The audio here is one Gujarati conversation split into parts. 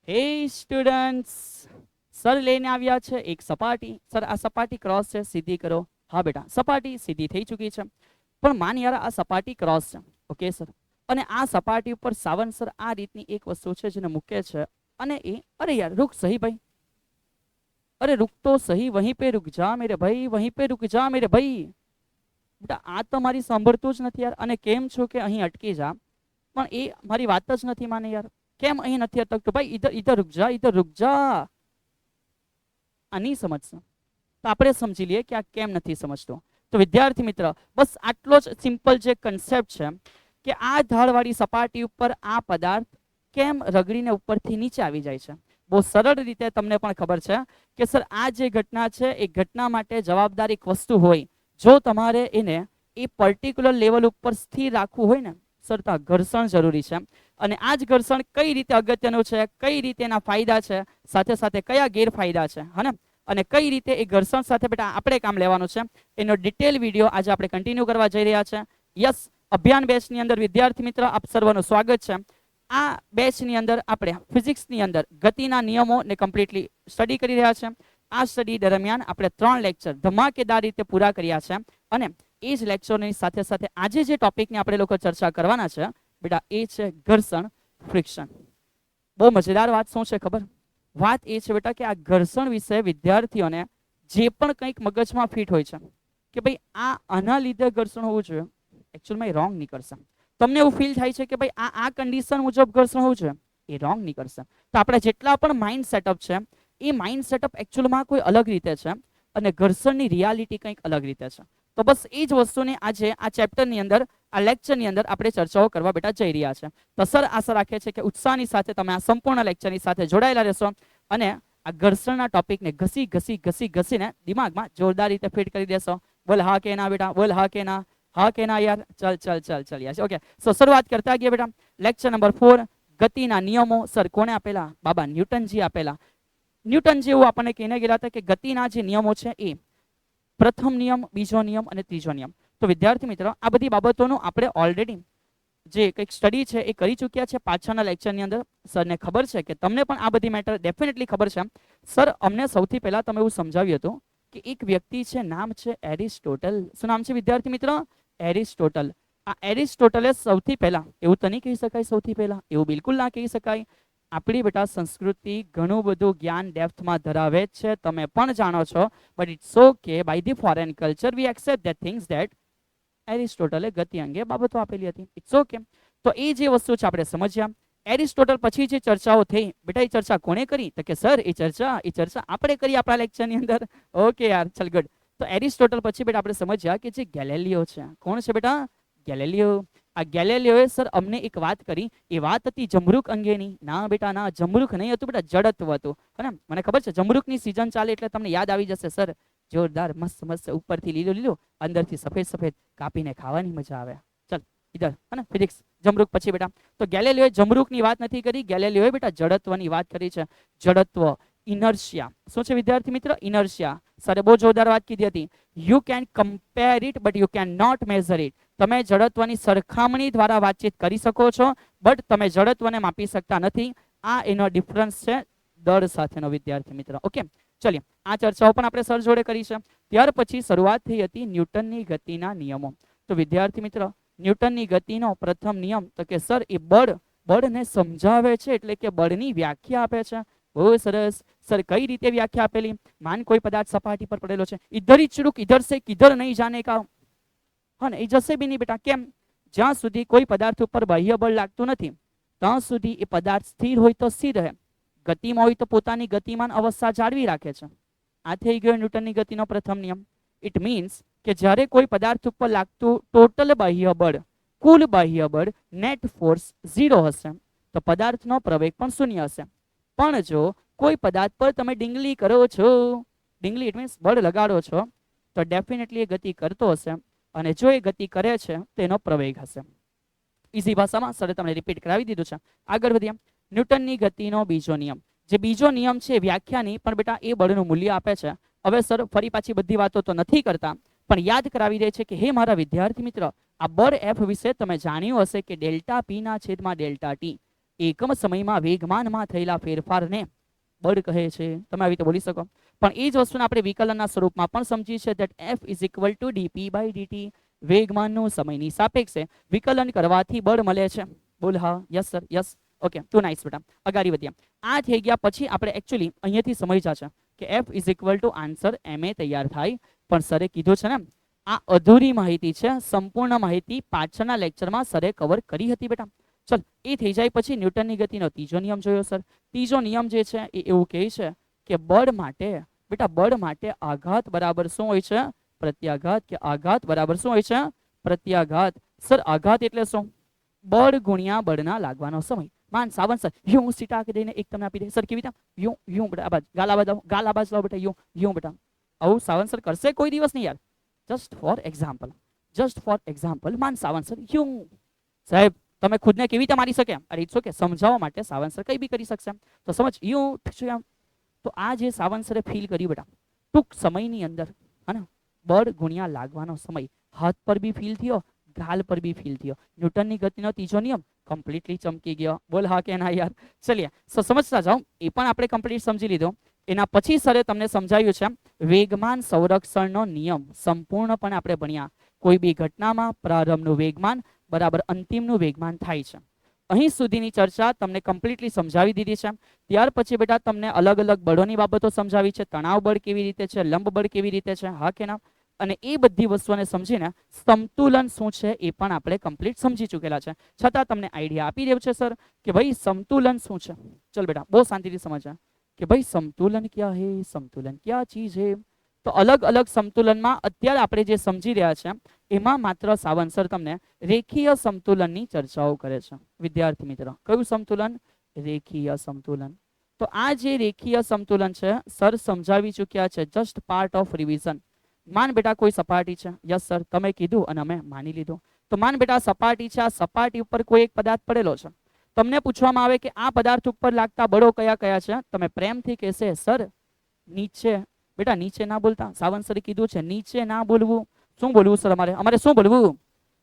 હે સ્ટુડન્ટ્સ, સર લઈને આવ્યા છે એક સપાટી. સર આ સપાટી ક્રોસ છે, સીધી કરો. હા બેટા, સપાટી સીધી થઈ ચૂકી છે. પણ માન યાર આ સપાટી ક્રોસ છે. Okay sir. અને આ સપાટી ઉપર સાવન સર આ રીતની એક વસ્તુ છે જેને મૂકે છે. અને એ અરે યાર रुक सही भाई, अरे रुक तो सही, वहीं पे रुक जा मेरे भाई, वहीं पे रुक जा मेरे भाई. બેટા આ તો મારી સાંભળતું જ નથી યાર. અને કેમ છો કે અહીં અટકી જા, પણ એ મારી વાત જ નથી માને યાર. કેમ અહીં નથી અટકતો ભાઈ? ઇધર ઇધર रुक जा, इधर रुक जा. આ નહીં સમજશે તો આપણે સમજી લઈએ કે આ કેમ નથી સમજતો. તો વિદ્યાર્થી મિત્ર, બસ આટલો જ સિમ્પલ જે કન્સેપ્ટ છે કે આ ઢાળવાળી સપાટી ઉપર આ પદાર્થ કેમ રગડીને ઉપરથી નીચે આવી જાય છે. બહુ સરળ રીતે તમને પણ ખબર છે કે સર આ જે ઘટના છે એ ઘટના માટે જવાબદાર એક વસ્તુ હોય. જો તમારે એને એ પર્ટિક્યુલર લેવલ ઉપર સ્થિર રાખવું હોય ને સર, તો ઘર્ષણ જરૂરી છે. અને આ જ ઘર્ષણ કઈ રીતે અગત્યનું છે, કઈ રીતે એના ફાયદા છે, સાથે સાથે કયા ગેરફાયદા છે, હને, અને કઈ રીતે એ ઘર્ષણ સાથે બેટા આપણે કામ લેવાનું છે, એનો ડિટેલ વિડીયો આજે આપણે કન્ટિન્યુ કરવા જઈ રહ્યા છે. યસ, અભિયાન બેચની અંદર વિદ્યાર્થી મિત્ર આપ સર્વનું સ્વાગત છે. આ બેચની અંદર આપણે ફિઝિક્સની અંદર ગતિના નિયમોને કમ્પ્લીટલી સ્ટડી કરી રહ્યા છે. આ સ્ટડી દરમિયાન આપણે 3 લેક્ચર ધમાકેદાર રીતે પૂરા કર્યા છે. અને એ જ લેક્ચરની સાથે સાથે આજે જે ટોપિકની આપણે લોકો ચર્ચા કરવાના છે બેટા એ છે ઘર્ષણ, ફ્રિક્શન. બહુ મજેદાર વાત શું છે ખબર? વાત એ છે બેટા કે આ ઘર્ષણ વિશે વિદ્યાર્થીઓને જે પણ કંઈક મગજમાં ફિટ હોય છે કે ભાઈ આના લીધે ઘર્ષણ હોવું જોઈએ, એકચ્યુઅલમાં એ રોંગ નીકળશે. તમને એવું ફીલ થાય છે કે ભાઈ આ કન્ડિશન મુજબ ઘર્ષણ હોવું જોઈએ, એ રોંગ નીકળશે. તો આપણે જેટલા પણ માઇન્ડ સેટઅપ છે એ માઇન્ડ સેટઅપ એકચ્યુઅલમાં કોઈ અલગ રીતે છે અને ઘર્ષણની રિયાલિટી કંઈક અલગ રીતે છે. તો બસ એ જ વસ્તુને આજે આ ચેપ્ટરની અંદર, આ લેક્ચરની અંદર આપણે ચર્ચાઓ કરવા બેટા જઈ રહ્યા છે. તો સર આશા રાખે છે કે ઉત્સાહની સાથે તમે આ સંપૂર્ણ લેક્ચરની સાથે જોડાયેલા રહેશો અને આ ઘર્ષણના ટોપિકને ઘસીને દિમાગમાં જોરદાર રીતે ફિટ કરી દેશો. બોલ હા કે ના બેટા, બોલ હા કે ના, હા કે ના યાર. ચલ યાર. ઓકે, સો શરૂઆત કરતા ગયા બેટા. લેક્ચર નંબર 4, ગતિના નિયમો. સર કોને આપેલા? બાબા ન્યૂટનજી આપેલા. ન્યૂટનજી એવું આપણને કહીને ગયેલા હતા કે ગતિના જે નિયમો છે એ પ્રથમ નિયમ, બીજો નિયમ અને ત્રીજો નિયમ. તો વિદ્યાર્થી મિત્રો આ બધી બાબતોનું આપણે ઓલરેડી જે કંઈક સ્ટડી છે એ કરી ચૂક્યા છે પાછળના લેક્ચરની અંદર. સરને ખબર છે કે તમને પણ આ બધી મેટર ડેફિનેટલી ખબર છે. સર અમને સૌથી પહેલા તમે એવું સમજાવ્યું હતું કે એક વ્યક્તિ છે, નામ છે એરિસ્ટોટલ. શું નામ છે વિદ્યાર્થી મિત્રો? એરિસ્ટોટલ. આ એરિસ્ટોટલે સૌથી પહેલા, એવું તો નહીં કહી શકાય સૌથી પહેલા, એવું બિલકુલ ના કહી શકાય. આપણી બેટા સંસ્કૃતિ ઘણું બધું જ્ઞાન ડેપ્થમાં ધરાવે જ છે, તમે પણ જાણો છો. But it's okay, by the foreign culture we accept that things that એરિસ્ટોટલે ગતિ અંગે બાબતો આપેલી હતી. It's okay. તો એ જે વસ્તુ છે આપણે સમજ્યા. એરિસ્ટોટલ પછી જે ચર્ચાઓ થઈ બેટા, એ ચર્ચા કોણે કરી? તો કે સર એ ચર્ચા આપણે કરી આપણા લેક્ચરની અંદર. ઓકે યાર, ચલ ગુડ. તો એરિસ્ટોટલ પછી બેટા આપણે સમજ્યા કે જે ગેલેલિયો છે, કોણ છે બેટા? ગેલેલિયો. આ ગેલેલિયોએ સર અમને એક વાત કરી, એ વાત હતી જમરૂક અંગેની. ના બેટા ના, જમરૂક નહીં હતું બેટા, જડત્વ હતું. હે, મને ખબર છે જમરૂકની સિઝન ચાલે એટલે તમને યાદ આવી જશે સર, જોરદાર મસ્ત ઉપરથી લીલો લીલો, અંદરથી સફેદ કાપીને ખાવાની મજા આવે. ચલ ઇધર, હે ફિઝિક્સ. જમરૂક પછી બેટા તો ગેલેલિયોએ જમરૂકની વાત નથી કરી, ગેલેલિયોએ બેટા જડત્વની વાત કરી છે. જડત્વ, ઇનર્શિયા. શું છે વિદ્યાર્થી મિત્ર? ઇનર્શિયા. સરે બહુ જોરદાર વાત કીધી હતી. You can compare it but you can not measure it. તમે જડત્વની સરખામણી દ્વારા વાતચીત કરી શકો છો બટ તમે જડત્વને માપી શકતા નથી. આ એનો ડિફરન્સ છે દળ સાથેનો વિદ્યાર્થી મિત્ર. ઓકે, ચલિએ આ ચર્ચાઓ પણ આપણે સર જોડે કરી છે. ત્યાર પછી શરૂઆત થઈ હતી ન્યૂટનની ગતિના નિયમો. તો વિદ્યાર્થી મિત્ર ન્યૂટનની ગતિનો પ્રથમ નિયમ તો કે સર એ બળને સમજાવે છે, એટલે કે બળની વ્યાખ્યા આપે છે. બહુ સરસ. સર કઈ રીતે વ્યાખ્યા આપેલી? માન કોઈ પદાર્થ સપાટી પર પડેલો છે, ઇધર ही चुड़ुक इधर से किधर नहीं जाने का. હા ને, એ જશે બી નહીં બેટા. કેમ? જ્યાં સુધી કોઈ પદાર્થ ઉપર બાહ્ય બળ લાગતું નથી ત્યાં સુધી એ પદાર્થ સ્થિર હોય તો સ્થિર રહે, ગતિમાં હોય તો પોતાની ગતિમાન અવસ્થા જાળવી રાખે છે. આ થઈ ગયો ન્યૂટનની ગતિનો પ્રથમ નિયમ. ઇટ મીન્સ કે જ્યારે કોઈ પદાર્થ ઉપર લાગતું ટોટલ બાહ્ય બળ, કુલ બાહ્ય બળ, નેટ ફોર્સ 0 હશે તો પદાર્થનો પ્રવેગ પણ શૂન્ય હશે. પણ જો કોઈ પદાર્થ પર તમે ડીંગલી કરો છો, ડીંગલી ઇટ મીન્સ બળ લગાડો છો, તો ડેફિનેટલી એ ગતિ કરતો હશે અને જો એ ગતિ કરે છે તો એનો પ્રવેગ હશે. ઇઝી ભાષામાં સર તમને રિપીટ કરાવી દીધું છે. આગળ વધીએ. ન્યૂટનની ગતિનો બીજો નિયમ. જે બીજો નિયમ છે વ્યાખ્યા નહીં પણ બેટા એ બળનું મૂલ્ય આપે છે. હવે સર ફરી પાછી બધી વાતો તો નથી કરતા પણ યાદ કરાવી દે છે કે હે મારા વિદ્યાર્થી મિત્ર, આ બળ એફ વિશે તમે જાણ્યું હશે કે ડેલ્ટા પી ના છેદમાં ડેલ્ટા ટી. એકમ સમયમાં વેગમાનમાં થયેલા ફેરફારને બળ કહે છે. તમે આવી રીતે બોલી શકો. પણ એ જ વસ્તુને આપણે વિકલનના સ્વરૂપમાં પણ સમજીએ છીએ that f is equal to dp by dt. વેગમાનનું સમયની સાપેક્ષે વિકલન કરવાથી બળ મળે છે. બોલ હા, yes sir, yes. Okay, too nice બેટા. અગાડી વધ્યા. આ થઈ ગયા પછી આપણે એકચ્યુઅલી અહીંયાથી સમજ્યા છે કે f is equal to answer ma તૈયાર થાય. પણ સરે કીધું છે ને આ અધૂરી માહિતી છે, સંપૂર્ણ માહિતી પાછળના લેક્ચરમાં સરે કવર કરી હતી બેટા. ચલ, એ થઈ જાય પછી ન્યૂટનની ગતિનો ત્રીજો નિયમ જોયો સર. ત્રીજો નિયમ જે છે એ એવું કહે છે કે બળ માટે બેટા, બળ માટે આઘાત બરાબર શું હોય છે? પ્રત્યાઘાત. કે આઘાત બરાબર શું હોય છે? પ્રત્યાઘાત. સર આઘાત એટલે શું? બળ ગુણ્યા બળના લાગવાનો સમય. માન સાવન સર યુ સીટા કે દઈને એક તમને આપી દે. સર કેવી રીતે? યુ યુ બેટા, આબાજ ગાલ આબાજ આવો, ગાલ આબાજ લાવો બેટા. યુ યુ બેટા. આવું સાવન સર કરશે કોઈ દિવસ નહીં યાર. Just for example, just for example. માન સાવન સર યુ. સાહેબ તમે ખુદને કેવી રીતે મારી શકે? અરે ઇટ્સ ઓકે, સમજાવવા માટે સાવન સર કઈ બી કરી શકશે. તો સમજ યુ. તો આ જે સાવન સરે ફીલ કર્યું બેટા ટૂંક સમયની અંદર, હે, બળ ગુણ્યા લાગવાનો સમય હાથ પર બી ફીલ થયો, ગાલ પર બી ફીલ થયો. ન્યૂટનની ગતિનો ત્રીજો નિયમ કમ્પ્લીટલી ચમકી ગયો. બોલ હા કે ના યાર? ચલીએ સમજતા જાઓ. એ પણ આપણે કમ્પ્લીટ સમજી લીધો. એના પછી સરે તમને સમજાવ્યું છે વેગમાન સંરક્ષણનો નિયમ સંપૂર્ણપણે આપણે ભણ્યા. કોઈ બી ઘટનામાં પ્રારંભનું વેગમાન બરાબર અંતિમનું વેગમાન થાય છે. અહીં સુધીની ચર્ચા તમને કમ્પ્લીટલી સમજાવી દીધી છે. ત્યાર પછી બેટા તમને અલગ અલગ બળોની બાબતો સમજાવી છે. તણાવ બળ કેવી રીતે છે, લંબ બળ કેવી રીતે છે, હા કે ના? અને એ બધી વસ્તુઓને સમજીને સમતુલન શું છે એ પણ આપણે કમ્પ્લીટ સમજી ચૂકેલા છે. છતાં તમને આઈડિયા આપી રહ્યો છે સર કે ભાઈ સમતુલન શું છે. ચલ બેટા બહુ શાંતિથી સમજ્યા કે ભાઈ સમતુલન ક્યાં હે, સમતુલન ક્યાં ચીજ હે. તો અલગ અલગ સંતુલનમાં અત્યારે આપણે જે સમજી રહ્યા છે એમાં માત્ર સાવન સર તમને રેખીય સંતુલનની ચર્ચાઓ કરે છે. વિદ્યાર્થી મિત્રો, કયું સંતુલન? રેખીય સંતુલન. તો આ જે રેખીય સંતુલન છે સર સમજાવી ચૂક્યા છે. Just part of revision. માન બેટા કોઈ સપાટી છે, યસ સર તમે કીધું અને અમે માની લીધું. તો માન બેટા સપાટી છે, આ સપાટી ઉપર કોઈ એક પદાર્થ પડેલો છે. તમને પૂછવામાં આવે કે આ પદાર્થ ઉપર લાગતા બળો કયા કયા છે? તમે પ્રેમથી કહેશે સર નીચે. બેટા નીચે ના બોલતા, સાવન સરે કીધું છે નીચે ના બોલવું. શું બોલવું સર? અમારે શું બોલવું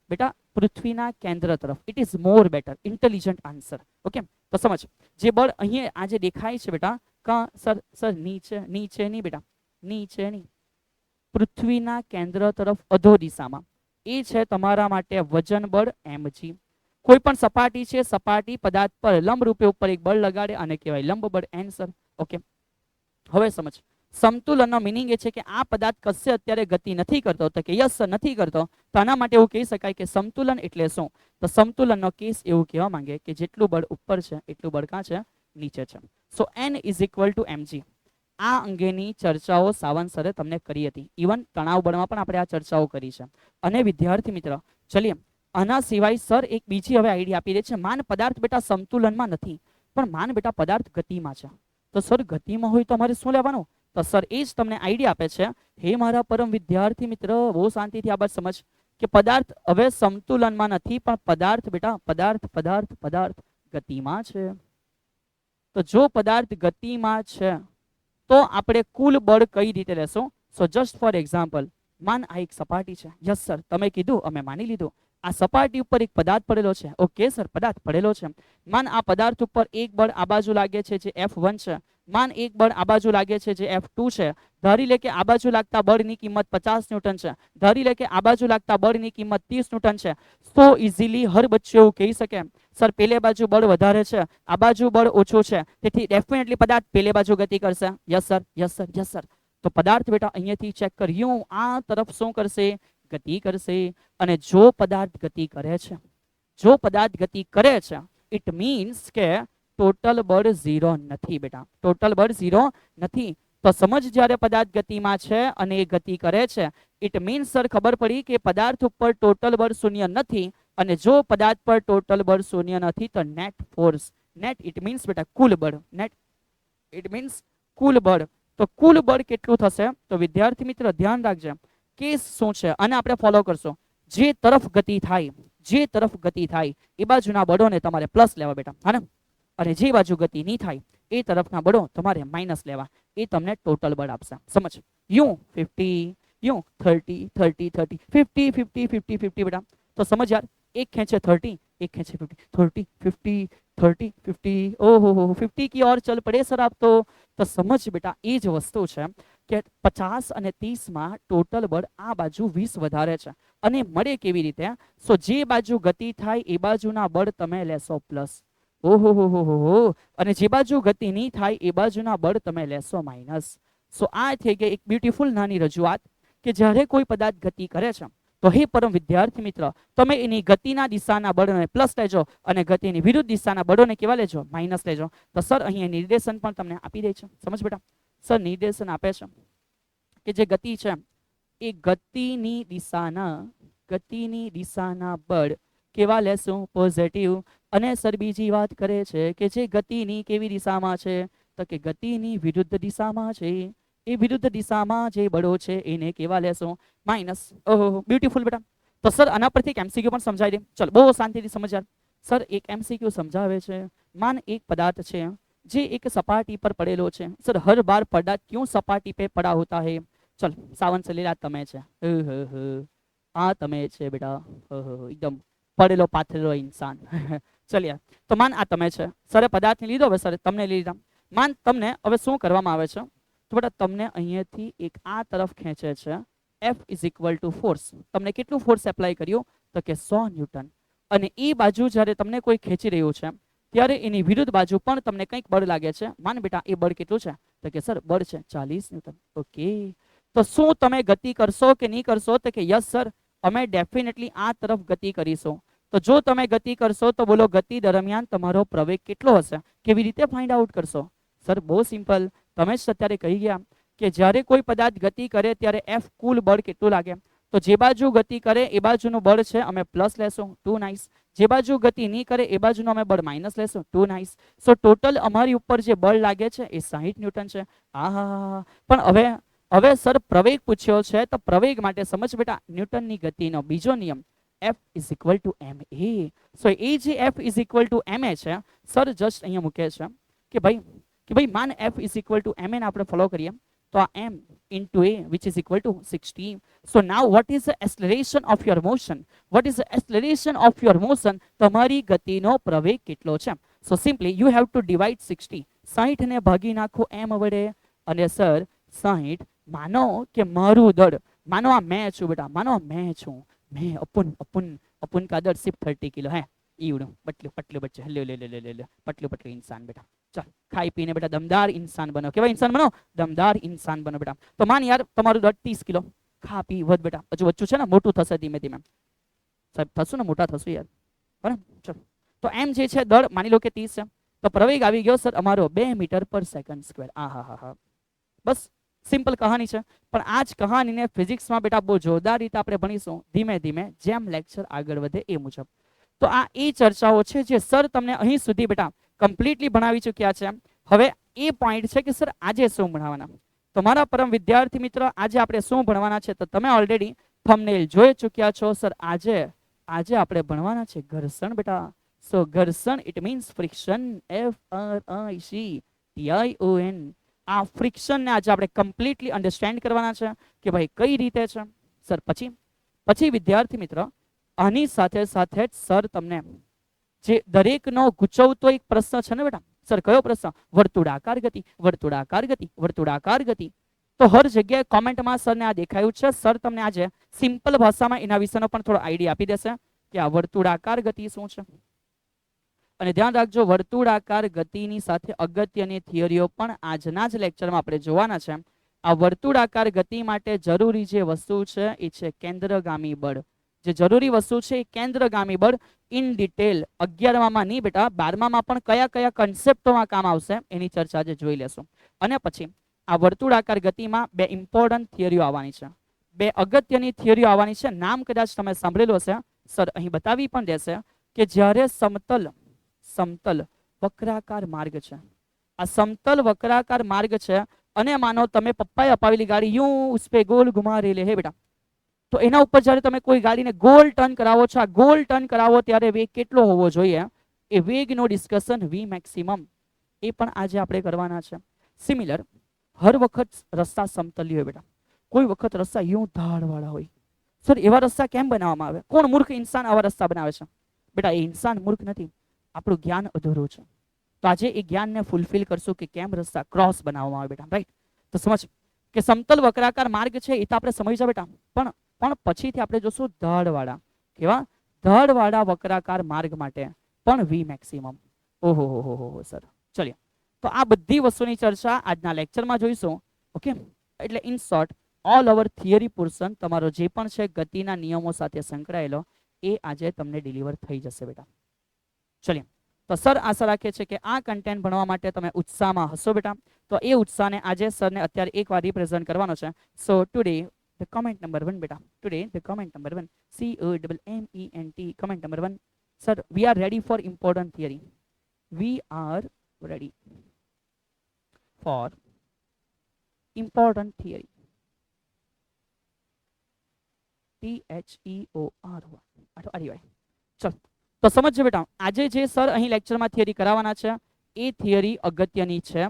બેટા? પૃથ્વીના કેન્દ્ર તરફ. It is more better, intelligent answer. Okay, તો સમજ જે બળ અહીંયા આજે દેખાય છે બેટા કા સર? સર નીચે, નીચે નહીં બેટા, નીચે નહીં, પૃથ્વીના કેન્દ્ર તરફ અધો દિશામાં. એ છે તમારા માટે વજન બળ mg. કોઈ પણ સપાટી છે, સપાટી પદાર્થ પર લંબ રૂપે ઉપર એક બળ લગાડે અને કહેવાય લંબ બળ n સર. ઓકે, હવે સમજ સમતુલનનો મિનિંગ એ છે કે આ પદાર્થ કશે અત્યારે ગતિ નથી કરતો. તો કે યસ સર નથી કરતો. તો આના માટે એવું કહી શકાય કે સમતુલન એટલે શું? તો સમતુલનનો કેસ એવું કહેવા માંગે કે જેટલું બળ ઉપર છે એટલું બળ કાં છે? નીચે છે. સો n is equal two mg. આ અંગેની ચર્ચાઓ સાવન સરે તમને કરી હતી. ઇવન તણાવ બળમાં પણ આપણે આ ચર્ચાઓ કરી છે. અને વિદ્યાર્થી મિત્ર ચલીએ આના સિવાય સર એક બીજી હવે આઈડિયા આપી દે છે. માન પદાર્થ બેટા સમતુલનમાં નથી, પણ માન બેટા પદાર્થ ગતિમાં છે. તો સર ગતિમાં હોય તો અમારે શું લેવાનું? તો સર એ જ તમને આઈડિયા આપે છે. હે મારા પરમ વિદ્યાર્થી મિત્ર, બહુ શાંતિથી આ બાત સમજ કે પદાર્થ હવે સમતુલનમાં નથી, પણ પદાર્થ બેટા પદાર્થ પદાર્થ પદાર્થ ગતિમાં છે. તો જો પદાર્થ ગતિમાં છે તો આપણે કુલ બળ કઈ રીતે લેશું? સો જસ્ટ ફોર એક્ઝામ્પલ, માન આ એક સપાટી છે. યસ સર તમે કીધું અમે માની લીધું. આ સપાટી ઉપર એક પદાર્થ પડેલો છે. ઓકે સર પદાર્થ પડેલો છે. માન આ પદાર્થ ઉપર એક બળ આ બાજુ લાગે છે જે F1 છે. માન એક બળ આ બાજુ લાગે છે જે F2 છે. ધારી લે કે આ બાજુ લાગતા બળની કિંમત 50 ન્યૂટન છે. ધારી લે કે આ બાજુ લાગતા બળની કિંમત 30 ન્યૂટન છે. તો ઇઝીલી હર બચ્ચો એવું કહી શકે સર પેલે બાજુ બળ વધારે છે, આ બાજુ બળ ઓછું છે, તેથી ડેફિનેટલી પદાર્થ પેલે બાજુ ગતિ કરશે. Yes sir, yes sir, yes sir. તો પદાર્થ બેટા અહીંયાથી ચેક કર્યું આ તરફ શું કરશે? ગતિ કરશે. અને જો પદાર્થ ગતિ કરે છે, જો પદાર્થ ગતિ કરે છે ઇટ મીન્સ કે ટોટલ બળ 0 નથી બેટા. ટોટલ બળ 0 નથી. તો સમજ જ્યારે પદાર્થ ગતિમાં છે અને એ ગતિ કરે છે ઇટ મીન્સ સર ખબર પડી કે પદાર્થ ઉપર ટોટલ બળ શૂન્ય નથી. અને જો પદાર્થ પર ટોટલ બળ શૂન્ય નથી તો net force, net it means બેટા કુલ બળ, નેટ ઇટ મીન્સ કુલ બળ. તો કુલ બળ કેટલું થશે? તો વિદ્યાર્થી મિત્ર ધ્યાન રાખજે કેસ શું છે અને આપણે ફોલો કરશો. જે તરફ ગતિ થાય, જે તરફ ગતિ થાય એ બાજુના બળોને તમારે પ્લસ લેવા બેટા, હા ને? અને જે બાજુ ગતિ નહીં થાય એ તરફના બળો તમારે માઇનસ લેવા. એ તમને ટોટલ બળ આપશે. સમજ? યુ 50, યુ 30 30 30 50 50 50 50 બેટા. તો સમજ યાર एक खेचे 30, एक खेचे 50, 30 50 30 50, ओहो हो 50 की ओर चल पड़े सर आप तो समझ बेटा એ જ વસ્તુ છે કે 50 અને 30 માં ટોટલ બળ આ બાજુ 20 વધારે છે અને મળે કેવી રીતે? સો જે બાજુ ગતિ થાય એ બાજુના બળ તમે લેશો પ્લસ, ઓહો હો, અને જે બાજુ ગતિ નહીં થાય એ બાજુના બળ તમે લેશો માઇનસ. સો આ થઈ ગઈ એક બ્યુટીફુલ નાની રજૂઆત કે જ્યારે કોઈ પદાર્થ ગતિ કરે છે તો હે પરમ વિદ્યાર્થી મિત્ર, તમે એની ગતિના દિશાના બળને પ્લસ લેજો અને ગતિની વિરુદ્ધ દિશાના બળોને કેવા લેજો? માઇનસ લેજો. તો સર અહીંયા નિર્દેશન પણ તમને આપી દે છે. સમજ બેટા, સર નિર્દેશન આપે છે કે જે ગતિ છે એ ગતિની દિશાના બળ કેવા લેશું? પોઝિટિવ. અને સર બીજી વાત કરે છે કે જે ગતિની કેવી દિશામાં છે? તો કે ગતિની વિરુદ્ધ દિશામાં છે. એ વિરુદ્ધ દિશામાં જે બળો છે એને કેવા લેશો? માઇનસ. ઓહો બ્યુટીફુલ બેટા. તો સર આના પરથી એક એમસીક્યુ પણ સમજાવી દે. ચલો બહુ શાંતિથી સમજ યાર. સર એક એમસીક્યુ સમજાવે છે. માન એક પદાર્થ છે જે એક सपाटी पर पड़ेलो છે. सर हर बार पदार्थ क्यों सपाटी पे पड़ा होता है? चल सावन से लीला તમે છે, આ તમે છે બેટા, એકદમ પડેલો પાથરેલો ઇન્સાન. ચલિયા તો માન આ તમે છે. સરે પદાર્થને લીધો, હવે સર તમને લીધા. માન તમને હવે શું કરવામાં આવે છે તો બેટા તમને અહીંયાથી એક આ તરફ ખેંચે છે. F is equal two force. તમને કેટલું ફોર્સ એપ્લાય કર્યું? તો કે 100 ન્યૂટન. અને એ બાજુ જ્યારે તમને કોઈ ખેંચી રહ્યું છે ત્યારે એની વિરુદ્ધ બાજુ પણ તમને કંઈક બળ લાગે છે. માન બેટા એ બળ કેટલું છે? તો કે સર બળ છે 40 ન્યૂટન. ઓકે, તો શું તમે ગતિ કરશો કે નહીં કરશો? તો કે યસ સર, અમે ડેફિનેટલી આ તરફ ગતિ કરીશું. તો જો તમે ગતિ કરશો તો બોલો ગતિ દરમિયાન તમારો પ્રવેગ કેટલો હશે? કેવી રીતે ફાઇન્ડ આઉટ કરશો? સર બહુ સિમ્પલ, તમે જ અત્યારે કહી ગયા કે જ્યારે કોઈ પદાર્થ ગતિ કરે ત્યારે F કુલ બળ કેટલું લાગે? તો જે બાજુ ગતિ કરે એ બાજુનું બળ છે અમે પ્લસ લેશું, 2 નાઇસ. જે બાજુ ગતિ નહીં કરે એ બાજુનું અમે બળ માઇનસ લેશું, 2 નાઇસ. સો ટોટલ અમારી ઉપર જે બળ લાગે છે એ 60 ન્યૂટન છે. હા, પણ હવે સર પ્રવેગ પૂછ્યો છે તો પ્રવેગ માટે સમજ બેટા ન્યૂટનની ગતિનો બીજો નિયમ F is equal two ma. સો એ જે F is equal two ma છે સર જસ્ટ અહીંયા મૂકે છે કે ભાઈ માન F is equal two ma ને આપણે ફોલો કરીએ તો આ m into a which is equal to 60. So now what is the acceleration of your motion? What is the acceleration of your motion? તમારી ગતિનો પ્રવેગ કેટલો છે? So simply you have to divide 60. 60 ને ભાગી નાખો m વડે. અને સર 60 માનો કે મારું દળ, માનો આ મેં છું બેટા, માનો મેં છું, મેં અપુન का दर सिर्फ 30 किलो है. ईवड़ो पतले बच्चे ले पतले इंसान बेटा. चल खाई पीने बेटा दमदार इंसान बनो. केवा इंसान बनो? दमदार इंसान बनो बेटा. तो मान यार તમારું દળ 30 કિલો, ખા પી વધ બેટા. હજુ વચ્ચું છે ને, મોટું થશે ધીમે ધીમે. સાહેબ થશું ને, મોટા થશું યાર, બરાબર. ચલો તો એમ જે છે દળ માની લો કે 30 છે તો પ્રવેગ આવી ગયો સર અમારો 2 મીટર પર સેકન્ડ સ્ક્વેર. હા બસ સિમ્પલ કહાની છે. પણ આ જ કહાનીને ફિઝિક્સમાં બેટા બહુ જોરદાર રીતે આપણે ભણીશું ધીમે ધીમે જેમ લેક્ચર આગળ વધે એ મુજબ. તો આ એ ચર્ચાઓ છે જે સર તમને અહીં સુધી બેટા કમ્પ્લીટલી ભણાવી ચૂક્યા છે. હવે એ પોઈન્ટ છે કે સર આજે શું ભણાવવાના? તમારા પરમ વિદ્યાર્થી મિત્ર આજે આપણે શું ભણવાના છે તો તમે ઓલરેડી થંબનેલ જોઈ ચૂક્યા છો. સર આજે આપણે ભણવાના છે ઘર્ષણ બેટા. સો ઘર્ષણ ઇટ મીન્સ ફ્રિક્શન, FRICTION. આ ફ્રિક્શન ને આજે આપણે કમ્પ્લીટલી અન્ડરસ્ટેન્ડ કરવાના છે કે ભાઈ કઈ રીતે છે. સર પછી વિદ્યાર્થી મિત્ર આની સાથે સાથે જ સર તમને જે દરેકનો ગૂંચવતો એક પ્રશ્ન છે ને બેટા, સર કયો પ્રશ્ન? વર્તુળાકાર ગતિ, વર્તુળાકાર ગતિ, વર્તુળાકાર ગતિ. તો હર જગ્યાએ કોમેન્ટમાં સરને આ દેખાયું છે. સર તમને આજે સિમ્પલ ભાષામાં એના વિશેનો પણ થોડો આઈડિયા આપી દેશે કે આ વર્તુળાકાર ગતિ શું છે. અને ધ્યાન રાખજો વર્તુળાકાર ગતિની સાથે અગત્યની થિયરીઓ પણ આજના જ લેક્ચરમાં આપણે જોવાના છે. આ વર્તુળાકાર ગતિ માટે જરૂરી જે વસ્તુ છે એ છે કેન્દ્રગામી બળ. જે જરૂરી વસ્તુ છે એ કેન્દ્રગામી બળ. ઇન ડિટેલ 11માં નહીં બેટા 12માં પણ કયા કન્સેપ્ટોમાં કામ આવશે એની ચર્ચા આજે જોઈ લેશું. અને પછી આ વર્તુળાકાર ગતિમાં 2 ઇમ્પોર્ટન્ટ થિયરીઓ આવવાની છે, 2 અગત્યની થિયરીઓ આવવાની છે. નામ કદાચ તમે સાંભળેલું હશે, સર અહીં બતાવી પણ દેશે કે જ્યારે સમતલ વક્રાકાર માર્ગ છે, આ સમતલ વક્રાકાર માર્ગ છે અને માનો તમે પપ્પાએ અપાવેલી ગાડી यूं उस पे गोल घुमा रहे है बेटा, તો એના ઉપર જ્યારે તમે કોઈ ગાડીને ગોલ ટર્ન કરાવો છો, આ ગોલ ટર્ન કરાવો ત્યારે વેગ કેટલો હોવો જોઈએ એ વેગનો ડિસ્કશન v મેક્સિમમ એ પણ આજે આપણે કરવાના છે. સિમિલર હર વખત રસ્તા સમતલી હોય બેટા, કોઈ વખત રસ્તા यूं ધારવાળા હોય. સર એવા રસ્તા કેમ બનાવવામાં આવે? કોણ મૂર્ખ ઇન્સાન આવા રસ્તા બનાવે છે? બેટા એ ઇન્સાન મૂર્ખ નથી, આપણું જ્ઞાન અધૂરું છે. તો આજે એ જ્ઞાનને ફૂલફિલ કરશું કે કેમ રસ્તા ક્રોસ બનાવવામાં આવે બેટા. રાઈટ, તો સમજ કે સમતલ વક્રાકાર માર્ગ છે એ તો આપણે સમજી બેટા, પણ પછીથી આપણે જોશું ધડવાળા, કેવા ધડવાળા વક્રાકાર માર્ગ માટે પણ વી મેક્સિમમ. ઓહો હો હો હો સર. ચલિए, તો આ બધી વસ્તુની ચર્ચા આજના લેક્ચરમાં જોઈશું. ઓકે, એટલે in short all over theory portion તમારો જે પણ છે ગતિના નિયમો સાથે સંકળાયેલો એ આજે તમને ડિલિવર થઈ જશે બેટા. ચલિए, તો સર આશા રાખે છે કે આ કન્ટેન્ટ ભણવા માટે તમે ઉત્સાહમાં હશો બેટા. તો એ ઉત્સાહને આજે સરને અત્યારે એકવાર રિપ્રેઝન્ટ કરવાનો છે. સો today the comment number 1 beta, today the comment number 1, COMMENT, comment number 1, sir we are ready for important theory, we are ready for important theory, THEORY. ચલો તો સમજજો બેટા, આજે જે સર અહીં લેક્ચરમાં થિયરી કરાવવાના છે એ થિયરી અગત્યની છે.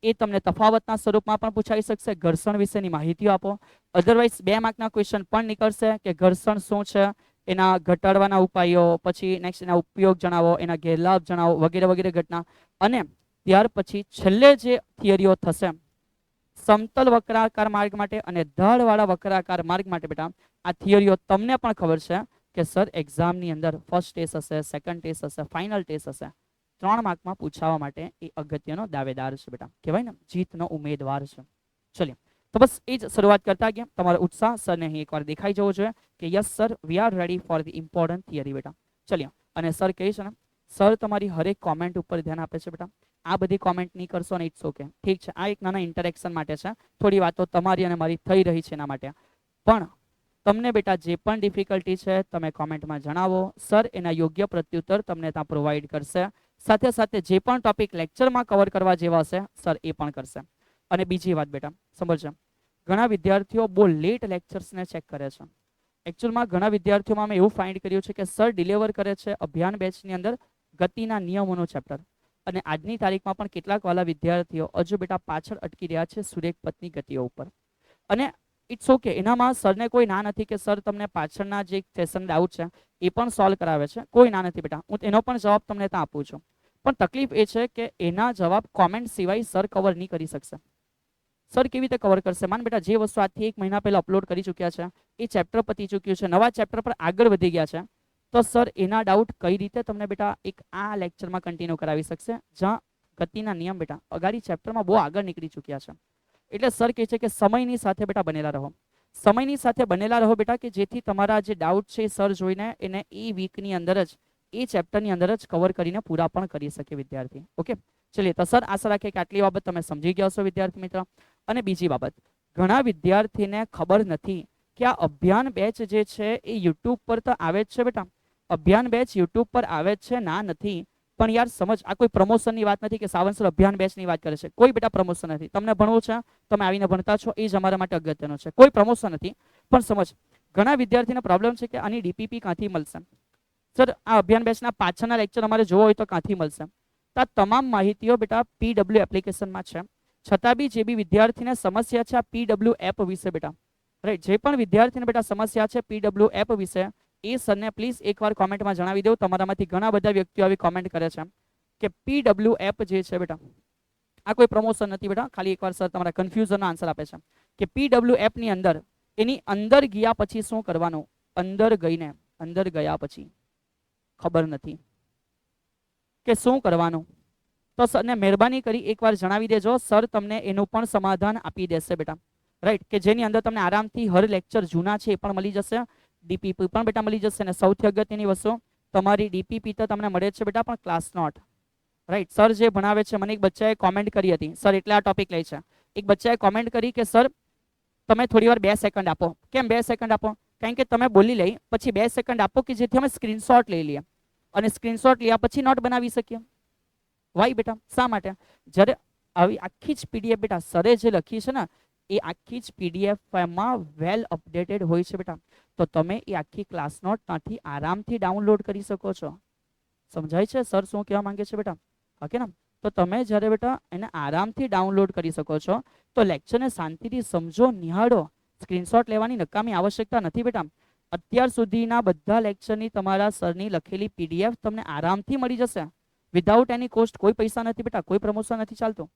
એ તમને તફાવતના સ્વરૂપમાં પણ પૂછાઈ શકશે. ઘર્ષણ વિશેની માહિતીઓ આપો. અધરવાઇઝ 2 માર્કના ક્વેશ્ચન પણ નીકળશે કે ઘર્ષણ શું છે, એના ઘટાડવાના ઉપાયો, પછી નેક્સ્ટ એના ઉપયોગ જણાવો, એના ગેરલાભ જણાવો, વગેરે વગેરે ઘટના. અને ત્યાર પછી છેલ્લે જે થિયરીઓ થશે સમતલ વક્રાકાર માર્ગ માટે અને ધડવાળા વક્રાકાર માર્ગ માટે બેટા, આ થિયરીઓ તમને પણ ખબર છે કે સર એક્ઝામની અંદર ફર્સ્ટ ટેસ્ટ હશે, સેકન્ડ ટેસ્ટ હશે, ફાઇનલ ટેસ્ટ હશે, 3 માર્કમાં પૂછાવા માટે એ અગત્યનો દાવેદાર છે બેટા, કહેવાય ને જીતનો ઉમેદવાર છે. ચલિए, તો બસ એ જ શરૂઆત કરતા ગયા. તમારો ઉત્સાહ સરને અહીં એકવાર દેખાઈ જવો જોઈએ કે yes sir we are ready for the important theory બેટા. ચલિए, અને સર કહે છે ને સર તમારી હરેક કોમેન્ટ ઉપર ધ્યાન આપે છે બેટા. આ બધી કોમેન્ટ નહીં કરશો ને ઇટ્સ ઓકે, ઠીક છે, આ એક નાના ઇન્ટરેક્શન માટે છે, થોડી વાતો તમારી અને મારી થઈ રહી છે એના માટે. પણ તમને બેટા જે પણ ડિફિકલ્ટી છે તમે કોમેન્ટમાં જણાવો, સર એના યોગ્ય પ્રત્યુત્તર તમને ત્યાં પ્રોવાઈડ કરશે. સાથે સાથે જે પણ ટોપિક લેક્ચરમાં કવર કરવા જેવા હશે સર એ પણ કરશે. અને બીજી વાત બેટા સમજજો, ઘણા વિદ્યાર્થીઓ બહુ લેટ લેક્ચર્સને ચેક કરે છે. એકચ્યુઅલમાં ઘણા વિદ્યાર્થીઓમાં મેં એવું ફાઇન્ડ કર્યું છે કે સર ડિલિવર કરે છે અભિયાન બેચની અંદર ગતિના નિયમોનું ચેપ્ટર, અને આજની તારીખમાં પણ કેટલાક વાલા વિદ્યાર્થીઓ હજુ બેટા પાછળ અટકી રહ્યા છે સુરેખપથની ગતિઓ ઉપર. અને ઇટ્સ ઓકે, એનામાં સરને કોઈ ના નથી કે સર તમને પાછળના જે સેશન ડાઉટ છે એ પણ સોલ્વ કરાવે છે, કોઈ ના નથી બેટા, હું એનો પણ જવાબ તમને ત્યાં આપું છું. પણ તકલીફ એ છે કે એના જવાબ કોમેન્ટ સિવાય સર કવર નહીં કરી શકશે. સર કેવી રીતે કવર કરશે? માન બેટા જે વસ્તુ આજથી 1 મહિના પહેલા અપલોડ કરી ચૂક્યા છે એ ચેપ્ટર પતી ચૂક્યું છે, નવા ચેપ્ટર પર આગળ વધી ગયા છે, તો સર એના ડાઉટ કઈ રીતે તમને બેટા એક આ લેક્ચરમાં કન્ટિન્યુ કરાવી શકશે, જ્યાં ગતિના નિયમ બેટા અગાડી ચેપ્ટરમાં બહુ આગળ નીકળી ચૂક્યા છે. એટલે સર કહે છે કે સમયની સાથે બેટા બનેલા રહો, સમયની સાથે બનેલા રહો બેટા, કે જેથી તમારા જે ડાઉટ છે સર જોઈને એને એ વીકની અંદર જ એ ચેપ્ટરની અંદર જ કવર કરીને પૂરા પણ કરી શકે વિદ્યાર્થી. ઓકે, ચલીએ, તો સર આશા રાખીએ કે આટલી બાબત તમે સમજી ગયા છો વિદ્યાર્થી મિત્ર. અને બીજી બાબત, ઘણા વિદ્યાર્થીને ખબર નથી કે આ અભિયાન બેચ જે છે એ યુટ્યુબ પર તો આવે જ છે બેટા, અભિયાન બેચ યુટ્યુબ પર આવે જ છે, ના નથી, પણ યાર સમજ, આ કોઈ પ્રમોશનની વાત નથી કે સાવંત સર અભિયાન બેચની વાત કરે છે, કોઈ બેટા પ્રમોશન નથી. તમને ભણવું છે, તમે આવીને ભણતા છો, એ જ અમારા માટે અગત્યનો છે, કોઈ પ્રમોશન નથી. પણ સમજ, ઘણા વિદ્યાર્થીને પ્રોબ્લેમ છે કે આની ડીપીપી ક્યાંથી મળશે સર, આ અભિયાન બેચના પાછળના લેક્ચર અમારે જોવો હોય તો ક્યાંથી મળશે? તો આ તમામ માહિતીઓ બેટા પીડબ્લ્યુ એપ્લિકેશનમાં છે. છતાં બી જે બી વિદ્યાર્થીને સમસ્યા છે આ પીડબ્લ્યુ એપ વિશે બેટા, રાઈટ, જે પણ વિદ્યાર્થીને બેટા સમસ્યા છે પીડબ્લ્યુ એપ વિશે એ સરને પ્લીઝ એકવાર કોમેન્ટમાં જણાવી દો. તમારામાંથી ઘણા બધા વ્યક્તિઓ આવી કોમેન્ટ કરે છે કે પીડબ્લ્યુ એપ જે છે બેટા, આ કોઈ પ્રમોશન નથી બેટા, ખાલી એકવાર સર તમારા કન્ફ્યુઝનનો આન્સર આપે છે કે પીડબ્લ્યુ એપની અંદર એની અંદર ગયા પછી શું કરવાનું, અંદર ગયા પછી ખબર નથી કે શું કરવાનું. તો સરને મહેરબાની કરી એકવાર જણાવી દેજો, સર તમને એનું પણ સમાધાન આપી દેશે બેટા, રાઈટ, કે જેની અંદર તમને આરામથી હર લેક્ચર જૂના છે એ પણ મળી જશે, ડીપીપી પણ બેટા મળી જશે. અને સૌથી અગત્યની વસ્તુ, તમારી ડીપીપી તો તમને મળે જ છે બેટા, પણ ક્લાસ નોટ, રાઈટ, સર જે ભણાવે છે. મને એક બચ્ચાએ કોમેન્ટ કરી હતી, સર એટલે આ ટોપિક લે છે, એક બચ્ચાએ કોમેન્ટ કરી કે સર તમે થોડી વાર 2 સેકન્ડ આપો. કેમ 2 સેકન્ડ આપો? કારણ કે તમે બોલી લઈ પછી 2 સેકન્ડ આપો કે જેથી અમે સ્ક્રીનશોટ લઈ લઈએ, અને સ્ક્રીનશોટ લીધા પછી નોટ બનાવી શકીએ. વાય બેટા, શા માટે? જ્યારે આવી આખી જ પીડીએફ બેટા સરે જે લખી છે ને એ આખી જ પીડીએફમાં વેલ અપડેટેડ હોય છે બેટા, તો તમે એ આખી ક્લાસ નોટ ત્યાંથી આરામથી ડાઉનલોડ કરી શકો છો. સમજાય છે સર શું કહેવા માંગે છે બેટા? ઓકે ને? તો તમે જ્યારે બેટા એને આરામથી ડાઉનલોડ કરી શકો છો, તો લેક્ચરને શાંતિથી સમજો, નિહાળો, સ્ક્રીનશોટ લેવાની નકામી આવશ્યકતા નથી બેટા. અત્યાર સુધીના બધા લેક્ચરની તમારા સરની લખેલી પીડીએફ તમને આરામથી મળી જશે, વિધાઉટ એની કોસ્ટ. કોઈ પૈસા નથી બેટા, કોઈ પ્રમોશન નથી ચાલતું.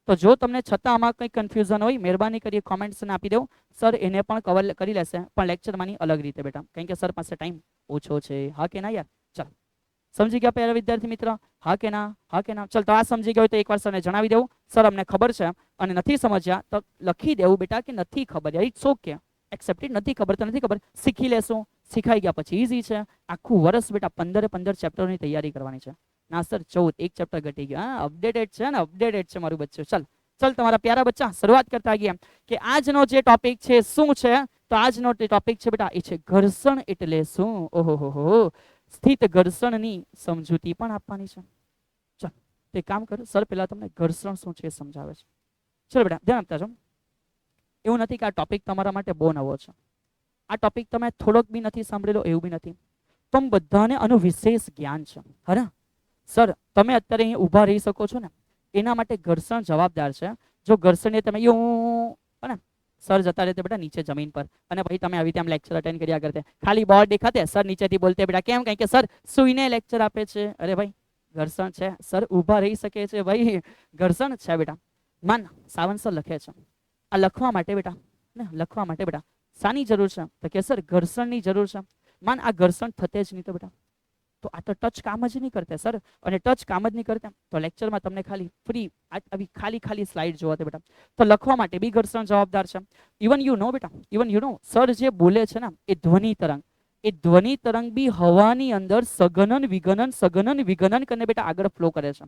તો જો તમને છતાં આમાં કંઈ કન્ફ્યુઝન હોય, મહેરબાની કરી કોમેન્ટ્સને આપી દો, સર એને પણ કવર કરી લેશે, પણ લેક્ચરમાંની અલગ રીતે બેટા, કારણ કે સર પાસે ટાઈમ ઓછો છે. હા કે ના યાર? ચાલ, સમજી ગયા પહેલા વિદ્યાર્થી મિત્ર? હા કે ના? હા કે ના? ચાલ, તો આ સમજી ગયો તો એકવાર સરને જણાવી દેવું, સર અમને ખબર છે, અને નથી સમજ્યા તો લખી દેવું બેટા કે નથી ખબર. યાર ઇટ્સ ઓકે, એક્સેપ્ટેડ. નથી ખબર તો નથી ખબર, શીખી લેશું. શીખાઈ ગયા પછી ઈઝી છે. આખું વર્ષ બેટા 15 ચેપ્ટરોની તૈયારી કરવાની છે. ના સર 14, એક ચેપ્ટર ઘટી ગયો. હા, અપડેટેડ છે ને, અપડેટેડ છે મારું બચ્ચું. ચાલ ચાલ તમારા પ્યારા બચ્ચા, શરૂઆત કરતા ગયા કે આજનો જે ટોપિક છે શું છે. તો આજનો જે ટોપિક છે બેટા એ છે ઘર્ષણ એટલે શું. ઓહો, સ્થિત ઘર્ષણની સમજૂતી પણ આપવાની છે. ચાલ, તે કામ કરો, સર પહેલા તમને ઘર્ષણ શું છે એ સમજાવે છે. ચલો બેટા ધ્યાન આપતા જાઓ. એવું નથી કે આ ટોપિક તમારા માટે બહુ નવો છે. આ ટોપિક તમે થોડોક બી નથી સાંભળેલો એવું બી નથી. તમે બધાને આનું વિશેષ જ્ઞાન છે. હા સર, તમે અત્યારે અહીં ઊભા રહી શકો છો ને, એના માટે ઘર્ષણ જવાબદાર છે. જો ઘર્ષણને તમે ને સર જતા રહેતે બેટા નીચે જમીન પર, અને પછી તમે આવી રીતે આમ લેક્ચર અટેન્ડ કર્યા કરતે, ખાલી બોર્ડ દેખાતે, સર નીચેથી બોલતે બેટા. કેમ? કારણ કે સર સુઈને લેક્ચર આપે છે. અરે ભાઈ ઘર્ષણ છે, સર ઊભા રહી શકે છે, ભાઈ ઘર્ષણ છે બેટા. માન સાવંત સર લખે છે, આ લખવા માટે બેટા, ને લખવા માટે બેટા શાની જરૂર છે? તો કે સર ઘર્ષણની જરૂર છે. માન આ ઘર્ષણ થતે જ નહીં તો બેટા, તો આ તો ટચ કામ જ નહીં કરતે સર, અને ટચ કામ જ નહીં કરતા તો લેક્ચરમાં તમને ખાલી ફ્રી આવી ખાલી સ્લાઇડ જોવા બેટા. તો લખવા માટે બી ઘર્ષણ જવાબદાર છે. ઇવન યુ નો બેટા, ઇવન યુ નો, સર જે બોલે છે ને એ ધ્વનિ તરંગ, એ ધ્વનિ તરંગ બી હવાની અંદર સઘનન વિઘનન કરીને બેટા આગળ ફ્લો કરે છે.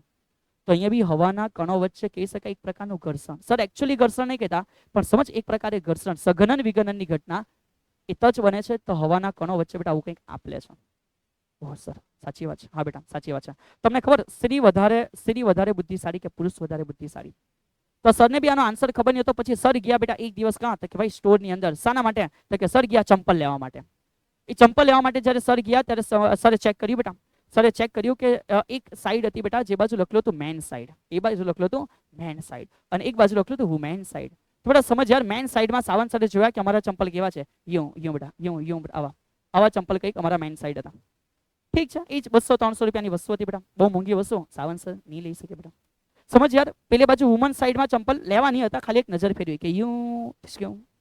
તો અહીંયા બી હવાના કણો વચ્ચે કહી શકાય એક પ્રકારનું ઘર્ષણ. સર એકચ્યુઅલી ઘર્ષણ નહીં કહેતા, પણ સમજ એક પ્રકારે ઘર્ષણ, સઘનન વિઘનનની ઘટના એ ટચ બને છે તો હવાના કણો વચ્ચે બેટા આવું કંઈક આપલે છે. ઓહ સર સાચી વાત છે. હા બેટા સાચી વાત છે. તમને ખબર સ્ત્રી વધારે બુદ્ધિશાળી કે પુરુષ વધારે બુદ્ધિશાળી? તો સરને બી આનો આન્સર ખબર નહીં હતો. પછી સર ગયા બેટા એક દિવસ કાં તો કે ભાઈ સ્ટોરની અંદર, શાના માટે? તો કે સર ગયા ચંપલ લેવા માટે. એ ચંપલ લેવા માટે જ્યારે સર ગયા ત્યારે સરે ચેક કર્યું બેટા, સરે ચેક કર્યું કે એક સાઈડ હતી બેટા જે બાજુ લખેલું હતું મેન સાઈડ, એ બાજુ લખેલું હતું મેન સાઈડ, અને એક બાજુ લખેલું હતું વુમેન સાઈડ. તો બેટા સમજ યાર, મેન સાઈડમાં સાવંત સરે જોયા કે અમારા ચંપલ કેવા છે, યું બેટા, યું આવા ચંપલ કંઈક અમારા મેન સાઈડ હતા. ઠીક છે, એ જ 200-300 રૂપિયાની વસ્તુ હતી બેટા, બહુ મોંઘી વસ્તુ સાવંત સર નહીં લઈ શકે બેટા. સમજ યાર, પેલી બાજુ વુમન સાઈડમાં ચંપલ લેવા નહીં હતા, ખાલી એક નજર ફેરવી કે યું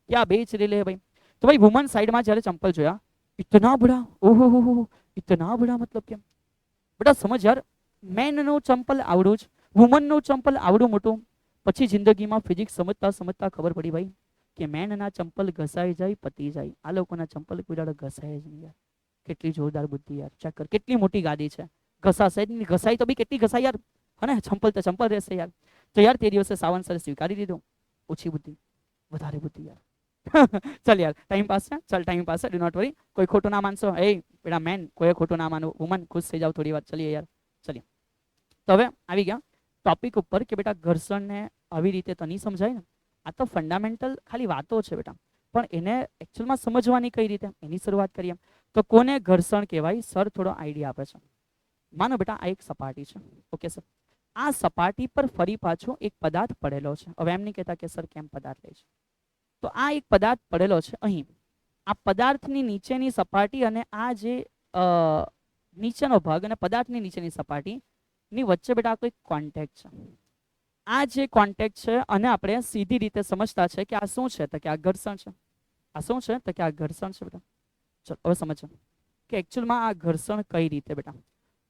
ક્યાં બેચ લે ભાઈ. તો ભાઈ વુમન સાઈડમાં જ્યારે ચંપલ જોયા, इतना बड़ा, ओहो इतना बड़ा, मतलब क्या बेटा समझ यार, મેન નું ચંપલ આવડું જ, વુમન નું ચંપલ આવડું મોટું. પછી જિંદગીમાં ફિઝિક્સ સમજતા ખબર પડી ભાઈ કે મેન ના ચંપલ ઘસાઈ જાય પતી જાય, આ લોકોના ચંપલ કોઈ દાડો ઘસાય જ નહીં યાર. કેટલી જોરદાર બુદ્ધિ યાર, ચેક કર કેટલી મોટી ગાદી છે, ઘસાશે જ નહીં, ઘસાઈ તો બી કેટલી ઘસાય યાર, હને ચંપલ તો ચંપલ રહેશે યાર. તો યાર તે દિવસે સાવંત સરે સ્વીકારી દીધું, ઓછી બુદ્ધિ વધારે બુદ્ધિ યાર. चल यार टाइम पास है, चल टाइम पास है, डू नॉट वरी, कोई खोटो ना मानसो, ए बेटा मैन कोई खोटो ना मानो, वुमन खुश થઈ જાવ થોડી વાર. ચलिए યાર ચलिए. તો હવે આવી ગયા ટોપિક ઉપર કે બેટા ઘર્ષણને આવી રીતે તો નહીં સમજાય ને, આ તો ફંડામેન્ટલ ખાલી વાતો છે બેટા, પણ એને એકચ્યુઅલમાં સમજવાની કઈ રીતે એની શરૂઆત કરીએ. તો કોને ઘર્ષણ કહેવાય? સર થોડો આઈડિયા આપે છે. માનો બેટા આ એક સપાટી છે, ઓકે સર, આ સપાટી પર ફરી પાછો એક પદાર્થ પડેલો છે. હવે એમ નહીં કહેતા કે સર કેમ પદાર્થ લે છે, તો આ એક પદાર્થ પડેલો છે અહીં, આ પદાર્થની નીચેની સપાટી અને આ જે નીચેનો ભાગ અને પદાર્થની નીચેની સપાટીની વચ્ચે બેટા કોઈ કોન્ટેક્ટ છે. આ જે કોન્ટેક્ટ છે અને આપણે સીધી રીતે સમજતા છે કે આ શું છે, તો કે આ ઘર્ષણ છે. આ શું છે તો કે આ ઘર્ષણ છે બેટા. ચલો હવે સમજો કે એકચ્યુઅલમાં આ ઘર્ષણ કઈ રીતે બેટા.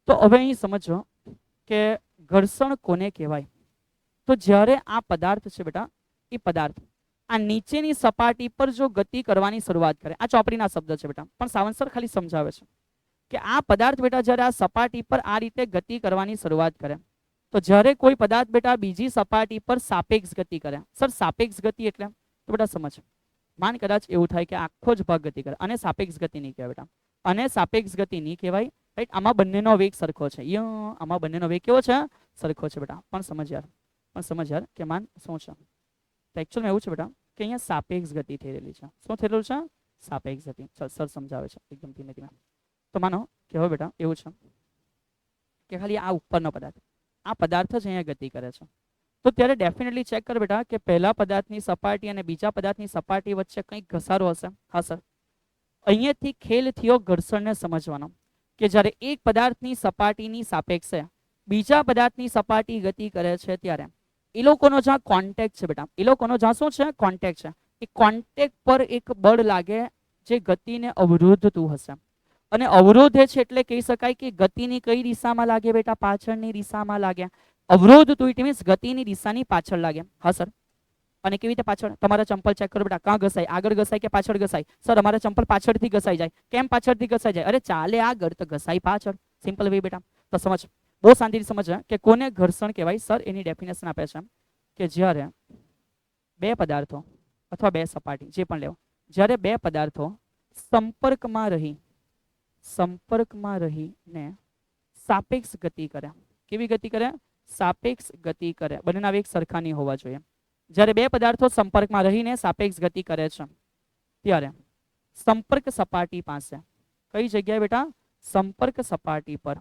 તો હવે અહીં સમજો કે ઘર્ષણ કોને કહેવાય. તો જ્યારે આ પદાર્થ છે બેટા, એ પદાર્થ આ નીચેની સપાટી પર જો ગતિ કરવાની શરૂઆત કરે, આ ચોપડીના શબ્દ છે બેટા, પણ સાવંત સર ખાલી સમજાવે છે કે આ પદાર્થ બેટા જ્યારે આ સપાટી પર આ રીતે ગતિ કરવાની શરૂઆત કરે, તો જ્યારે કોઈ પદાર્થ બેટા બીજી સપાટી પર સાપેક્ષ ગતિ કરે. સર સાપેક્ષ ગતિ એટલે? તો બેટા સમજ, માન કદાચ એવું થાય કે આખો જ ભાગ ગતિ કરે, અને સાપેક્ષ ગતિ નહીં કહેવાય બેટા, અને સાપેક્ષ ગતિ નહીં કહેવાય, રાઈટ. આમાં બંનેનો વેગ સરખો છે, આમાં બંનેનો વેગ કેવો છે? સરખો છે બેટા. પણ સમજ યાર કે માન શું છે, તો એકચ્યુઅલમાં એવું છે બેટા કે અહીંયા સાપેક્ષ ગતિ થઈ રહેલી છે. શું થઈ રહ્યું છે? સાપેક્ષ ગતિ. સર સમજાવે છે એકદમ ધીમે ધીમે. તો માનો કે હવે બેટા એવું છે કે ખાલી આ ઉપરનો પદાર્થ, આ પદાર્થ જ અહીંયા ગતિ કરે છે, તો ત્યારે ડેફિનેટલી ચેક કર બેટા કે પહેલા પદાર્થની સપાટી અને બીજા પદાર્થની સપાટી વચ્ચે કંઈક ઘસારો હશે. હા સર, અહીંયાથી ખેલ થયો ઘર્ષણને સમજવાનો કે જ્યારે એક પદાર્થની સપાટીની સાપેક્ષે બીજા પદાર્થની સપાટી ગતિ કરે છે ત્યારે એ લોકોનો જ્યાં કોન્ટેક્ટ છે બેટા, એ લોકોનો જ્યાં શું છે કોન્ટેક્ટ છે, એ કોન્ટેક્ટ પર એક બળ લાગે જે ગતિને અવરોધતું હશે. અને અવરોધે છે એટલે કહી શકાય કે ગતિની કઈ દિશામાં લાગે બેટા? પાછળની દિશામાં લાગે. અવરોધતું ઇટ મીન્સ ગતિની દિશાની પાછળ લાગે. હા સર. અને કેવી રીતે પાછળ? તમારા ચંપલ ચેક કરો બેટા, ક્યાં ઘસાય? આગળ ઘસાય કે પાછળ ઘસાય? સર અમારા ચંપલ પાછળથી ઘસાઈ જાય. કેમ પાછળથી ઘસાઈ જાય? અરે ચાલે આગળ તો ઘસાય પાછળ. સિમ્પલ વે બેટા. તો સમજ, બહુ શાંતિથી સમજ કે કોને ઘર્ષણ કહેવાય. સર એની ડેફિનેશન આપે છે કે જ્યારે બે પદાર્થો અથવા બે સપાટી જે પણ લેવો, જ્યારે બે પદાર્થો સંપર્કમાં રહીને સાપેક્ષ ગતિ કરે. કેવી ગતિ કરે? સાપેક્ષ ગતિ કરે. બંનેના વેગ સરખા નહીં હોવા જોઈએ. જ્યારે બે પદાર્થો સંપર્કમાં રહીને સાપેક્ષ ગતિ કરે છે ત્યારે સંપર્ક સપાટી પાસે, કઈ જગ્યાએ બેટા? સંપર્ક સપાટી પર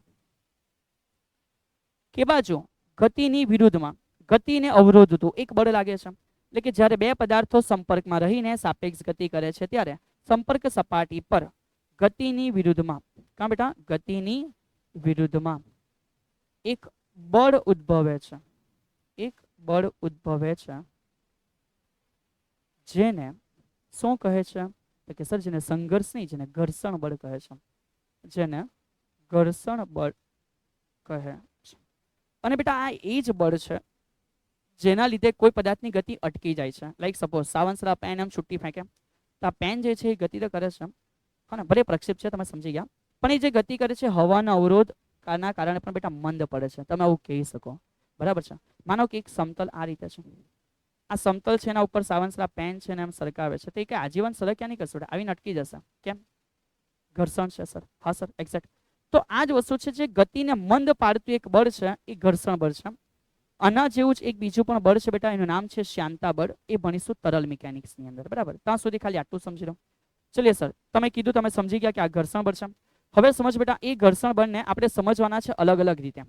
કે બાજુ ગતિની વિરુદ્ધમાં ગતિને અવરોધતું એક બળ લાગે છે. એટલે કે જ્યારે બે પદાર્થો સંપર્કમાં રહીને સાપેક્ષ ગતિ કરે છે ત્યારે સંપર્ક સપાટી પર ગતિની વિરુદ્ધમાં, કાં બેટા? ગતિની વિરુદ્ધમાં એક બળ ઉદ્ભવે છે. એક બળ ઉદ્ભવે છે જેને શું કહે છે? તો કે સર જેને સંઘર્ષ નહીં, જેને ઘર્ષણ બળ કહે છે. જેને ઘર્ષણ બળ કહે છે. અને બેટા આ એ જ બળ છે જેના લીધે કોઈ પદાર્થની ગતિ અટકી જાય છે. લાઈક સપોઝ સાવનસરા પેન એમ છૂટી ફેંકે તો આ પેન જે છે એ ગતિ તો કરે છે, હા ને, ભલે પ્રક્ષેપ છે, તમે સમજી ગયા, પણ એ જે ગતિ કરે છે હવાના અવરોધ ના કારણે પણ બેટા મંદ પડે છે. તમે આવું કહી શકો, બરાબર છે. માનો કે એક સમતલ આ રીતે છે, આ સમતલ છે, એના ઉપર સાવનસરા પેન છે ને એમ સરકાવે છે, તો એ કે આજીવન સરક્યા નહીં કરશે, આવીને અટકી જશે. કેમ? ઘર્ષણ છે સર. હા સર, એક્ઝેક્ટ. તો આ જ વસ્તુ છે, જે ગતિને મંદ પાડતું એક બળ છે એ ઘર્ષણ બળ છે. આના જેવું જ એક બીજું પણ બળ છે બેટા, એનું નામ છે શ્યાનતા બળ. એ ભણીશું તરલ મિકેનિક્સ ની અંદર, બરાબર. ત્યાં સુધી ખાલી આટલું સમજી લો. ચલિએ સર, તમે કીધું, તમે સમજી ગયા કે આ ઘર્ષણ બળ છે. હવે સમજ બેટા, એ ઘર્ષણ બળને આપણે સમજવાના છે અલગ અલગ રીતે.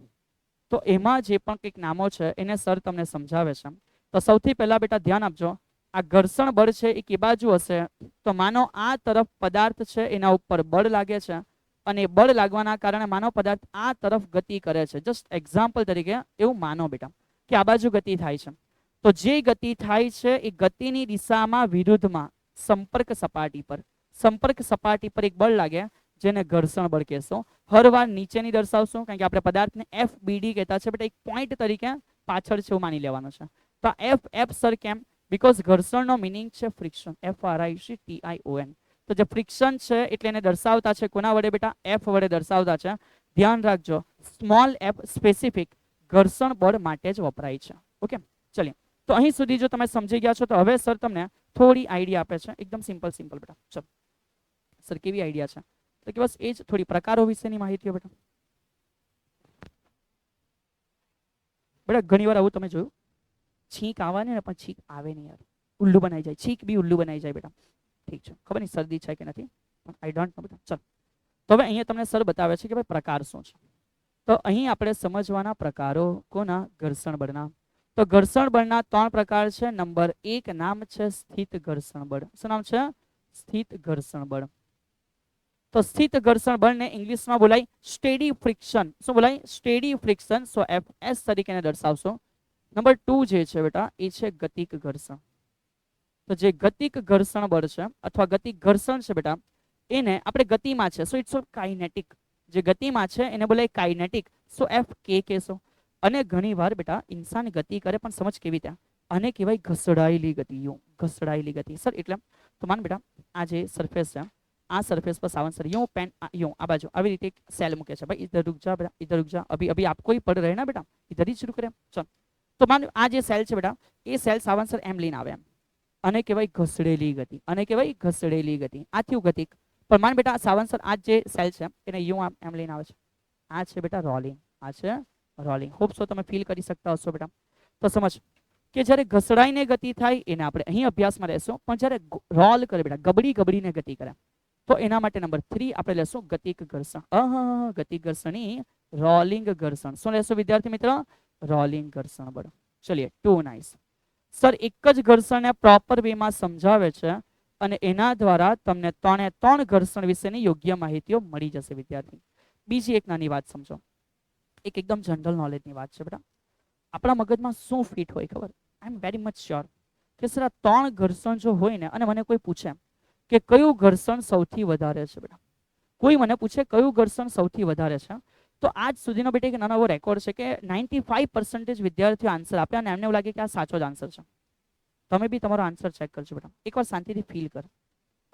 તો એમાં જે પણ કંઈક નામો છે એને સર તમને સમજાવે છે. તો સૌથી પહેલા બેટા ધ્યાન આપજો, આ ઘર્ષણ બળ છે એ કે બાજુ હશે? તો માનો આ તરફ પદાર્થ છે એના ઉપર બળ લાગે છે અને બળ લાગવાના કારણે માનો પદાર્થ આ તરફ ગતિ કરે છે. જસ્ટ એક્ઝામ્પલ તરીકે એવું માનો બેટા કે આ બાજુ ગતિ થાય છે. તો જે ગતિ થાય છે એ ગતિની દિશામાં વિરુદ્ધમાં સંપર્ક સપાટી પર એક બળ લાગે જેને ઘર્ષણ બળ કહેશો. હર વાર નીચેની દર્શાવશું કારણ કે આપણે પદાર્થને FBD કહેતા છે, બેટા એક પોઈન્ટ તરીકે પાછળ છે એવું માની લેવાનું છે. તો F સર કેમ? બીકોઝ ઘર્ષણનો મિનિંગ છે ફ્રિક્શન, FRICTION. તો જે ફ્રિક્શન છે એટલે એને દર્શાવતા છે કોના વડે બેટા? F વડે દર્શાવતા છે. ધ્યાન રાખજો, સ્મોલ f સ્પેસિફિક ઘર્ષણ બળ માટે જ વપરાય છે. ઓકે, ચલિએ. તો અહીં સુધી જો તમે સમજી ગયા છો તો હવે સર તમને થોડી આઈડિયા આપે છે, એકદમ સિમ્પલ બેટા. ચલો સર, કેવી આઈડિયા છે? તો કે બસ એ જ થોડી પ્રકારો વિશેની માહિતીઓ બેટા. ઘણી વાર આવું તમે જોયું, છીંક આવવાની ને પણ છીંક આવે નહીં યાર, ઉલ્લુ બનાવી જાય, છીંક બી ઉલ્લુ બનાવી જાય બેટા. ઠીક છે, ખબર નહીં શરદી છે કે નથી, પણ આઈ ડોન્ટ નો બેટા. ચલો, તો હવે અહીંયા તમને સર બતાવે છે કે ભાઈ પ્રકાર શું છે. તો અહીં આપણે સમજવાના પ્રકારો કોના? ઘર્ષણ બળના. તો ઘર્ષણ બળના 3 પ્રકાર છે. નંબર 1 નામ છે સ્થિત ઘર્ષણ બળ. શું નામ છે? સ્થિત ઘર્ષણ બળ. તો સ્થિત ઘર્ષણ બળને ઇંગ્લિશમાં બોલાય સ્ટેડી ફ્રિક્શન. શું બોલાય? Steady friction. સો FS તરીકે દર્શાવશો. નંબર 2 જે છે બેટા એ છે ગતિક ઘર્ષણ. તો જે ગતિક ઘર્ષણ બળ છે અથવા ગતિક ઘર્ષણ છે બેટા, એને આપણે ગતિમાં છે, સો ઇટ્સ કાઇનેટિક. જે ગતિમાં છે એને બોલાય કાઇનેટિક. સો FK કહેશો. અને ઘણી વાર બેટા ઇન્સાન ગતિ કરે પણ સમજ કેવી રીતે? આને કહેવાય ઘસડાયેલી ગતિ. ઘસડાયેલી ગતિ સર એટલે તો માન બેટા આ જે સરફેસ છે, આ सरफेस पर सावन सर यूं पेन यूं आ बाजू अभी रीते सेल मूके छे भाई, इधर रुक जा बेटा, इधर रुक जा, अभी अभी आपको ही पढ़ रहे हैं ना बेटा, इधर ही शुरू करें. चल तो मान आ जे सेल छे बेटा, ए सेल सावन सर एम लईने आवे एम, आने कहेवाय घसड़ेली गति, आने कहेवाय घसड़ेली गति. आ थयुं गतिक. पण मान बेटा सावन सर आ जे सेल छे एने यूं एम लईने आवे छे, आ छे बेटा रोलिंग, आ छे रोलिंग. होप सो તમે ફીલ કરી શકતા હશો બેટા. તો સમજ કે જ્યારે ઘસડાઈને ગતિ થાય એને આપણે અહીં અભ્યાસમાં લેશું, પણ જ્યારે રોલ કરે બેટા ગબડી ગબડીને ગતિ કરે તો એના માટે નંબર 3 આપણે લેશું ગતિક ઘર્ષણ. ગતિક ઘર્ષણી રોલિંગ ઘર્ષણ. શું લેશું વિદ્યાર્થી મિત્રો? રોલિંગ ઘર્ષણ બળ. ચલિए 2 નાઇસ. સર એક જ ઘર્ષણને પ્રોપર વેમાં સમજાવે છે અને એના દ્વારા તમને 3 ઘર્ષણ વિશેની યોગ્ય માહિતીઓ મળી જશે વિદ્યાર્થી. બીજી એક નાની વાત સમજો, એક એકદમ જનરલ નોલેજની વાત છે બેટા. આપણા મગજમાં શું ફિટ હોય ખબર? આઈ એમ વેરી મચ શ્યોર કે સર આ 3 ઘર્ષણ જો હોય ને, અને મને કોઈ પૂછે કે કયું ઘર્ષણ સૌથી વધારે છે બેટા, કોઈ મને પૂછે કયું ઘર્ષણ સૌથી વધારે છે, તો આજ સુધીનો બેટા એક નાનો એવો રેકોર્ડ છે કે 95% વિદ્યાર્થીઓ આન્સર આપે અને એમને એવું લાગે કે આ સાચો જ આન્સર છે. તમે બી તમારો આન્સર ચેક કરજો બેટા, એકવાર શાંતિથી ફીલ કર.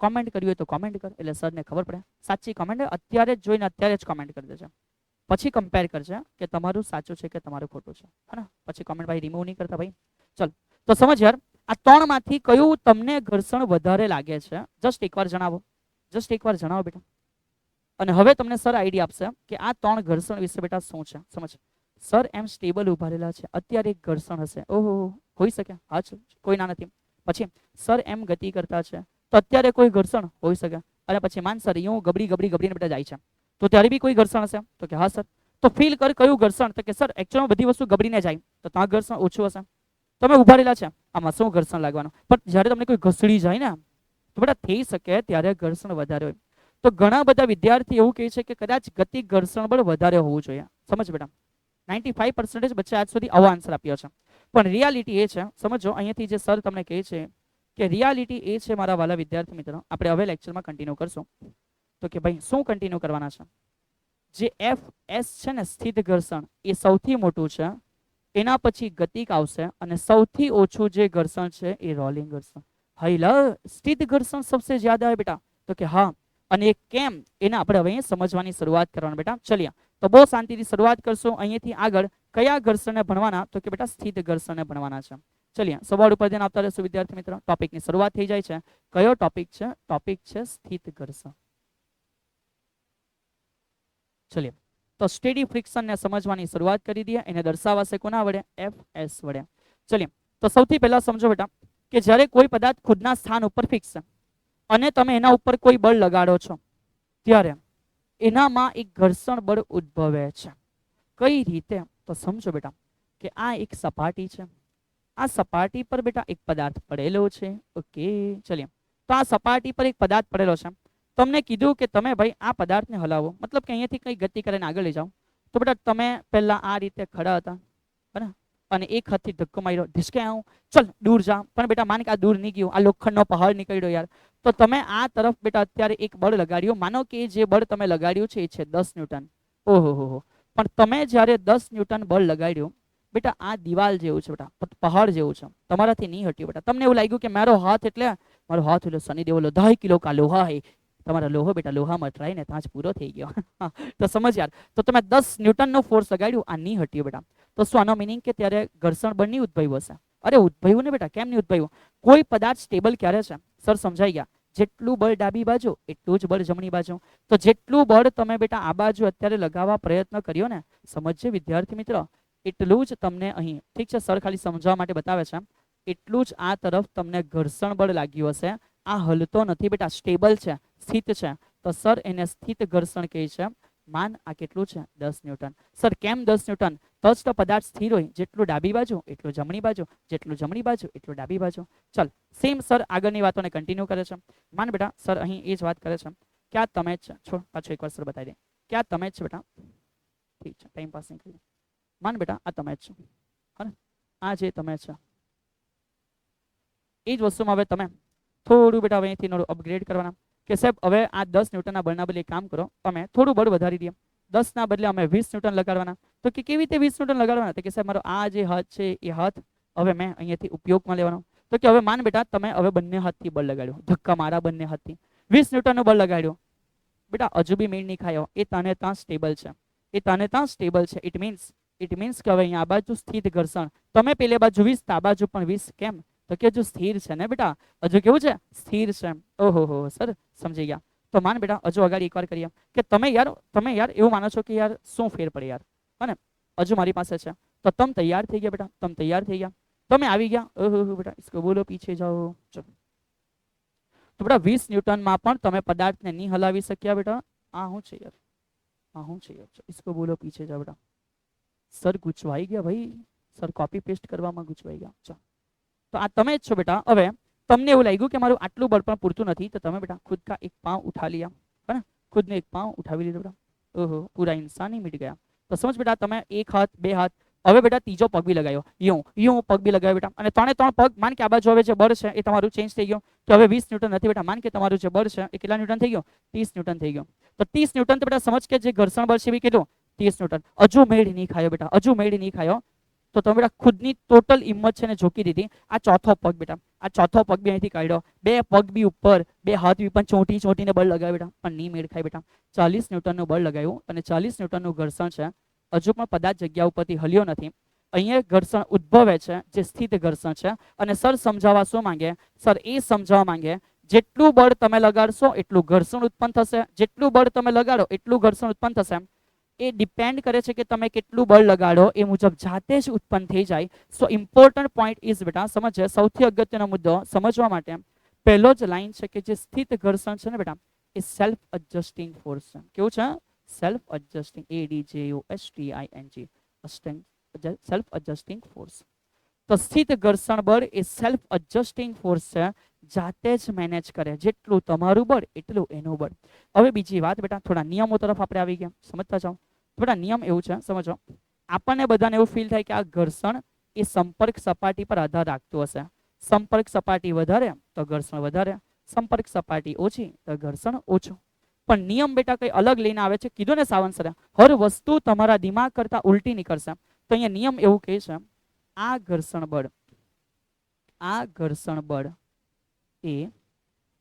કોમેન્ટ કરવી હોય તો કોમેન્ટ કર, એટલે સરને ખબર પડે. સાચી કોમેન્ટ અત્યારે જ જોઈને અત્યારે જ કોમેન્ટ કરી દેજો, પછી કમ્પેર કરજે કે તમારું સાચું છે કે તમારું ખોટું છે, હે ને? પછી કોમેન્ટ ભાઈ રિમૂવ નહીં કરતા ભાઈ. ચલ તો સમજ યાર, આ 3 માંથી કયું તમને ઘર્ષણ વધારે લાગે છે? જસ્ટ એકવાર જણાવો, જસ્ટ એકવાર જણાવો બેટા. અને હવે તમને સર આઈડિયા આપશે કે આ 3 ઘર્ષણ વિશે બેટા શું છે. સમજ, સર એમ સ્ટેબલ ઉભા રહેલા છે, અત્યારે એક ઘર્ષણ હશે, ઓહો હોઈ શકે, હા છે, કોઈ ના નથી. પછી સર એમ ગતિ કરતા છે, તો અત્યારે કોઈ ઘર્ષણ હોઈ શકે. અને પછી માન સર યું ગબડી ગબડી ગબડીને બેટા જાય છે, તો ત્યારે બી કોઈ ઘર્ષણ હશે? તો કે હા સર. તો ફીલ કર કયું ઘર્ષણ? તો કે સર એકચ્યુઅલમાં બધી વસ્તુ ગબડીને જાય, તો ત્યાં ઘર્ષણ ઓછું હશે. તમે ઉભા રહેલા છે, આમાં શું ઘર્ષણ લાગવાનું? પણ જ્યારે તમને કોઈ ઘસડી જાય ને, તો બેટા થઈ શકે ત્યારે ઘર્ષણ વધારે હોય. તો ઘણા બધા વિદ્યાર્થી એવું કહે છે કે કદાચ ગતિ ઘર્ષણ બળ વધારે હોવું જોઈએ. સમજ બેટા, 95% બચ્ચા આજ સુધી આવો આન્સર આપ્યો છે. પણ રિયાલિટી એ છે, સમજો અહીંયાથી જે સર તમને કહે છે કે રિયાલિટી એ છે મારા વાલા વિદ્યાર્થી મિત્રો, આપણે હવે લેક્ચરમાં કન્ટિન્યુ કરશું. તો કે ભાઈ શું કન્ટિન્યુ કરવાના છે? જે FS છે ને સ્થિત ઘર્ષણ, એ સૌથી મોટું છે, એના પછી ગતિક આવશે, અને સૌથી ઓછું જે ઘર્ષણ છે એ રોલિંગ ઘર્ષણ. હાઈલા સ્થિત ઘર્ષણ સબસે જ્યાદા है બેટા? તો કે હા. અને એ કેમ, એને આપણે હવે સમજવાની શરૂઆત કરવાની બેટા. ચલિए તો બહુ શાંતિથી શરૂઆત કરશું. અહીંયાથી આગળ કયા ઘર્ષણને ભણવાના? તો કે બેટા સ્થિત ઘર્ષણને ભણવાના છે. ચલિए સવાલ ઉપર ધ્યાન આપતા રહેશું વિદ્યાર્થી મિત્રો. ટોપિકની શરૂઆત થઈ જાય છે. કયો ટોપિક છે? ટોપિક છે સ્થિત ઘર્ષણ. ચલિए તો સ્ટેડી ફ્રિક્શન ને સમજવાની શરૂઆત કરી દઈએ. એને દર્શાવાશે કોના વડે? FS વડે. ચલિए તો સૌથી પહેલા સમજો બેટા કે જ્યારે કોઈ પદાર્થ ખુદના સ્થાન ઉપર ફિક્સ છે અને તમે એના ઉપર કોઈ બળ લગાડો છો, ત્યારે એનામાં એક ઘર્ષણ બળ ઉદ્ભવે છે. કઈ રીતે? તો સમજો બેટા કે આ એક સપાટી છે, આ સપાટી પર બેટા એક પદાર્થ પડેલો છે. ઓકે ચલિए તો આ સપાટી પર એક પદાર્થ પડેલો છે. તમને કીધું કે તમે ભાઈ આ પદાર્થને હલાવો, મતલબ કે અહીંયાથી કઈ ગતિ કરીને આગળ લઈ જાઓ. તો બેટા તમે પહેલા આ રીતે ખડા હતા, બરાબર, અને એક હાથથી ધક્કો માર્યો, ઢીસકે આવું, ચલ દૂર જા. પણ બેટા માન કે આ દૂર નહીં ગયું, આ લોખંડનો પહાડ નીકળ્યો યાર. તો તમે આ તરફ બેટા અત્યારે એક બળ લગાડ્યું. માનો કે જે બળ તમે લગાડ્યું છે એ છે 10 ન્યૂટન. ઓહો હો. પણ તમે જ્યારે 10 ન્યૂટન બળ લગાડ્યું બેટા, આ દિવાલ જેવું છે બેટા, પહાડ જેવું છે, તમારાથી નહીં હટ્યું બેટા. તમને એવું લાગ્યું કે મારો હાથ એટલે શનિદેવ 10 કિલો કા લોહા હે. તમારો લોહો બેટા લોહામાં ટ્રાઈને ત્યાં જ પૂરો થઈ ગયો. તો સમજ યાર, તો તમે 10 ન્યૂટનનો ફોર્સ લગાડ્યું, આ નહીં હટ્યું બેટા. તો શું આનો મિનિંગ કે ત્યારે ઘર્ષણ બળ નહીં ઉદ્ભવ્યું હશે? અરે ઉદ્ભવ્યું ને બેટા, કેમ નહીં ઉદ્ભવ્યું? કોઈ પદાર્થ સ્ટેબલ ક્યારે છે? સર સમજાઈ ગયા. જેટલું બળ ડાબી બાજુ એટલું જ બળ જમણી બાજુ. તો જેટલું બળ તમે બેટા આ બાજુ અત્યારે લગાવવા પ્રયત્ન કર્યો ને, સમજજે વિદ્યાર્થી મિત્રો, એટલું જ તમને અહીં, ઠીક છે સર ખાલી સમજાવવા માટે બતાવે છે, એટલું જ આ તરફ તમને ઘર્ષણ બળ લાગ્યું હશે. આ હલતો નથી બેટા, સ્ટેબલ છે, સ્થિત છે. તો સર એને સ્થિત ઘર્ષણ કહે છે. માન આ કેટલું છે? 10 ન્યૂટન. સર કેમ 10 ન્યૂટન? તો જ તો પદાર્થ સ્થિર હોય. જેટલું ડાબી બાજુ એટલું જમણી બાજુ, જેટલું જમણી બાજુ એટલું ડાબી બાજુ. ચલ સેમ સર આગળની વાતોને કન્ટિન્યુ કરે છે. માન બેટા સર અહીં એ જ વાત કરે છે કે આ તમે જ છે. છોડ પાછું એકવાર સર બતાવી દે કે આ તમે જ છે બેટા. ઠીક છે, ટાઈમ પાસ નહીં કરીએ. માન બેટા આ તમે જ છો, હા ને? આ જે તમે છે એ જ વસ્તુમાં હવે તમે થોડું બેટા હવે અહીંથી થોડું અપગ્રેડ કરવાના કે સાહેબ હવે આ 10 ન્યૂટનના બળના બદલે કામ કરો, અમે થોડું બળ વધારી દઈએ. 10 ના બદલે અમે 20 ન્યૂટન લગાડવાના. તો કે કેવી રીતે 20 ન્યૂટન લગાડવાના? તો કે સાહેબ મારો આ જે હાથ છે એ હાથ હવે મેં અહીંયાથી ઉપયોગમાં લેવાનો. તો કે હવે માન બેટા તમે હવે બંને હાથથી બળ લગાડ્યો, ધક્કા મારા બંને હાથથી 20 ન્યૂટનનું બળ લગાડ્યો. બેટા હજુ બી મેળ નહીં ખાયો, એ તાને ત્યાં સ્ટેબલ છે, એ તાને ત્યાં સ્ટેબલ છે. ઇટ મીન્સ કે હવે અહીંયા આ બાજુ સ્થિત ઘર્ષણ, તમે પેલે બાજુ 20, આ બાજુ પણ 20. કેમ? તો કે હજુ સ્થિર છે ને બેટા, હજુ કેવું છે? સ્થિર છે. ઓહો હો સર સમજી ગયા. તો માન બેટા હજુ આગળ એકવાર કરીએ કે તમે યાર એવું માનો છો કે યાર શું ફેર પડે યાર, અને હજુ મારી પાસે છે. તો તમે તૈયાર થઈ ગયા બેટા, તમે તૈયાર થઈ ગયા, તમે આવી ગયા. ઓહો બેટા इसको बोलो पीछे जाओ. ચલો તો બેટા 20 ન્યૂટનમાં પણ તમે પદાર્થને નહીં હલાવી શક્યા બેટા. આ શું છે યાર, આ શું છે યાર? इसको बोलो पीछे जाओ બેટા. સર ગુચવાઈ ગયા ભાઈ, સર કોપી પેસ્ટ કરવામાં ગુચવાઈ ગયા. ચાલો તો આ તમે જ છો બેટા. હવે તમને એવું લાગ્યું કે મારું આટલું બળ પણ પૂરતું નથી, તો તમે બેટા खुद का एक पाँव उठा लिया, है ना, खुद ने एक पाँव उठाવી લીધો બેટા, ઓહો પૂરા इंसान ही मिट गया। तो समझ बेटा તમે એક હાથ બે હાથ, હવે બેટા ત્રીજો પગ બી લગાવ્યો, યું યું પગ બી લગાવ્યો બેટા, અને ત્રણે ત્રણ પગ માન કે આ બાજુ હવે જે બળ છે એ તમારું ચેન્જ થઈ ગયો, કે હવે 20 ન્યૂટન નથી બેટા, માન કે તમારું જે બળ છે એ કેટલા ન્યૂટન થઈ ગયો, 30 ન્યૂટન થઈ ગયો। તો 30 ન્યૂટન તો બેટા સમજ કે જે ઘર્ષણ બળ છે એ કેટલું, 30 ન્યૂટન। હજુ મેળ નહીં ખાયો બેટા, હજુ મેળ નહીં ખાયો, તો તમે બેટા ખુદની ટોટલ હિંમત છે ને ઝોકી દીધી। આ ચોથો પગ બેટા, આ ચોથો પગ બી અહીંથી કાઢ્યો, બે પગ બી ઉપર, બે હાથ બી પણ ચોંટી ચોંટીને બળ લગાવ્યું બેટા, પણ નહીં મેળ ખાય બેટા। 40 ન્યૂટનનું બળ લગાવ્યું અને 40 ન્યૂટનનું ઘર્ષણ છે, હજુ પણ પદાર્થ જગ્યા ઉપરથી હલ્યો નથી। અહીંયા ઘર્ષણ ઉદ્ભવે છે જે સ્થિત ઘર્ષણ છે, અને સર સમજાવવા શું માંગે, સર એ સમજાવવા માંગે જેટલું બળ તમે લગાડશો એટલું ઘર્ષણ ઉત્પન્ન થશે, જેટલું બળ તમે લગાડો એટલું ઘર્ષણ ઉત્પન્ન થશે। એ ડિપેન્ડ કરે છે કે તમે કેટલું બળ લગાડો એ મુજબ જાતે જ ઉત્પન્ન થઈ જાય। સો ઇમ્પોર્ટન્ટ પોઈન્ટ ઇઝ બેટા સમજે, સૌથી અગત્યનો મુદ્દો સમજવા માટે પહેલો જ લાઈન છે કે જે સ્થિત ઘર્ષણ છે ને બેટા એ સેલ્ફ એડજસ્ટિંગ ફોર્સ છે। કેવું છે, self adjusting, ADJUSTING, self adjusting force. તો સ્થિત ઘર્ષણ બળ એ સેલ્ફ એડજસ્ટિંગ ફોર્સ છે, જાતે જ મેનેજ કરે, જેટલું તમારું બળ એટલું એનું બળ। હવે બીજી વાત બેટા, થોડા નિયમો તરફ આપણે આવી ગયા, સમજતા જાઓ। થોડા નિયમ એવું છે સમજો, આપણને બધાને એવું ફીલ થાય કે આ ઘર્ષણ એ સંપર્ક સપાટી પર આધાર રાખતું હશે, સંપર્ક સપાટી વધારે તો ઘર્ષણ વધારે, સંપર્ક સપાટી ઓછી તો ઘર્ષણ ઓછું। પણ નિયમ બેટા કઈ અલગ લઈને આવે છે, કીધું ને સાવંત સરે, હર વસ્તુ તમારા દિમાગ કરતા ઉલટી નીકળશે। તો અહીંયા નિયમ એવું કહે છે, આ ઘર્ષણ બળ એ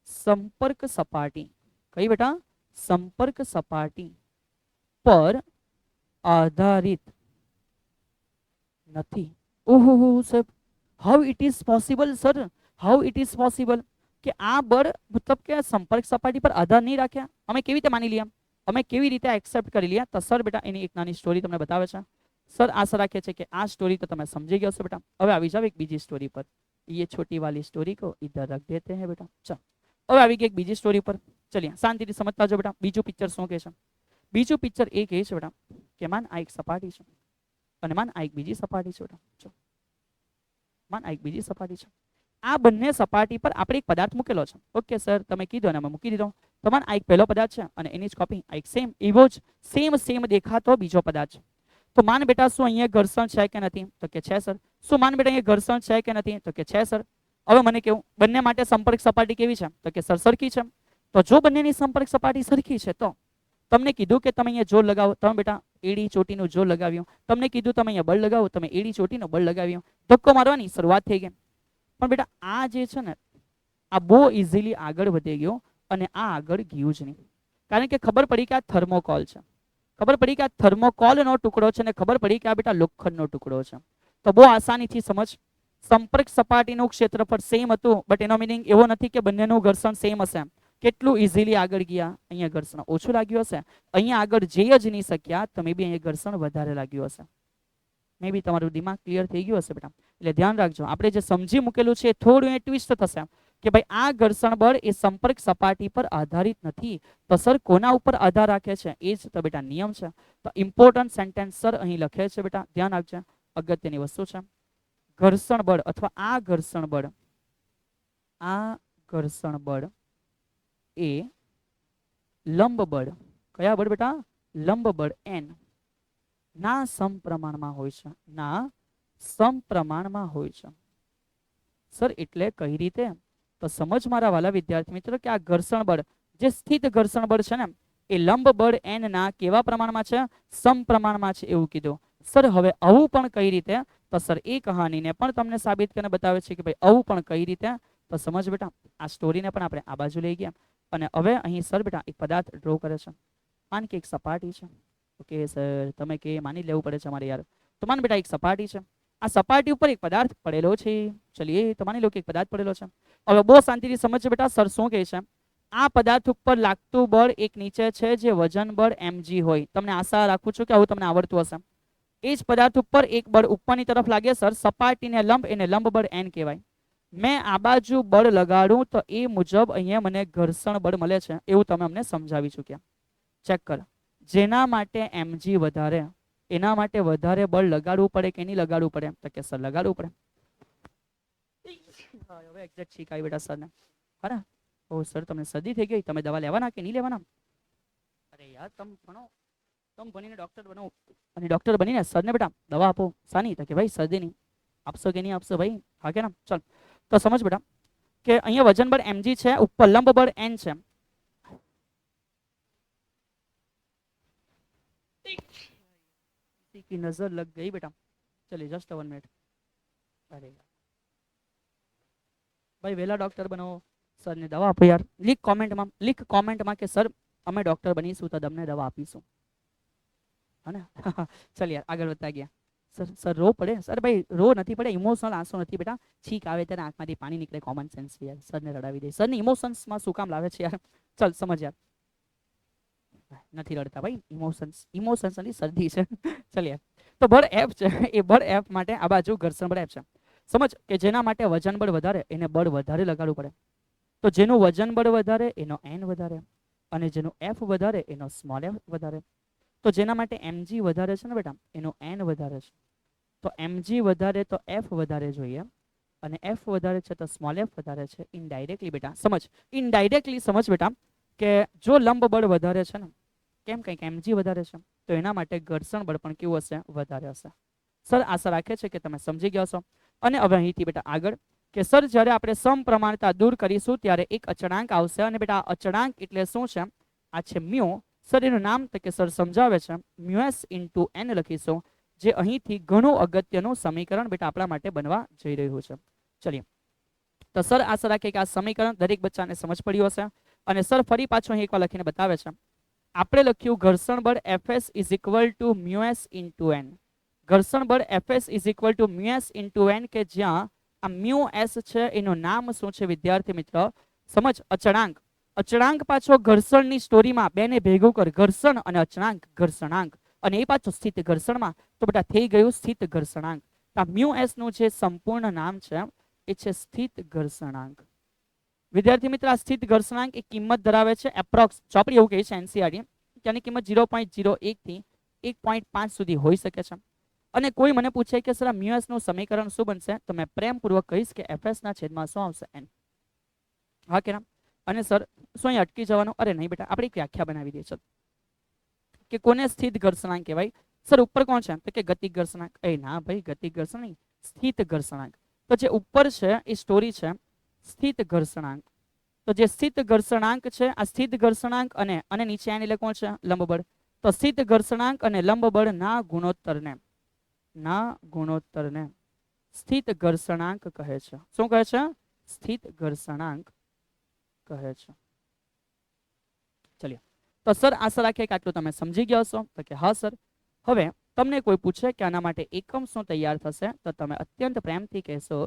સંપર્ક સપાટી, કઈ બેટા, સંપર્ક સપાટી પર આધારિત નથી। ઓહો સાહેબ, how it is possible sir, how it is possible કે આ બળ મતલબ કે સંપર્ક સપાટી પર આધાર નહીં રાખ્યા, અમે કેવી રીતે માની લીધા, અમે કેવી રીતે એક્સેપ્ટ કરી લીધા? તો સર બેટા એની એક નાની સ્ટોરી તમને બતાવે છે। સર આશા રાખે છે કે આ સ્ટોરી તો તમે સમજી ગયા હશો બેટા। હવે આવી જાવ એક બીજી સ્ટોરી પર, ये छोटी वाली स्टोरी को इधर रख देते हैं बेटा। चल હવે આવી ગઈ એક બીજી સ્ટોરી પર, ચલિए શાંતિથી સમજતા જાઓ બેટા। બીજું પિક્ચર શું કહે છે, બીજું પિક્ચર એ કહે છે બેટા કે માન આ એક સપાટી છે અને માન આ એક બીજી સપાટી છે બેટા, જો માન આ એક બીજી સપાટી છે, આ બંને સપાટી પર આપણે એક પદાર્થ મૂકેલો છે। ઓકે સર તમે કીધું અને અમે મૂકી દીધો, તો માન આ એક પહેલો પદાર્થ છે અને એની જ કોપી આ એક સેમ એવો જ સેમ દેખાતો બીજો પદાર્થ છે। તો માન બેટા શું અહીંયા ઘર્ષણ છે કે નથી, તો કે છે સર। શું માન બેટા અહીંયા ઘર્ષણ છે કે નથી, તો કે છે સર। હવે મને કેવું બંને માટે સંપર્ક સપાટી કેવી છે, તો કે સર સરખી છે। તો જો બંનેની સંપર્ક સપાટી સરખી છે તો તમને કીધું કે તમે અહીંયા જોર લગાવો, તમે બેટા એડી ચોટીનું જોર લગાવ્યું, તમને કીધું તમે અહીંયા બળ લગાવો, તમે એડી ચોટીનું બળ લગાવ્યું, ધક્કો મારવાની શરૂઆત થઈ ગઈ। પણ બેટા આ જે છે ને આ બહુ ઇઝીલી આગળ વધી ગયો અને આ આગળ ગયું જ નહીં, કારણ કે ખબર પડી કે આ થર્મોકોલ છે, ખબર પડી કે આ થર્મોકોલનો ટુકડો છે ને ખબર પડી કે આ બેટા લોખંડનો ટુકડો છે। તો બહુ આસાનીથી સમજ, સંપર્ક સપાટીનું ક્ષેત્રફળ સેમ હતું, બટ એનો મિનિંગ એવો નથી કે બંનેનું ઘર્ષણ સેમ હશે। કેટલું ઇઝીલી આગળ ગયા, અહીંયા ઘર્ષણ ઓછું લાગ્યું હશે, અહીંયા આગળ જઈ જ નહીં શક્યા તો મે બી અહીંયા ઘર્ષણ વધારે લાગ્યું હશે। મે બી તમારું દિમાગ ક્લિયર થઈ ગયું હશે બેટા। એટલે ધ્યાન રાખજો, આપણે જે સમજી મૂકેલું છે થોડું એ ટ્વિસ્ટ થશે કે ભાઈ આ ઘર્ષણ બળ એ સંપર્ક સપાટી પર આધારિત નથી, તો સર કોના ઉપર આધાર રાખે છે, એ જ તો બેટા નિયમ છે। તો ઇમ્પોર્ટન્ટ સેન્ટેન્સ સર અહીં લખે છે બેટા, ધ્યાન રાખજો, અગત્યની વસ્તુ છે। ઘર્ષણ બળ અથવા આ ઘર્ષણ બળ એ લંબ બળ, કયા બળ બેટા, લંબ બળ n ના સમપ્રમાણમાં હોય છે, ના સમપ્રમાણમાં હોય છે। સર એટલે કઈ રીતે, તો સમજ મારા વાલા વિદ્યાર્થી મિત્રો કે આ ઘર્ષણ બળ જે સ્થિત ઘર્ષણ બળ છે ને એ લંબ બળ n ના કેવા પ્રમાણમાં છે, સમપ્રમાણમાં છે એવું કીધું। સર હવે આવું પણ કઈ રીતે, તો સર એ કહાનીને પણ તમને સાબિત કરીને બતાવે છે કે ભાઈ આવું પણ કઈ રીતે, તો સમજ બેટા આ સ્ટોરીને પણ આપણે આ બાજુ લઈ ગયા અને હવે અહીં સર બેટા એક પદાર્થ ડ્રો કરે છે, માન કે એક સપાટી છે। ઓકે સર તમે કે માની લેવું પડે છે અમારે યાર, તો માન બેટા એક સપાટી છે, આ સપાટી ઉપર એક પદાર્થ પડેલો છે, ચલિए તો માની લો કે એક પદાર્થ પડેલો છે। હવે બહુ શાંતિથી સમજજો બેટા, સર શું કહે છે, આ પદાર્થ ઉપર લાગતું બળ એક નીચે છે જે વજન બળ mg હોય, તમને આશા રાખું છું કે આવું તમને આવડતું હશે। એ જ પદાર્થ ઉપર એક બળ ઉપરની તરફ લાગે સર, સપાટીને લંબ, એને લંબ બળ n કહેવાય। મેં આ બાજુ બળ લગાડું તો એ મુજબ અહીંયા મને ઘર્ષણ બળ મળે છે, એવું તમે અમને સમજાવી ચૂક્યા। ચેક કર, જેના માટે mg વધારે એના માટે વધારે બળ લગાડવું પડે કે નહીં લગાડવું પડે, તો કે સર લગાડવું પડે। હવે એક્ઝેક્ટ છીક આવી બેટા સરને. હા, ઓ સર તમને શરદી થઈ ગઈ, તમે દવા લેવાના કે નહીં લેવાના? અરે યાર તમે ભણો, તમે ભણીને ડોક્ટર બનો અને ડોક્ટર બનીને સરને બેટા દવા આપો. સાની? તો કે ભાઈ શરદીની. આપશો કે નહીં આપશો ભાઈ? હા કે ના? ચાલ તો સમજ બેટા કે અહીંયા વજન બળ mg છે, ઉપર લંબ બળ n છે. की नजर लग गई बेटा. चलिए जस्ट 1 मिनट. अरे भाई वेला डॉक्टर बनो, सर ने दवा आपो यार. लिख कॉमेंट में कि सर अमे डॉक्टर बनीशुं तो तमने दवा आपीशुं, है ने? चल यार आगे बढ़ता गया. सर रो पड़े? सर भाई रो नहीं पड़े, इमोशनल आंसू नहीं बेटा. छीक आवे त्यारे आंखमांथी पानी निकले, कॉमन सेंस यार. सर ने रडावी दे. सर ने इमोशन्स में शुं काम लावे छे यार? चल समझ यार. नहीं रड़ता भाई, इमोशन्स नहीं, सर्दी है. चलिए तो बળ F છે એ બળ F માટે આ બાજુ ઘર્ષણ બળ F છે. સમજ કે જેના માટે વજન બળ વધારે એને બળ વધારે લગાડવું પડે. તો જેનું વજન બળ વધારે એનો n વધારે, અને જેનું F વધારે એનો સ્મોલ f વધારે. તો જેના માટે mg વધારે છે ને બેટા એનો n વધારે છે. તો mg વધારે તો f વધારે જોઈએ, અને f વધારે છે તો સ્મોલ f વધારે છે. ઇનડાયરેક્ટલી બેટા સમજ, ઇનડાયરેક્ટલી સમજ બેટા કે જો લંબ બળ વધારે છે ને, કેમ કંઈક mg વધારે છે તો એના માટે ઘર્ષણ બળ પણ કેવું હશે? વધારે હશે. સર આશા રાખે છે કે તમે સમજી ગયા છો. અને હવે અહીંથી બેટા આગળ કે સર જ્યારે આપણે સમપ્રમાણતા દૂર કરીશું ત્યારે એક અચળાંક આવશે, અને બેટા અચળાંક એટલે શું છે? આ છે મ્યુ. સર એનું નામ તો કે સર સમજાવે છે મ્યુએસ ઇન્ટુ n લખીશું, જે અહીંથી ઘણું અગત્યનું સમીકરણ બેટા આપણા માટે બનવા જઈ રહ્યું છે. ચલીએ તો સર આશા રાખે કે આ સમીકરણ દરેક બચ્ચાને સમજ પડ્યું હશે. અને સર ફરી પાછું અહીં એકવાર લખીને બતાવે છે. આપણે લખ્યું ઘર્ષણ બળ Fs is equal two mu s into n. ઘર્ષણ બળ Fs is equal two mu s into n, કે જ્યાં આ મ્યુ એસ છે એનું નામ શું છે વિદ્યાર્થી મિત્ર? સમજ, અચળાંક. અચળાંક પાછો ઘર્ષણની સ્ટોરીમાં બેને ભેગું કર, ઘર્ષણ અને અચળાંક, ઘર્ષણાંક, અને એ પાછો સ્થિત ઘર્ષણમાં, તો બેટા થઈ ગયું સ્થિત ઘર્ષણાંક. આ મ્યુ એસ નું જે સંપૂર્ણ નામ છે એ છે સ્થિત ઘર્ષણાંક. વિદ્યાર્થી મિત્ર આ સ્થિત ઘર્ષણાંક એક કિંમત ધરાવે છે એપ્રોક્સ, ચોપડી એવું કહે છે એનસીઆરટી કે આની કિંમત 0.01 થી 1.5 સુધી હોઈ શકે છે. અને કોઈ મને પૂછે કે સર આ મ્યુએસ નું સમીકરણ શું બનશે, તો મેં પ્રેમપૂર્વક કહીશ કે એફએસ ના છેદમાં શું આવશે? n. હા કે ના? અને સર શું અહીં અટકી જવાનું? અરે નહીં બેટા, આપણે એક વ્યાખ્યા બનાવી દઈએ. ચલો કે કોને સ્થિત ઘર્ષણાંક કહેવાય? સર ઉપર કોણ છે? તો કે ગતિક ઘર્ષણાંક. એ ના ભાઈ, ગતિક ઘર્ષણ નહીં, સ્થિત ઘર્ષણાંક. તો જે ઉપર છે એ સ્ટોરી છે સ્થિત ઘર્ષણાંક. તો જે સ્થિત ઘર્ષણાંક છે આ સ્થિત ઘર્ષણાંક અને નીચે આને એટલે કોણ છે? લંબબળ. તો સ્થિત ઘર્ષણાંક અને લંબબળ ના ગુણોત્તરને સ્થિત ઘર્ષણાંક કહે છે. શું કહે છે? સ્થિત ઘર્ષણાંક કહે છે. ચલિए તો સર આશા રાખીએ કે આટલું તમે સમજી ગયા છો. તો કે હા સર. હવે તમને કોઈ પૂછે કે આના માટે એકમ શું તૈયાર થશે, તો તમે અત્યંત પ્રેમથી કહેશો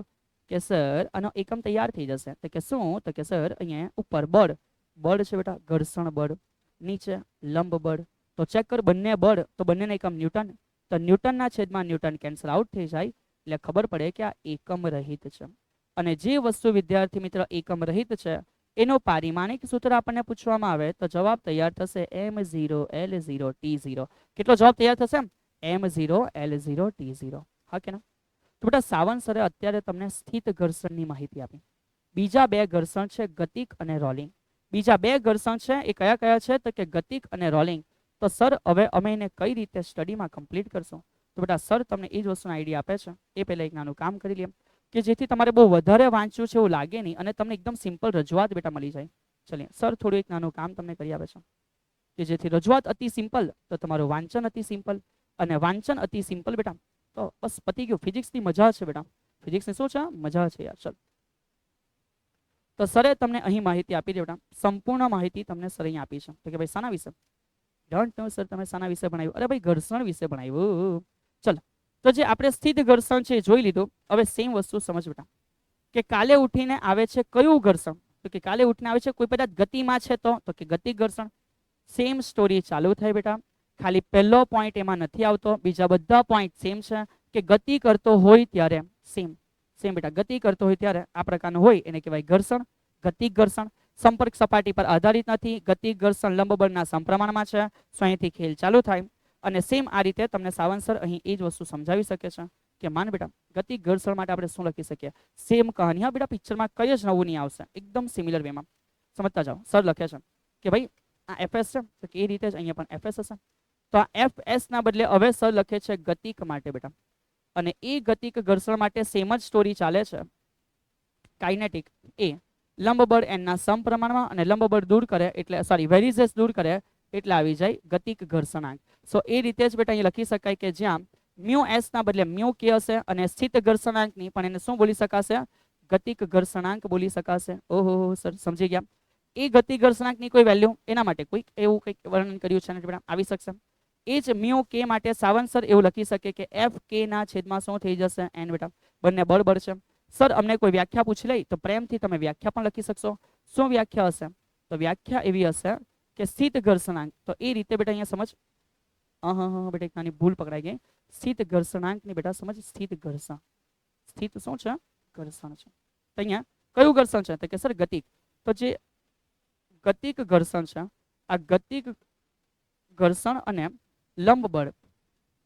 કે સર આનો એકમ તૈયાર થઈ જશે. તો કે શું? તો કે સર અહીંયા ઉપર બળ છે બેટા ઘર્ષણ બળ, નીચે લંબ બળ. તો ચેક કર બંને બળ, તો બંનેના એકમ ન્યૂટન. તો ન્યૂટનના છેદમાં ન્યૂટન કેન્સલ આઉટ થઈ જાય, એટલે ખબર પડે કે આ એકમ રહિત છે. અને જે વસ્તુ વિદ્યાર્થી મિત્ર એકમ રહિત છે એનો પારિમાણિક સૂત્ર આપણને પૂછવામાં આવે તો જવાબ તૈયાર થશે m0 l0 t0. કેટલો જવાબ તૈયાર થશે? m0 l0 t0. હા કે ના? તો બેટા સાવંત સરે અત્યારે તમને સ્થિત ઘર્ષણની માહિતી આપી. બીજા બે ઘર્ષણ છે ગતિક અને રોલિંગ. બીજા બે ઘર્ષણ છે એ કયા કયા છે? તો કે ગતિક અને રોલિંગ. તો સર હવે અમે એને કઈ રીતે સ્ટડીમાં કમ્પ્લીટ કરશું? તો બેટા સર તમને એ જ વસ્તુનો આઈડિયા આપે છે. એ પહેલાં એક નાનું કામ કરી લઈએ કે જેથી તમારે બહુ વધારે વાંચ્યું છે એવું લાગે નહીં અને તમને એકદમ સિમ્પલ રજૂઆત બેટા મળી જાય. ચલીએ સર થોડું એક નાનું કામ તમને કરી આપે છે કે જેથી રજૂઆત અતિ સિમ્પલ તો તમારું વાંચન અતિ સિમ્પલ, અને વાંચન અતિ સિમ્પલ બેટા તો બસ પતી ગયું. ફિઝિક્સની મજા છે બેટા, ફિઝિક્સની શું છે? મજા છે યાર. ચલ તો સરે તમને અહીં માહિતી આપી દે બેટા, સંપૂર્ણ માહિતી તમને સર અહીં આપી છે. તો કે ભાઈ શાના વિશે? ડોન્ટ નો સર તમે શાના વિશે ભણાવ્યું? અરે ભાઈ ઘર્ષણ વિશે ભણાવ્યું. ચલો તો જે આપણે સ્થિત ઘર્ષણ છે જોઈ લીધું. હવે સેમ વસ્તુ સમજ બેટા કે કાલે ઉઠીને આવે છે કયું ઘર્ષણ? તો કે કાલે ઉઠીને આવે છે કોઈ પદાર્થ ગતિમાં છે તો કે ગતિક ઘર્ષણ. સેમ સ્ટોરી ચાલુ થાય બેટા, ખાલી પહેલો પોઈન્ટ એમાં નથી આવતો, બીજા બધા પોઈન્ટ સેમ છે કે ગતિ કરતો હોય ત્યારે સેમ બેટા, ગતિ કરતો હોય ત્યારે આ પ્રકારનું હોય એને કહેવાય ઘર્ષણ, ગતિક ઘર્ષણ. સંપર્ક સપાટી પર આધારિત નથી, ગતિક ઘર્ષણ લંબબળના સમપ્રમાણમાં છે. સો અહીંથી ખેલ ચાલુ થાય. અને સેમ આ રીતે તમને સાવંત સર અહીં એ જ વસ્તુ સમજાવી શકે છે. કે માન બેટા ગતિક ઘર્ષણ માટે આપણે શું લખી શકીએ? સેમ કહાની. હા બેટા, પિક્ચરમાં કઈ જ નવું નહીં આવશે, એકદમ સિમિલર વેમાં સમજતા જાઓ. સર લખે છે કે ભાઈ આ એફએસ છે તો એ રીતે જ અહીંયા પણ એફએસ હશે. તો આ એફએસ ના બદલે હવે સર લખે છે ગતિક માટે બેટા, અને એ ગતિક ઘર્ષણ માટે સેમ જ સ્ટોરી ચાલે છે. કાઇનેટિક એ લંબબળ એનના સમપ્રમાણમાં અને લંબબળ દૂર કરે એટલે સોરી વેરિઝેસ દૂર કરે એટલે આવી જાય ગતિક ઘર્ષણાંક. સો એ રીતે જ બેટા અહીં લખી શકાય કે જ્યાં મ્યુ એસ ના બદલે મ્યુ કે હશે અને સ્થિત ઘર્ષણાંકની પણ એને શું બોલી શકાશે? ગતિક ઘર્ષણાંક બોલી શકાશે. ઓહો સર સમજી ગયા. એ ગતિક ઘર્ષણાંકની કોઈ વેલ્યુ એના માટે કોઈ એવું કંઈક વર્ણન કર્યું છે બેટા આવી શકશે. એ જ મ્યુ કે માટે સાવંત સર એવું લખી શકે કે એફ કે ના છેદમાં શું થઈ જશે? એન બેટા. બંને બળ છે. સર અમને કોઈ વ્યાખ્યા પૂછી લઈ તો પ્રેમથી તમે વ્યાખ્યા પણ લખી શકશો. શું વ્યાખ્યા હશે? તો વ્યાખ્યા એવી હશે કે સ્થિત ઘર્ષણાંક. તો એ રીતે બેટા અહીંયા સમજ. બેટા એક નાની ભૂલ પકડાઈ ગઈ. સ્થિત ઘર્ષણાંકની બેટા સમજ. સ્થિત ઘર્ષણ, સ્થિત શું છે? ઘર્ષણ છે. તો અહીંયા કયું ઘર્ષણ છે? તો કે સર ગતિક. તો જે ગતિક ઘર્ષણ છે, આ ગતિક ઘર્ષણ અને લંબબળ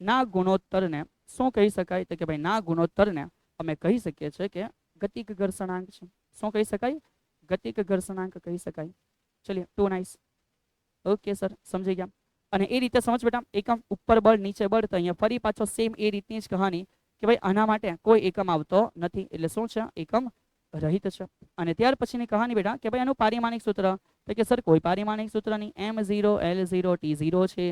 ના ગુણોત્તરને શું કહી શકાય? તો કે ભાઈ ના ગુણોત્તરને અમે કહી શકીએ છીએ કે ગતિક ઘર્ષણાંક છે. શું કહી શકાય? ગતિક ઘર્ષણાંક કહી શકાય. ચલિए ટુ નાઇસ. ઓકે સર સમજી ગયા. અને એ રીતે સમજ બેટા, એકમ ઉપર બળ નીચે બળ. તો અહીંયા ફરી પાછો સેમ એ રીતની જ કહાની કે ભાઈ આના માટે કોઈ એકમ આવતો નથી એટલે શું છે? એકમ રહિત છે. અને ત્યાર પછીની કહાની બેટા કે ભાઈ આનું પારિમાણિક સૂત્ર. તો કે સર કોઈ પારિમાણિક સૂત્ર નહીં, m0 l0 t0 છે.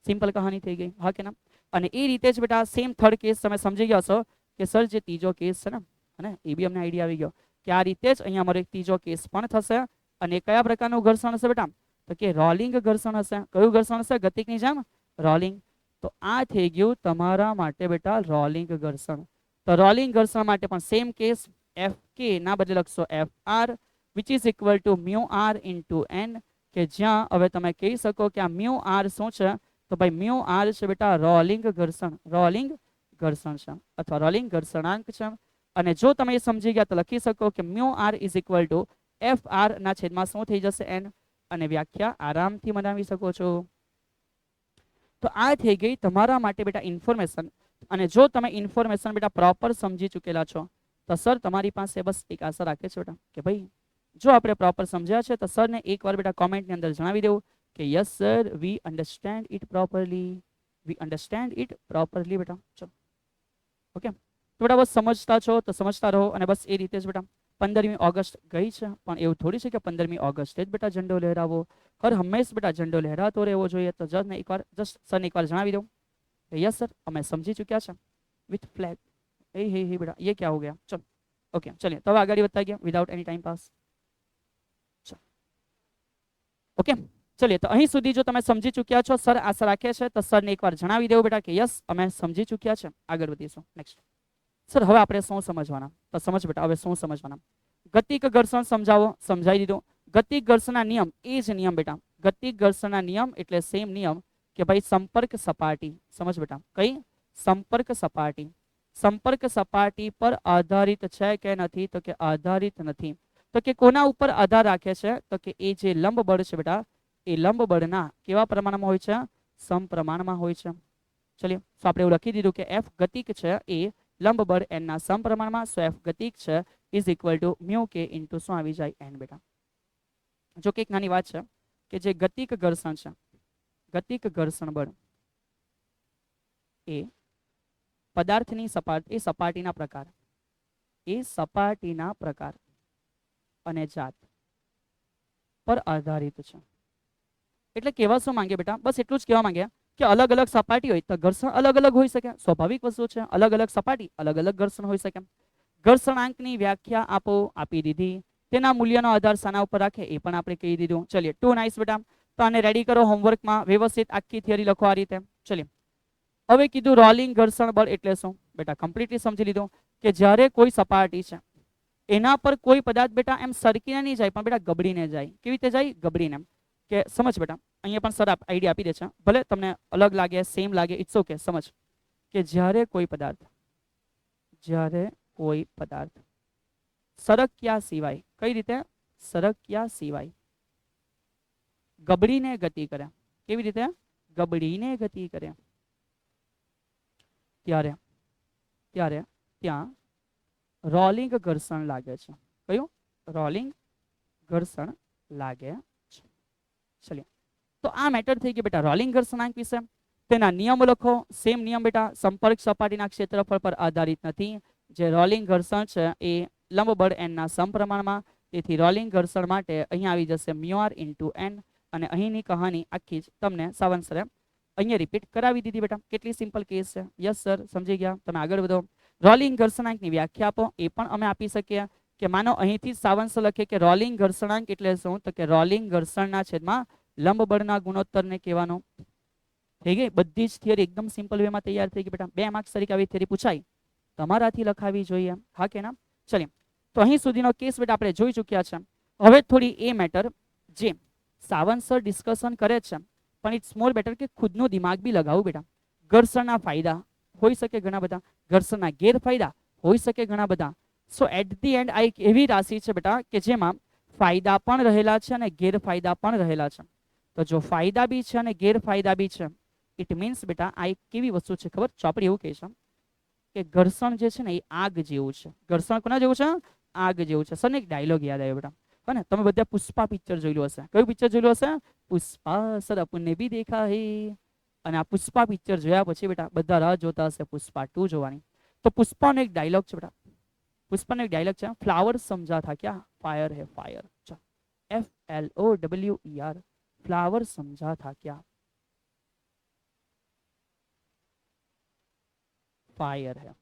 સિમ્પલ કહાની થઈ ગઈ, હા કે ના? અને એ રીતે જ બેટા સેમ થર્ડ કેસ તમે સમજી ગયા છો કે સર જે ત્રીજો કેસ છે ને, અને એ બી અમને આઈડિયા આવી ગયો કે આ રીતે જ અહીંયા અમારો એક ત્રીજો કેસ પણ થશે. અને કયા પ્રકારનું ઘર્ષણ હશે બેટા? તો કે રોલિંગ ઘર્ષણ હશે. કયું ઘર્ષણ હશે? ગતિકની જેમ રોલિંગ. તો આ થઈ ગયું તમારા માટે બેટા રોલિંગ ઘર્ષણ. તો રોલિંગ ઘર્ષણ માટે પણ સેમ કેસ, એફ કે ના બદલે લખશો F R which is equal to mu R into N, કે જ્યાં હવે તમે કહી શકો કે આ મ્યુ આર શું છે? તો ભાઈ મ્યુ આર છે બેટા રોલિંગ ઘર્ષણ. રોલિંગ ઘર્ષણ છે અથવા રોલિંગ ઘર્ષણાંક છે. અને જો તમે એ સમજી ગયા તો લખી શકો કે mu R is equal to F R ના છેદમાં શું થઈ જશે? એન. અને વ્યાખ્યા આરામથી બનાવી શકો છો. તો આ થઈ ગઈ તમારા માટે બેટા ઇન્ફોર્મેશન. અને જો તમે ઇન્ફોર્મેશન બેટા પ્રોપર સમજી ચૂકેલા છો તો સર તમારી પાસે બસ એક આશા રાખે છે બેટા કે ભાઈ જો આપણે પ્રોપર સમજ્યા છે તો સરને એકવાર બેટા કોમેન્ટની અંદર જણાવી દેવું કે yes sir we understand it properly. V understand it properly બેટા. ચલો ઓકે. તો બેટા બસ સમજતા છો તો સમજતા રહો. અને બસ એ રીતે જ બેટા 15મી ઓગસ્ટ ગઈ છે પણ એવું થોડી છે કે 15મી ઓગસ્ટે જ બેટા ઝંડો લહેરાવો. હર હંમેશ બેટા ઝંડો લહેરાતો રહેવો જોઈએ. તો સરને એકવાર જણાવી દઉં કે યસ સર અમે સમજી ચૂક્યા છે વિથ ફ્લેગ. हे बेटा ये क्या हो गया? चलो ओके चलिए तो आगे बढ़ता गया without any time pass. Okay चलिए तो અહીં સુધી જો તમે સમજી ચૂક્યા છો સર આશા રાખે છે તો સરને એકવાર જણાવી દેવું બેટા કે યસ અમે સમજી ચૂક્યા છે. આગળ વધીશું નેક્સ્ટ. સર હવે આપણે શું સમજવાના? તો સમજ બેટા હવે શું સમજવાના? ગતિક ઘર્ષણ સમજાવો. સમજાવી દીધું. ગતિક ઘર્ષણના નિયમ એ જ નિયમ બેટા. ગતિક ઘર્ષણના નિયમ એટલે સેમ નિયમ કે ભાઈ સંપર્ક સપાટી. સમજ બેટા કઈ? સંપર્ક સપાટી. સંપર્ક સપાટી પર આધારિત છે કે નથી? તો કે આધારિત નથી. તો કે કોના ઉપર આધાર રાખે છે? તો કે એ જે લંબ બળ છે બેટા એ લંબ બળના કેવા પ્રમાણમાં હોય છે? સમપ્રમાણમાં હોય છે. ચલિए તો આપણે એવું લખી દીધું કે એફ ગતિક છે એ લંબ બળ એન ના સમપ્રમાણમાં. સો એફ ગતિક છે is equal to mu k into શું આવી જાય? એન બેટા. જો કે એક નાની વાત છે કે જે ગતિક ઘર્ષણ છે, ગતિક ઘર્ષણ બળ એ પદાર્થની સપાટી, એ સપાટીના પ્રકાર, એ સપાટીના પ્રકાર અને જાત પર આધારિત છે. એટલે કહેવા શું માંગે બેટા? બસ એટલું જ કહેવા માંગ્યા કે અલગ અલગ સપાટી હોય તો ઘર્ષણ અલગ અલગ હોઈ શકે. સ્વાભાવિક વસ્તુ છે. અલગ અલગ સપાટી અલગ અલગ ઘર્ષણ હોઈ શકે. ઘર્ષણાંકની વ્યાખ્યા આપી દીધી. તેના મૂલ્યનો આધાર શાના ઉપર રાખે એ પણ આપણે કહી દીધું. ચલિए ટુ નાઇસ બેટા. તો આને રેડી કરો હોમવર્કમાં વ્યવસ્થિત આખી થિયરી લખો આ રીતે. ચલિए હવે કીધું રોલિંગ ઘર્ષણ બળ એટલે શું બેટા? કમ્પ્લીટલી સમજી લીધું કે જ્યારે કોઈ સપાટી છે એના પર કોઈ પદાર્થ બેટા એમ સરકીને નહીં જાય પણ બેટા ગબડીને જાય. કેવી રીતે જાય? ગબડીને. કે સમજ બેટા અહીંયા પણ સર આઈડિયા આપી દે છે. ભલે તમને અલગ લાગે સેમ લાગે ઇટ્સ ઓકે. સમજ કે જ્યારે કોઈ પદાર્થ સરક્યા સિવાય, કઈ રીતે? સરક્યા સિવાય ગબડીને ગતિ કરે. કેવી રીતે? ગબડીને ગતિ કરે ત્યારે ત્યારે ત્યાં રોલિંગ ઘર્ષણ લાગે છે. કયું? રોલિંગ ઘર્ષણ લાગે છે. ચલિए, તો આ મેટર થઈ ગયું બેટા રોલિંગ ઘર્ષણાંક વિશે. તેના નિયમો લખો. સેમ નિયમ બેટા, સંપર્ક સપાટીના ક્ષેત્રફળ પર આધારિત નથી. જે રોલિંગ ઘર્ષણ છે એ લંબબળ n ના સમપ્રમાણમાં, તેથી રોલિંગ ઘર્ષણ માટે અહીંયા આવી જશે μr * n. અને અહીંની કહાની આખી જ તમને સાવંત સરે અહીંયા રિપીટ કરાવી દીધી બેટા. કેટલી સિમ્પલ કેસ છે. યસ સર, સમજી ગયા? તમે આગળ વધો. રોલિંગ ઘર્ષણાંકની વ્યાખ્યા આપો, એ પણ અમે આપી શકીએ. કે માનો અહીંથી સાવંત સર લખે કે રોલિંગ ઘર્ષણાંક એટલે શું? તો કે રોલિંગ ઘર્ષણના છેદમાં લંબબળના ગુણોત્તરને કહેવાનો. થઈ ગઈ બધી જ થિયરી એકદમ સિમ્પલ વેમાં તૈયાર થઈ ગઈ બેટા. 2 માર્ક્સ તરીકે આવી થિયરી પૂછાય, તમારાથી લખાવી જોઈએ. હા કે ના? ચલીએ, તો અહીં સુધીનો કેસ બેટા આપણે જોઈ ચૂક્યા છે. હવે થોડી એ મેટર જે સાવંત સર ડિસ્કશન કરે છે, પણ ઇટ્સ મોર બેટર કે ખુદનો દિમાગ બી લગાવું બેટા. ઘર્ષણના ફાયદા હોઈ શકે ઘણા બધા, ઘર્ષણના ગેરફાયદા હોઈ શકે ઘણા બધા. સો એટ ધી એન્ડ આ એક એવી રાશિ છે બેટા કે જેમાં ફાયદા પણ રહેલા છે અને ગેરફાયદા પણ રહેલા છે. તો જો ફાયદા બી છે અને ગેરફાયદા બી છે, ઇટ મીન્સ બેટા આ એક કેવી વસ્તુ છે ખબર? ચોપડી એવું કહે છે કે ઘર્ષણ જે છે ને એ આગ જેવું છે. ઘર્ષણ કોના જેવું છે? આગ જેવું છે. સર ને એક ડાયલોગ યાદ આવ્યો બેટા. હા ને, તમે બધા પુષ્પા પિક્ચર જોયેલું હશે. કયું પિક્ચર જોયેલું હશે? પુષ્પા. સર આપણને બી દેખા હે. અને આ પુષ્પા પિક્ચર જોયા પછી બેટા બધા રાહ જોતા હશે પુષ્પા 2 જોવાની. તો પુષ્પાનો એક ડાયલોગ છે બેટા. પુષ્પાનો એક ડાયલોગ છે, फ्लावर समझा था क्या फायर है फायर. FLOWER, फ्लावर समझा था क्या फायर है.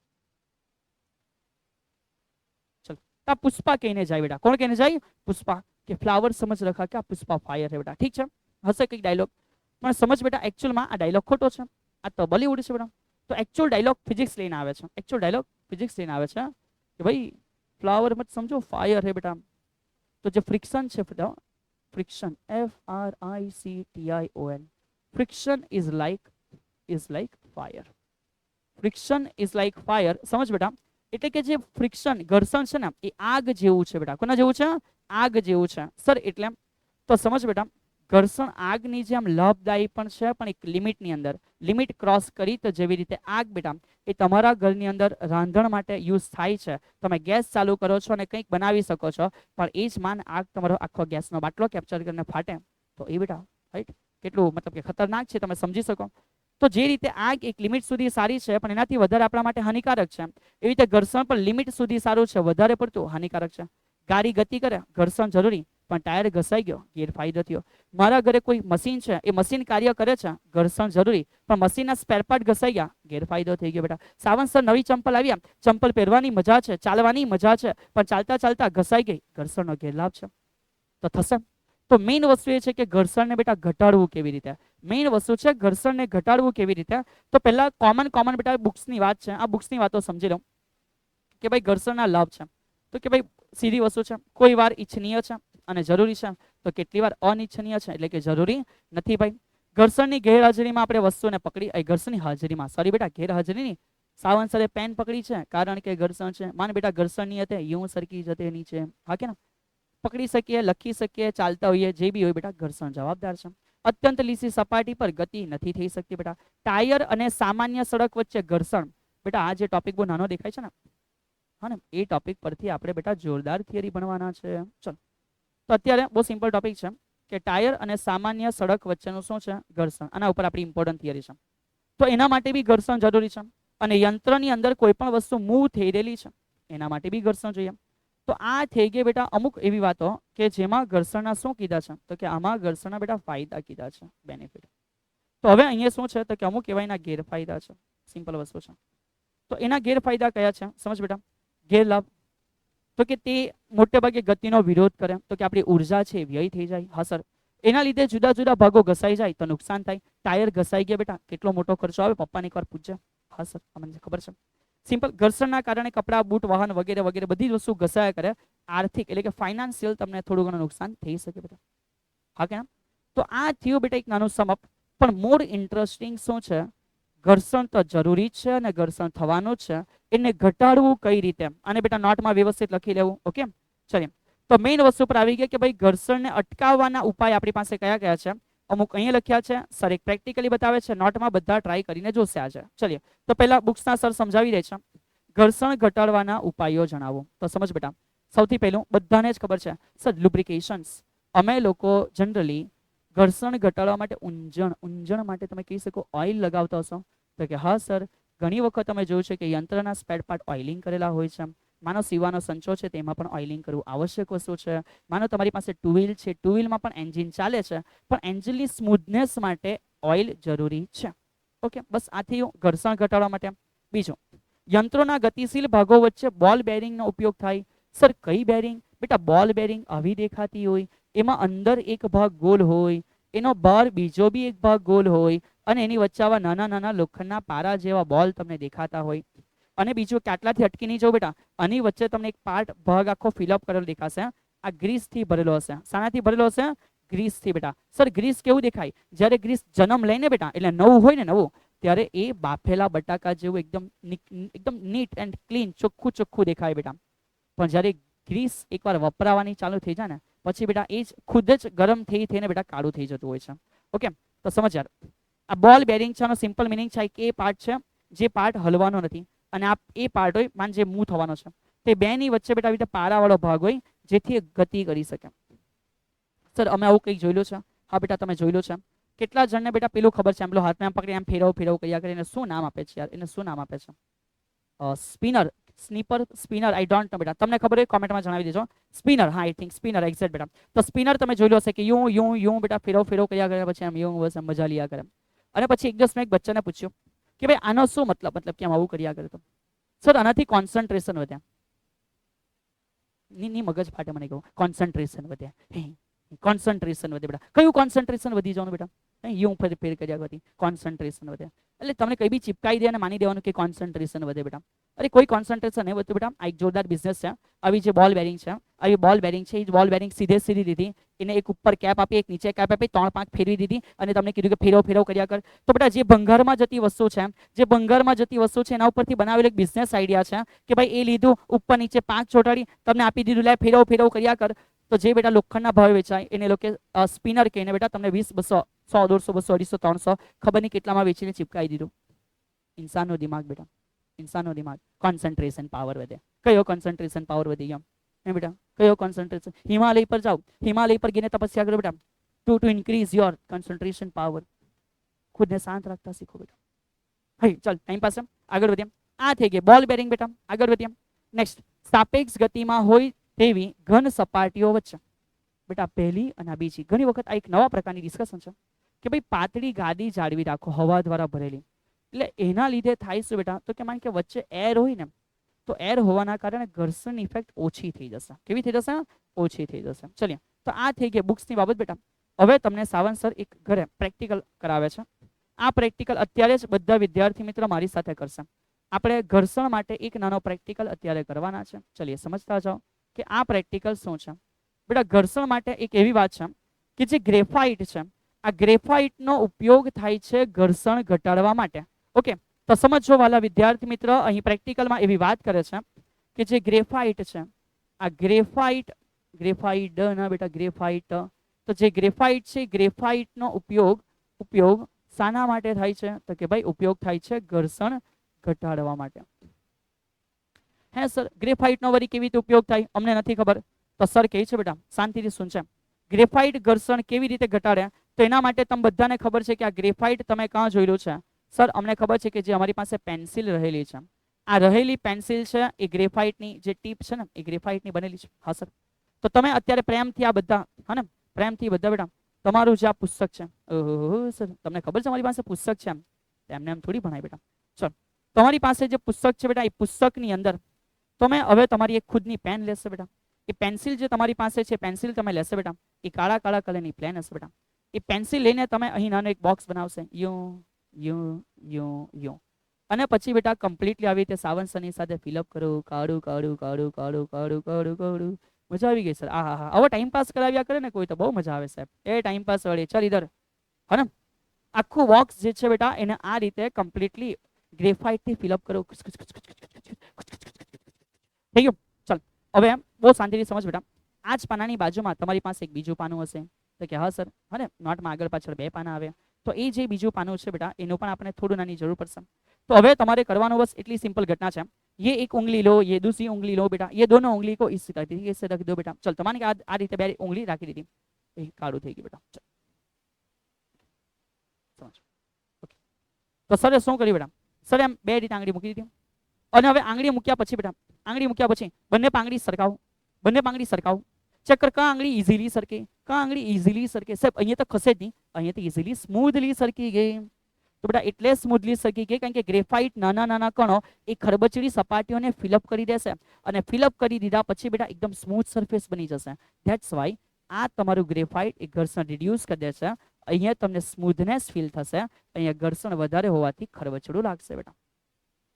चल, ता पुष्पा कहने जाए बेटा. कौन कहने जाए? पुष्पा. કે ફ્લાવર સમજ રખા કે પુષ્પા ફાયર હે બેટા. ઠીક છે, હશે કંઈક ડાયલોગ, પણ સમજ બેટા એકચ્યુઅલમાં આ ડાયલોગ ખોટો છે. આ તો બોલિવૂડ છે બેટા. તો એકચ્યુઅલ ડાયલોગ ફિઝિક્સ લઈને આવે છે. એકચ્યુઅલ ડાયલોગ ફિઝિક્સ લઈને આવે છે કે ભાઈ ફ્લાવર મત સમજો, ફાયર હે બેટા. તો જે ફ્રિક્શન છે બેટા, friction FRICTION, friction is like fire. Friction is like fire. સમજ બેટા, એટલે કે જે ફ્રિક્શન ઘર્ષણ છે ને એ આગ જેવું છે બેટા. કોના જેવું છે? આગ જેવું છે. સર એટલે તો સમજ બેટા, ઘર્ષણ આગની જેમ લાભદાયી પણ છે, પણ એક લિમિટની અંદર. લિમિટ ક્રોસ કરી તો જેવી રીતે આગ બેટા એ તમારા ઘરની અંદર રાંધણ માટે યુઝ થાય છે. તમે ગેસ ચાલુ કરો છો અને કંઈક બનાવી શકો છો, પણ એ જ માન આગ તમારો આખો ગેસનો બાટલો કેપ્ચર કરીને ફાટે તો એ બેટા રાઈટ કેટલું મતલબ કે ખતરનાક છે, તમે સમજી શકો. તો જે રીતે આગ એક લિમિટ સુધી સારી છે પણ એનાથી વધારે આપણા માટે હાનિકારક છે, એવી રીતે ઘર્ષણ પણ લિમિટ સુધી સારું છે, વધારે પડતું હાનિકારક છે. ગાડી ગતિ કરે, ઘર્ષણ જરૂરી, પણ ટાયર ઘસાઈ ગયો, ગેરફાયદો થયો. મારા ઘરે કોઈ મશીન છે, એ મશીન કાર્ય કરે છે, ઘર્ષણ જરૂરી, પણ મશીનના સ્પેર પાર્ટ ઘસાઈ ગયા, ગેરફાયદો થઈ ગયો બેટા. સાવંત સર નવી ચંપલ આવ્યા, ચંપલ પહેરવાની મજા છે, ચાલવાની મજા છે, પણ ચાલતા ચાલતા ઘસાઈ ગઈ, ઘર્ષણનો ગેરલાભ છે. તો થશે. તો મેઇન વસ્તુ એ છે કે ઘર્ષણને બેટા ઘટાડવું કેવી રીતે. મેઇન વસ્તુ છે ઘર્ષણને ઘટાડવું કેવી રીતે. તો પહેલા કોમન બેટા બુક્સની વાત છે, આ બુક્સની વાતો સમજી લો કે ભાઈ ઘર્ષણના લાભ છે. તો કે ભાઈ સીધી વસ્તુ છે, કોઈ વાર ઈચ્છનીય છે અને જરૂરી છે, તો કેટલી વાર અનિચ્છનીય છે એટલે કે જરૂરી નથી ભાઈ. ઘર્ષણની ગેરહાજરીમાં આપણે વસ્તુને પકડી, ઘર્ષણની હાજરીમાં સોરી બેટા ગેરહાજરીની, સાવંત સરે પેન પકડી છે કારણ કે ઘર્ષણ છે. માન બેટા ઘર્ષણની હતી યું સરકી જતે નીચે, હા કે ના, પકડી શકીએ, લખી શકીએ, ચાલતા હોઈએ, જે બી હોય બેટા ઘર્ષણ જવાબદાર છે. અત્યંત લીસી સપાટી પર ગતિ નથી થઈ શકતી બેટા. ટાયર અને સામાન્ય સડક વચ્ચે ઘર્ષણ. બેટા આ જે ટોપિક બહુ નાનો દેખાય છે ને, હા ને, એ ટોપિક પરથી આપણે બેટા જોરદાર થિયરી ભણવાના છે. ચલો, તો અત્યારે બહુ સિમ્પલ ટોપિક છે કે ટાયર અને સામાન્ય સડક વચ્ચેનું શું છે? ઘર્ષણ. આના ઉપર આપણી ઇમ્પોર્ટન્ટ થિયરી છે. તો એના માટે બી ઘર્ષણ જરૂરી છે, અને યંત્રની અંદર કોઈ પણ વસ્તુ મૂવ થઈ રહેલી છે એના માટે બી ઘર્ષણ જોઈએ. તો આ થઈ ગઈ બેટા અમુક એવી વાતો કે જેમાં ઘર્ષણના શું કીધા છે, તો કે આમાં ઘર્ષણના બેટા ફાયદા કીધા છે, બેનિફિટ. તો હવે અહીંયા શું છે તો કે અમુક એવા એના ગેરફાયદા છે. સિમ્પલ વસ્તુ છે. તો એના ગેરફાયદા કયા છે સમજ બેટા. ગેરલાભ તો કે તે મોટે ભાગે ગતિનો વિરોધ કરે, તો કે આપણી ઉર્જા છે વ્યય થઈ જાય. હા સર. એના લીધે જુદા જુદા ભાગો ઘસાઈ જાય તો નુકસાન થાય. ટાયર ઘસાઈ ગયા બેટા કેટલો મોટો ખર્ચો આવે, પપ્પાને એકવાર પૂછજો. હા સર, અમને ખબર છે. સિમ્પલ ઘર્ષણના કારણે કપડા, બૂટ, વાહન વગેરે વગેરે બધી જ વસ્તુ ઘસાયા કરે. આર્થિક એટલે કે ફાઇનાન્શિયલ તમને થોડું ઘણું નુકસાન થઈ શકે બેટા. હા કે ના. તો આ થયું બેટા એક નાનું સમઅપ. પણ મોર ઇન્ટરેસ્ટિંગ શું છે, ઘર્ષણ તો જરૂરી જ છે અને ઘર્ષણ થવાનું જ છે, એને ઘટાડવું કઈ રીતે, અને બેટા નોટમાં વ્યવસ્થિત લખી લેવું. ઓકે ચલીએ. તો મેઇન વસ્તુ પર આવી ગયા કે ભાઈ ઘર્ષણને અટકાવવાના ઉપાય આપણી પાસે કયા કયા છે. અમુક અહીંયા લખ્યા છે, સર એક પ્રેક્ટિકલી બતાવે છે, નોટમાં બધા ટ્રાય કરીને જોશે આજે. ચલીએ. તો પહેલા બુક્સના સર સમજાવી દે છે. ઘર્ષણ ઘટાડવાના ઉપાયો જણાવો. તો સમજ બેટા, સૌથી પહેલું બધાને જ ખબર છે સર, લુબ્રિકેશન્સ. અમે લોકો જનરલી ઘર્ષણ ઘટાડવા માટે ઊંજણ માટે તમે કહી શકો ઓઇલ લગાવતા હશો. તો કે હા સર, ઘણી વખત તમે જોયું છે કે યંત્રના સ્પેર પાર્ટ ઓઇલિંગ કરેલા હોય છે. માનો સીવાનો સંચો છે તેમાં પણ ઓઇલિંગ કરવું આવશ્યક વસ્તુ છે. માનો તમારી પાસે ટુ વ્હીલ છે, ટુ વ્હીલમાં પણ એન્જિન ચાલે છે, પણ એન્જિનની સ્મૂથનેસ માટે ઓઇલ જરૂરી છે. ઓકે, બસ આથી ઘર્ષણ ઘટાડવા માટે. બીજું, યંત્રોના ગતિશીલ ભાગો વચ્ચે બોલ બેરિંગનો ઉપયોગ થાય. સર કઈ બેરિંગ? બેટા બોલ બેરિંગ આવી દેખાતી હોય, એમાં અંદર એક ભાગ ગોલ હોય, એનો બહાર બીજો બી એક ભાગ ગોલ હોય, અને એની વચ્ચે આવા નાના નાના લોખંડના પારા જેવા બોલ તમને દેખાતા હોય. અને બીજું કે આટલાથી અટકી નહીં જાઓ બેટા, આની વચ્ચે તમને એક પાર્ટ ભાગ આખો ફિલઅપ કરેલો દેખાશે. આ ગ્રીસથી ભરેલો હશે. શાનાથી ભરેલો હશે? ગ્રીસથી બેટા. સર ગ્રીસ કેવું દેખાય? જ્યારે ગ્રીસ જન્મ લઈને બેટા, એટલે નવું હોય ને, નવું, ત્યારે એ બાફેલા બટાકા જેવું એકદમ નીટ એન્ડ ક્લીન, ચોખ્ખું ચોખ્ખું દેખાય બેટા. પણ જ્યારે ગ્રીસ એકવાર વપરાવાની ચાલુ થઈ જાય ને, પછી બેટા એ જ ખુદ જ ગરમ થઈને બેટા કાળું થઈ જતું હોય છે. ઓકે, તો સમજ યાર, આ બોલ બેરિંગ છે, આનો સિમ્પલ મિનિંગ છે કે એ પાર્ટ છે જે પાર્ટ હલવાનો નથી, અને આ એ પાર્ટ હોય માન જે મૂવ થવાનો છે, તે બેની વચ્ચે બેટા આવી રીતે પારાવાળો ભાગ હોય જેથી એ ગતિ કરી શકે. સર અમે આવું કંઈક જોયેલું છે? હા બેટા તમે જોયેલું છે. કેટલા જણને બેટા પેલું ખબર છે, એમ પેલો હાથમાં પકડી એમ ફેરવ કર્યા કરે, એને શું નામ આપે છે યાર? એને શું નામ આપે છે? Spinner, sniper, spinner, I don't know બેટા. તમને ખબર હોય કોમેન્ટમાં જણાવી દેજો. સ્પિનર, હા આઈ થિંક સ્પિનર, એક્ઝેક્ટ બેટા. તો સ્પિનર તમે જોયેલું હશે કે યું બેટા ફેરવ કર્યા કરે, પછી એમ યું બસ મજા લ્યા કરે. અને પછી એક દિવસ મેં એક બચ્ચાને પૂછ્યું કે ભાઈ આનો શું મતલબ કે આમ આવું કર્યા કરે? તો સર આનાથી કોન્સન્ટ્રેશન વધ્યા. ની મગજ ફાટે મને કહું, કોન્સન્ટ્રેશન વધ્યા. કોન્સન્ટ્રેશન વધે બેટા. કયું કોન્સન્ટ્રેશન વધી જવાનું બેટા? યું ફેર કર્યા કરતી કોન્સન્ટ્રેશન વધે. એટલે તમને કઈ બી ચિપકાઈ દે અને માની દેવાનું કે કોન્સન્ટ્રેશન વધે બેટા. અરે કોઈ કોન્સન્ટ્રેશન નહીં વધતું બેટા. આ એક જોરદાર બિઝનેસ છે. આવી જે બોલ બેરિંગ છે, આવી બોલ બેરિંગ છે, એ બોલ બેરિંગ સીધી દીધી, એને એક ઉપર કેપ આપી, એક નીચે કેપ આપી, 3-5 ફેરવી દીધી, અને તમને કીધું કે ફેરવ કર્યા કર. તો બેટા જે ભંગારમાં જતી વસ્તુ છે, જે ભંગારમાં જતી વસ્તુ છે, એના ઉપરથી બનાવેલો એક બિઝનેસ આઈડિયા છે કે ભાઈ એ લીધું, ઉપર નીચે 5 ચોટાડી તમને આપી દીધું, લે ફેરવ કર્યા કર. તો જે બેટા લોખંડના ભાવે વેચાય એને લોકો સ્પિનર કહીને બેટા તમને 20, 200, 100, 150, 200, 250, 300 ખબર નહીં કેટલામાં વેચીને ચિપકાઈ દીધું. ઇન્સાનનો દિમાગ બેટા, ઇન્સાનનો દિમાગ. કોન્સન્ટ્રેશન પાવર વધે. કયો કોન્સન્ટ્રેશન પાવર વધી ગયો એ બેટા? કયો કોન્સન્ટ્રેશન? હિમાલય પર જાઓ, હિમાલય પર ગઈને તપસ્યા કરો બેટા, two increase your concentration power. ખુદને શાંત રાખતા શીખો બેટા. હઈ ચાલ ટાઈમ પાસ આગળ વધીએ. આ થઈ ગઈ બોલ બેરિંગ બેટા. આગળ વધીએ. નેક્સ્ટ, સાપેક્ષ ગતિમાં હોય તેવી ઘન સપાટીઓ વચ્ચે બેટા પહેલી અને બીજી. ઘણી વખત આ એક નવા પ્રકારની ડિસ્કશન છે કે ભાઈ પાતળી ગાદી જાળવી રાખો હવા દ્વારા ભરેલી. એટલે એના લીધે થાય શું બેટા? તો કે માન કે વચ્ચે એર હોય ને, તો એર હોવાના કારણે ઘર્ષણ ઇફેક્ટ ઓછી થઈ જશે. કેવી થઈ જશે? ઓછી થઈ જશે. ચલિએ, તો આ થઈ ગઈ બુક્સની બાબત બેટા. હવે તમને સાવંત સર એક ઘરે પ્રેક્ટિકલ કરાવે છે. આ પ્રેક્ટિકલ અત્યારે જ બધા વિદ્યાર્થી મિત્રો મારી સાથે કરશે. આપણે ઘર્ષણ માટે એક નાનો પ્રેક્ટિકલ અત્યારે કરવાના છે. ચલિએ સમજતા જાઓ કે આ પ્રેક્ટિકલ શું છે. બેટા ઘર્ષણ માટે એક એવી વાત છે કે જે ગ્રેફાઇટ છે, આ ગ્રેફાઇટનો ઉપયોગ થાય છે ઘર્ષણ ઘટાડવા માટે. ઓકે, તો સમજો વાલા વિદ્યાર્થી મિત્ર, અહીં પ્રેક્ટિકલમાં એવી વાત કરે છે કે જે ગ્રેફાઇટ છે, આ ગ્રેફાઇટ ના બેટા ગ્રેફાઇટ, તો જે ગ્રેફાઇટ છે, ગ્રેફાઇટનો ઉપયોગ શાના માટે થાય છે? તો કે ભાઈ ઉપયોગ થાય છે ઘર્ષણ ઘટાડવા માટે. હે સર, ગ્રેફાઇટનો વળી કેવી રીતે ઉપયોગ થાય અમને નથી ખબર. તો સર કહે છે બેટા શાંતિથી સુનશે, ગ્રેફાઇટ ઘર્ષણ કેવી રીતે ઘટાડે? તો એના માટે તમે બધાને ખબર છે કે આ ગ્રેફાઇટ તમે ક્યાં જોયેલું છે? સર અમને ખબર છે કે જે અમારી પાસે પેન્સિલ રહેલી છે, આ રહેલી પેન્સિલ છે એ ગ્રેફાઇટની જે ટીપ છે ને, એ ગ્રેફાઇટની બનેલી છે. હા સર, તો તમે અત્યારે પ્રેમથી આ બધા, હા ને, પ્રેમથી બધા બેટા તમારું જે આ પુસ્તક છે, ઓહો સર તમને ખબર છે અમારી પાસે પુસ્તક છે, એમને એમ થોડી ભણાય બેટા. ચલો, તમારી પાસે જે પુસ્તક છે બેટા, એ પુસ્તકની અંદર તમે હવે તમારી એક ખુદની પેન લેશે બેટા. એ પેન્સિલ જે તમારી પાસે છે, પેન્સિલ તમે લેશે બેટા, એ કાળા કલરની પ્લેન હશે બેટા. એ પેન્સિલ લઈને તમે અહીં નાનો એક બોક્સ બનાવશે, યુ, અને પછી બેટા કમ્પ્લીટલી આવી રીતે સાવંત સરની સાથે ફિલઅપ કરો, કાળું. મજા આવી ગઈ સર. હા, હવે ટાઈમ પાસ કરાવ્યા કરે ને કોઈ તો બહુ મજા આવે સાહેબ. એ ટાઈમ પાસ વળી ચાલ ઇધર, હે ને. આખું બોક્સ જે છે બેટા એને આ રીતે કમ્પ્લીટલી ગ્રેફાઇટથી ફિલઅપ કરો. થઈ ગયું? ચાલ હવે એમ બહુ શાંતિથી સમજ બેટા. આ જ પાનાની બાજુમાં તમારી પાસે એક બીજું પાનું હશે. તો કે હા સર, હા ને, નોટમાં આગળ પાછળ 2 પાના આવે. તો એ જે બીજું પાનું છે બેટા, એનું પણ આપણે થોડું નાની જરૂર પડશે. તો હવે તમારે કરવાનું બસ એટલી સિમ્પલ ઘટના છે. ये एक उंगली लो, ये दूसरी उंगली लो बेटा, ये दोनों उंगली को इस तरीके से रख दो बेटा। चल તમારે કે આ રીતે બે ઉંગલી રાખી દીધી, એ કાળું થઈ ગયું બેટા। ચલ સમજ, ઓકે। તો સરે શું કર્યું બેટા, સરે એમ બે રીતે આંગળી મૂકી દીધી, અને હવે આંગળી મૂક્યા પછી બેટા, આંગળી મૂક્યા પછી બંને પાંગડી સરકાવો, બંને પાંગડી સરકાવો, ચેક કર કા આંગળી ઇઝીલી સરકે, કા આંગળી ઇઝીલી સરકે। સાહેબ અહીંયા તો ખસે જ નહીં, અહીંયા તો ઇઝીલી સ્મૂધલી સરકી ગઈ। તો બેટા એટલે સ્મૂધલી સરકી ગઈ કારણ કે ગ્રેફાઇટ નાના નાના કણો એ ખરબચડી સપાટીઓને ફિલઅપ કરી દેશે, અને ફિલઅપ કરી દીધા પછી બેટા એકદમ સ્મૂથ સરફેસ બની જશે। ધેટ્સ વાય આ તમારું ગ્રેફાઇટ એ ઘર્ષણ રિડ્યુસ કરી દેશે, અહીંયા તમને સ્મૂધનેસ ફીલ થશે, અહીંયા ઘર્ષણ વધારે હોવાથી ખરબચડું લાગશે બેટા।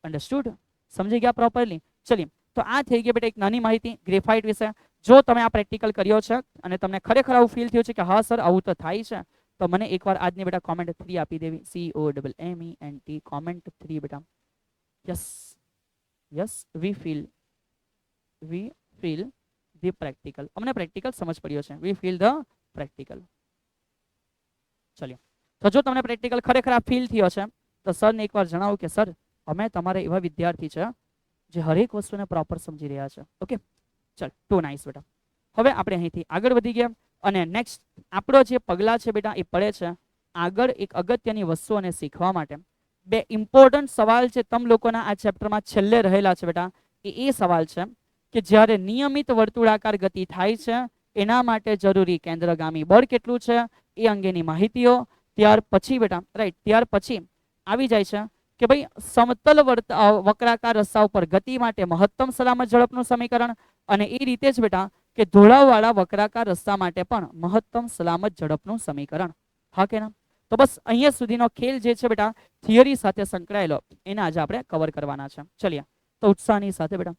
અંડરસ્ટુડ, સમજી ગયા પ્રોપરલી? ચલીએ, તો આ થઈ ગઈ બેટા એક નાની માહિતી ગ્રેફાઇટ વિશે। જો તમે આ પ્રેક્ટિકલ કર્યો છે અને તમને ખરેખર આવું ફીલ થયું છે કે હા સર આવું તો થાય છે, તો મને એકવાર આજની બેટા કોમેન્ટ 3 આપી દેવી, COMMENT કોમેન્ટ 3 બેટા। Yes yes, V feel the practical, અમને પ્રેક્ટિકલ સમજ પડ્યો છે, વી ફીલ ધ પ્રેક્ટિકલ। ચલિયો, તો જો તમને પ્રેક્ટિકલ ખરેખર આ ફીલ થયો છે તો સરને એકવાર જણાવો કે સર અમે તમારા એવા વિદ્યાર્થી છે જે હરેક વસ્તુને પ્રોપર સમજી રહ્યા છે। ઓકે, ચલ ટુ નાઇસ બેટા। હવે આપણે અહીંથી આગળ વધી ગયા અને નેક્સ્ટ આપણો જે પગલા છે બેટા એ પડે છે આગળ એક અગત્યની વસ્તુઓને શીખવા માટે। બે ઇમ્પોર્ટન્ટ સવાલ છે તમ લોકોના આ ચેપ્ટરમાં છેલ્લે રહેલા છે બેટા, એ સવાલ છે કે જ્યારે નિયમિત વર્તુળાકાર ગતિ થાય છે એના માટે જરૂરી કેન્દ્રગામી બળ કેટલું છે એ અંગેની માહિતીઓ। ત્યાર પછી બેટા રાઈટ, ત્યાર પછી આવી જાય છે કે ભાઈ સમતલ વક્રાકાર રસ્તા ઉપર ગતિ માટે મહત્તમ સલામત ઝડપનું સમીકરણ, અને એ રીતે જ બેટા કે ઢોળાવવાળા વક્રાકાર રસ્તા માટે પણ મહત્તમ સલામત ઝડપનું સમીકરણ। હા કે ના? તો બસ અહીંયા સુધીનો ખેલ જે છે બેટા થિયરી સાથે સંકળાયેલો એને આજે આપણે કવર કરવાના છે। ચલીએ, તો ઉત્સાહની સાથે બેટા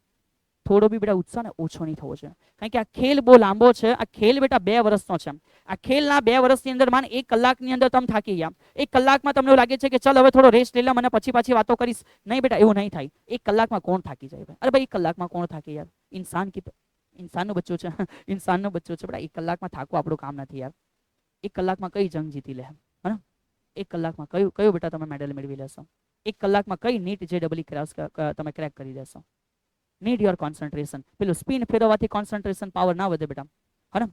થોડો બી બેટા ઉત્સાહ ને ઓછો નહીં થવો જોઈએ, કારણ કે આ ખેલ બહુ લાંબો છે। આ ખેલ બેટા 2 વર્ષનો છે। આ ખેલના 2 વર્ષની અંદર માન 1 કલાકની અંદર તમે થાકી ગયા, 1 કલાકમાં તમને એવું લાગે છે કે ચાલ હવે થોડો રેસ્ટ લઈ લે, મને પછી પાછી વાતો કરીશ। નહીં બેટા, એવું નહીં થાય। 1 કલાકમાં કોણ થાકી જાય? અરે ભાઈ 1 કલાકમાં કોણ થાકે યાર? इंसान बच्चों છે, इंसान बच्चों છે बेटा। 1 કલાકમાં થાકવું આપણું કામ નથી યાર। 1 કલાકમાં કઈ જંગ જીતી લે, હે? 1 કલાકમાં કયું બેટા તમે મેડલ મેળવી લેશો? 1 કલાકમાં કઈ નીટ JEE ક્રાસ તમે ક્રેક કરી દેશો? Need your concentration. પેલું સ્પિન ફેરવવાથી કોન્સન્ટ્રેશન પાવર ના વધે બેટા, હે ને?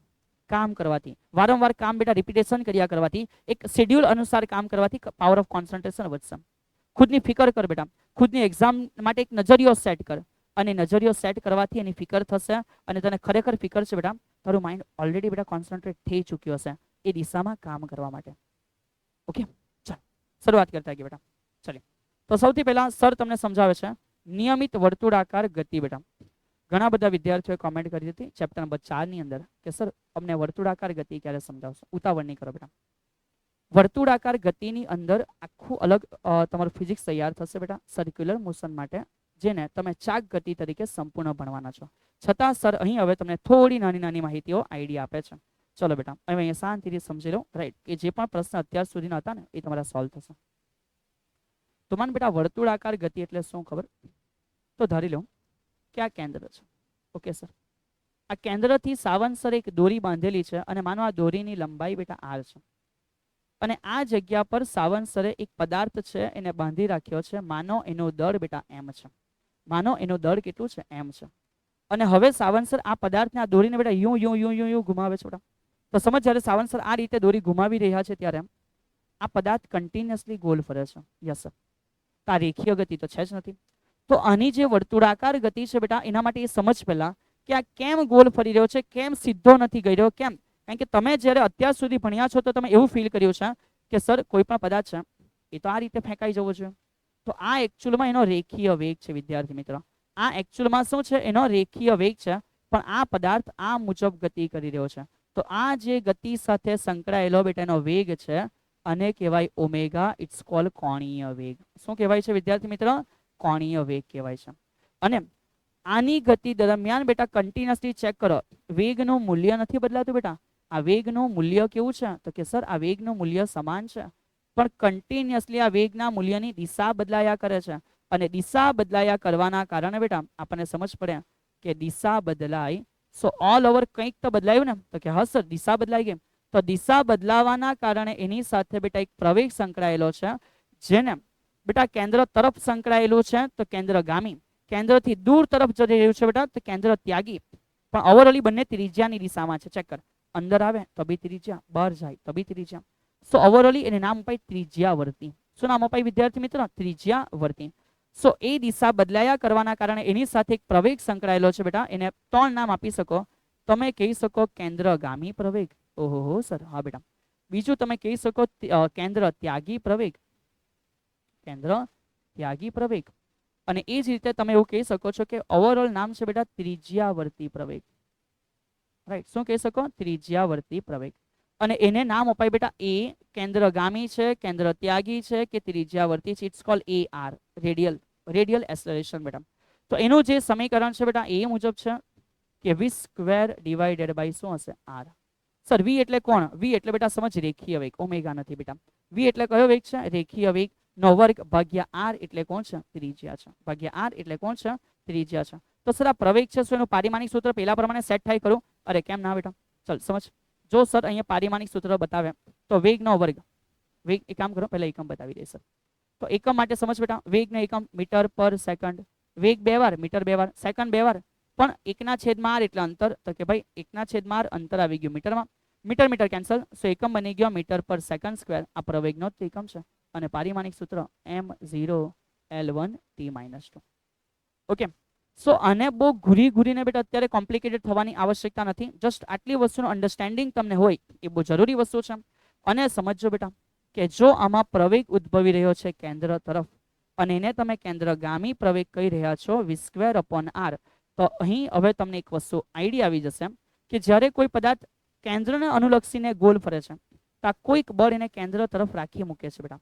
કામ કરવાથી, વારંવાર કામ બેટા રિપીટેશન કર્યા કરવાથી, એક શેડ્યુલ અનુસાર કામ કરવાથી પાવર ઓફ કોન્સન્ટ્રેશન વધશે। ખુદની ફિકર કર બેટા, ખુદની એક્ઝામ માટે એક નજરિયો સેટ કર, અને નજરિયો સેટ કરવાથી એની ફિકર થશે, અને તને ખરેખર ફિકર છે બેટા તારું માઇન્ડ ઓલરેડી બેટા કોન્સન્ટ્રેટ થઈ ચૂક્યો હશે એ દિશામાં કામ કરવા માટે। ઓકે, ચાલ શરૂઆત કરતા ગયા બેટા। ચાલો, તો સૌથી પહેલા સર તમને સમજાવે છે નિયમિત વર્તુળાકાર ગતિ બેટા। ઘણા બધા વિદ્યાર્થીઓએ કોમેન્ટ કરી હતી ચેપ્ટર નંબર 4 ની અંદર કે સર અમને વર્તુળાકાર ગતિ ક્યારે સમજાવશો? ઉતાવળ નહીં કરો બેટા। વર્તુળાકાર ગતિની અંદર આખું અલગ તમારું ફિઝિક્સ તૈયાર થશે બેટા સર્ક્યુલર મોશન માટે, જેને તમે ચાક ગતિ તરીકે સંપૂર્ણ ભણવાના છો। છતાં સર અહીં હવે તમને થોડી નાની નાની માહિતીઓ આઈડિયા આપે છે। ચલો બેટા હવે અહીંયા શાંતિથી સમજી લો, રાઈટ, કે જે પણ પ્રશ્ન અત્યાર સુધીના હતા ને એ તમારા સોલ્વ થશે। તો માન બેટા વર્તુળાકાર ગતિ એટલે શું ખબર? તો ધારી લો કે આ કેન્દ્ર છે। ઓકે સર, આ કેન્દ્રથી સાવનસર એક દોરી બાંધેલી છે, અને માનો આ દોરીની લંબાઈ બેટા r છે, અને આ જગ્યા પર સાવનસરે એક પદાર્થ છે એને બાંધી રાખ્યો છે। માનો એનો દળ બેટા m છે, માનો એનો દળ કેટલું છે? m છે। અને હવે સાવનસર આ પદાર્થને આ દોરીને બેટા યું યું યું યું યું ઘુમાવે છે બેટા। તો સમજ, જ્યારે સાવનસર આ રીતે દોરી ઘુમાવી રહ્યા છે ત્યારે આ પદાર્થ કન્ટિન્યુઅસલી ગોલ ફરે છે। યસ સર, આ રેખીય ગતિ તો છે જ નથી। તો આની જે વર્તુળાકાર ગતિ છે બેટા એના માટે એ સમજ પહેલા કે આ કેમ ગોલ ફરી રહ્યો છે, કેમ સીધો નથી ગઈ રહ્યો, કેમ? કારણ કે તમે જ્યારે અત્યાર સુધી ભણ્યા છો તો તમે એવું ફીલ કર્યું છે કે સર કોઈ પણ પદાર્થ છે એ તો આ રીતે ફેંકાઈ જવો જોઈએ। તો આ એકચ્યુઅલમાં એનો રેખીય વેગ છે વિદ્યાર્થી મિત્રો। આ એકચ્યુઅલમાં શું છે? એનો રેખીય વેગ છે, પણ આ પદાર્થ આ મુજબ ગતિ કરી રહ્યો છે। તો આ જે ગતિ સાથે સંકળાયેલો બેટા એનો વેગ છે અને કહેવાય ઓમેગા, ઇટ્સ કોલ્ડ કોણીય વેગ। શું કહેવાય છે વિદ્યાર્થી મિત્રો? કોણીય વેગ કહેવાય છે। અને આની ગતિ દરમિયાન બેટા કન્ટિન્યુઅસલી ચેક કરો, વેગનું મૂલ્ય નથી બદલાતું બેટા। આ વેગનું મૂલ્ય કેવું છે? તો કે સર આ વેગનું મૂલ્ય સમાન છે, પણ કન્ટિન્યુઅસલી આ વેગના મૂલ્યની દિશા બદલાયા કરે છે, અને દિશા બદલાયા કરવાના કારણે બેટા આપણને સમજ પડે કે દિશા બદલાય, સો ઓલ ઓવર કંઈક તો બદલાયું ને? તો કે હા સર દિશા બદલાઈ ગઈ। તો દિશા બદલાવાના કારણે એની સાથે બેટા એક પ્રવેગ સંકળાયેલો છે, જેને બેટા કેન્દ્ર તરફ સંકળાયેલું છે, તો કેન્દ્રગામી કેન્દ્રથી દૂર તરફ જઈ રહ્યું છે બેટા, તો કેન્દ્ર ત્યાગી. પણ ઓવરઓલી બંને ત્રિજ્યાની દિશામાં છે. ચેક કર, અંદર આવે તો બી ત્રિજ્યા, બહાર જાય તો બી ત્રિજ્યા. સો ઓવરઓલી એને નામ અપાય ત્રિજ્યાવર્તી. શું નામ અપાય વિદ્યાર્થી મિત્રો? ત્રિજ્યાવર્તી. સો એ દિશા બદલાયા કરવાના કારણે એની સાથે એક પ્રવેગ સંકળાયેલો છે બેટા. એને 3 નામ આપી શકો. તમે કહી શકો કેન્દ્રગામી પ્રવેગ. ઓહો સર, હા બેટા. બીજું તમે કહી શકો કેન્દ્ર ત્યાગી પ્રવેગ, કેન્દ્ર ત્યાગી પ્રવેગ. અને એ જ રીતે તમે એવું કહી શકો છો કે ઓવરઓલ નામ છે બેટા ત્રિજ્યાવર્તી પ્રવેગ. રાઈટ, શું કહી શકો? ત્રિજ્યાવર્તી પ્રવેગ. અને એને નામ અપાય બેટા એ કેન્દ્રગામી છે, કેન્દ્ર ત્યાગી છે કે ત્રિજ્યાવર્તી છે. It's called AR, radial acceleration બેટા. તો એનું જે સમીકરણ છે બેટા એ મુજબ છે કે v સ્ક્વેર ડિવાઇડેડ બાય શું હશે? r. સર v એટલે કોણ? v એટલે બેટા સમજ રેખીય વેગ, ઓમેગા નથી બેટા. v એટલે કયો વેગ છે? રેખીય વેગ નો વર્ગ ભાગ્યા r એટલે કોણ છે? ત્રિજ્યા છે. ભાગ્યા r એટલે કોણ છે? ત્રિજ્યા છે. તો સર આ પ્રવેગ છે, શું એનું પારિમાણિક સૂત્ર પેલા પ્રમાણે સેટ થાય કરું? અરે કેમ ના બેટા, ચલ સમજ. જો સર અહીંયા પારિમાણિક સૂત્ર બતાવે તો વેગનો વર્ગ, વેગ એક કામ કરો પહેલા એકમ બતાવી દે સર. તો એકમ માટે સમજ બેટા, વેગનો એકમ મીટર પર સેકન્ડ. વેગ 2 વાર, મીટર 2 વાર, સેકન્ડ 2 વાર. પણ 1/r એટલે અંતર, તો કે ભાઈ 1/r અંતર આવી ગયું મીટરમાં. મીટર મીટર કેન્સલ, સો એકમ બની ગયો મીટર પર સેકન્ડ સ્ક્વેર. આ પ્રવેગનો જ એકમ છે. અને પારિમાણિક સૂત્ર m0 L1 t-2. ઓકે. સો આને બહુ ઘૂરીને બેટા અત્યારે કોમ્પ્લિકેટેડ થવાની આવશ્યકતા નથી. જસ્ટ આટલી વસ્તુનું અન્ડરસ્ટેન્ડિંગ તમને હોય એ બહુ જરૂરી વસ્તુ છે. અને સમજો બેટા કે જો આમાં પ્રવેગ ઉદ્ભવી રહ્યો છે કેન્દ્ર તરફ, અને એને તમે કેન્દ્રગામી પ્રવેગ કહી રહ્યા છો v²/r, તો અહીં હવે તમને એક વસ્તુ આઈડિયા આવી જશે કે જ્યારે કોઈ પદાર્થ કેન્દ્રને અનુલક્ષીને ગોલ ફરે છે, તો કોઈક બળ એને કેન્દ્ર તરફ રાખી મૂકે છે બેટા.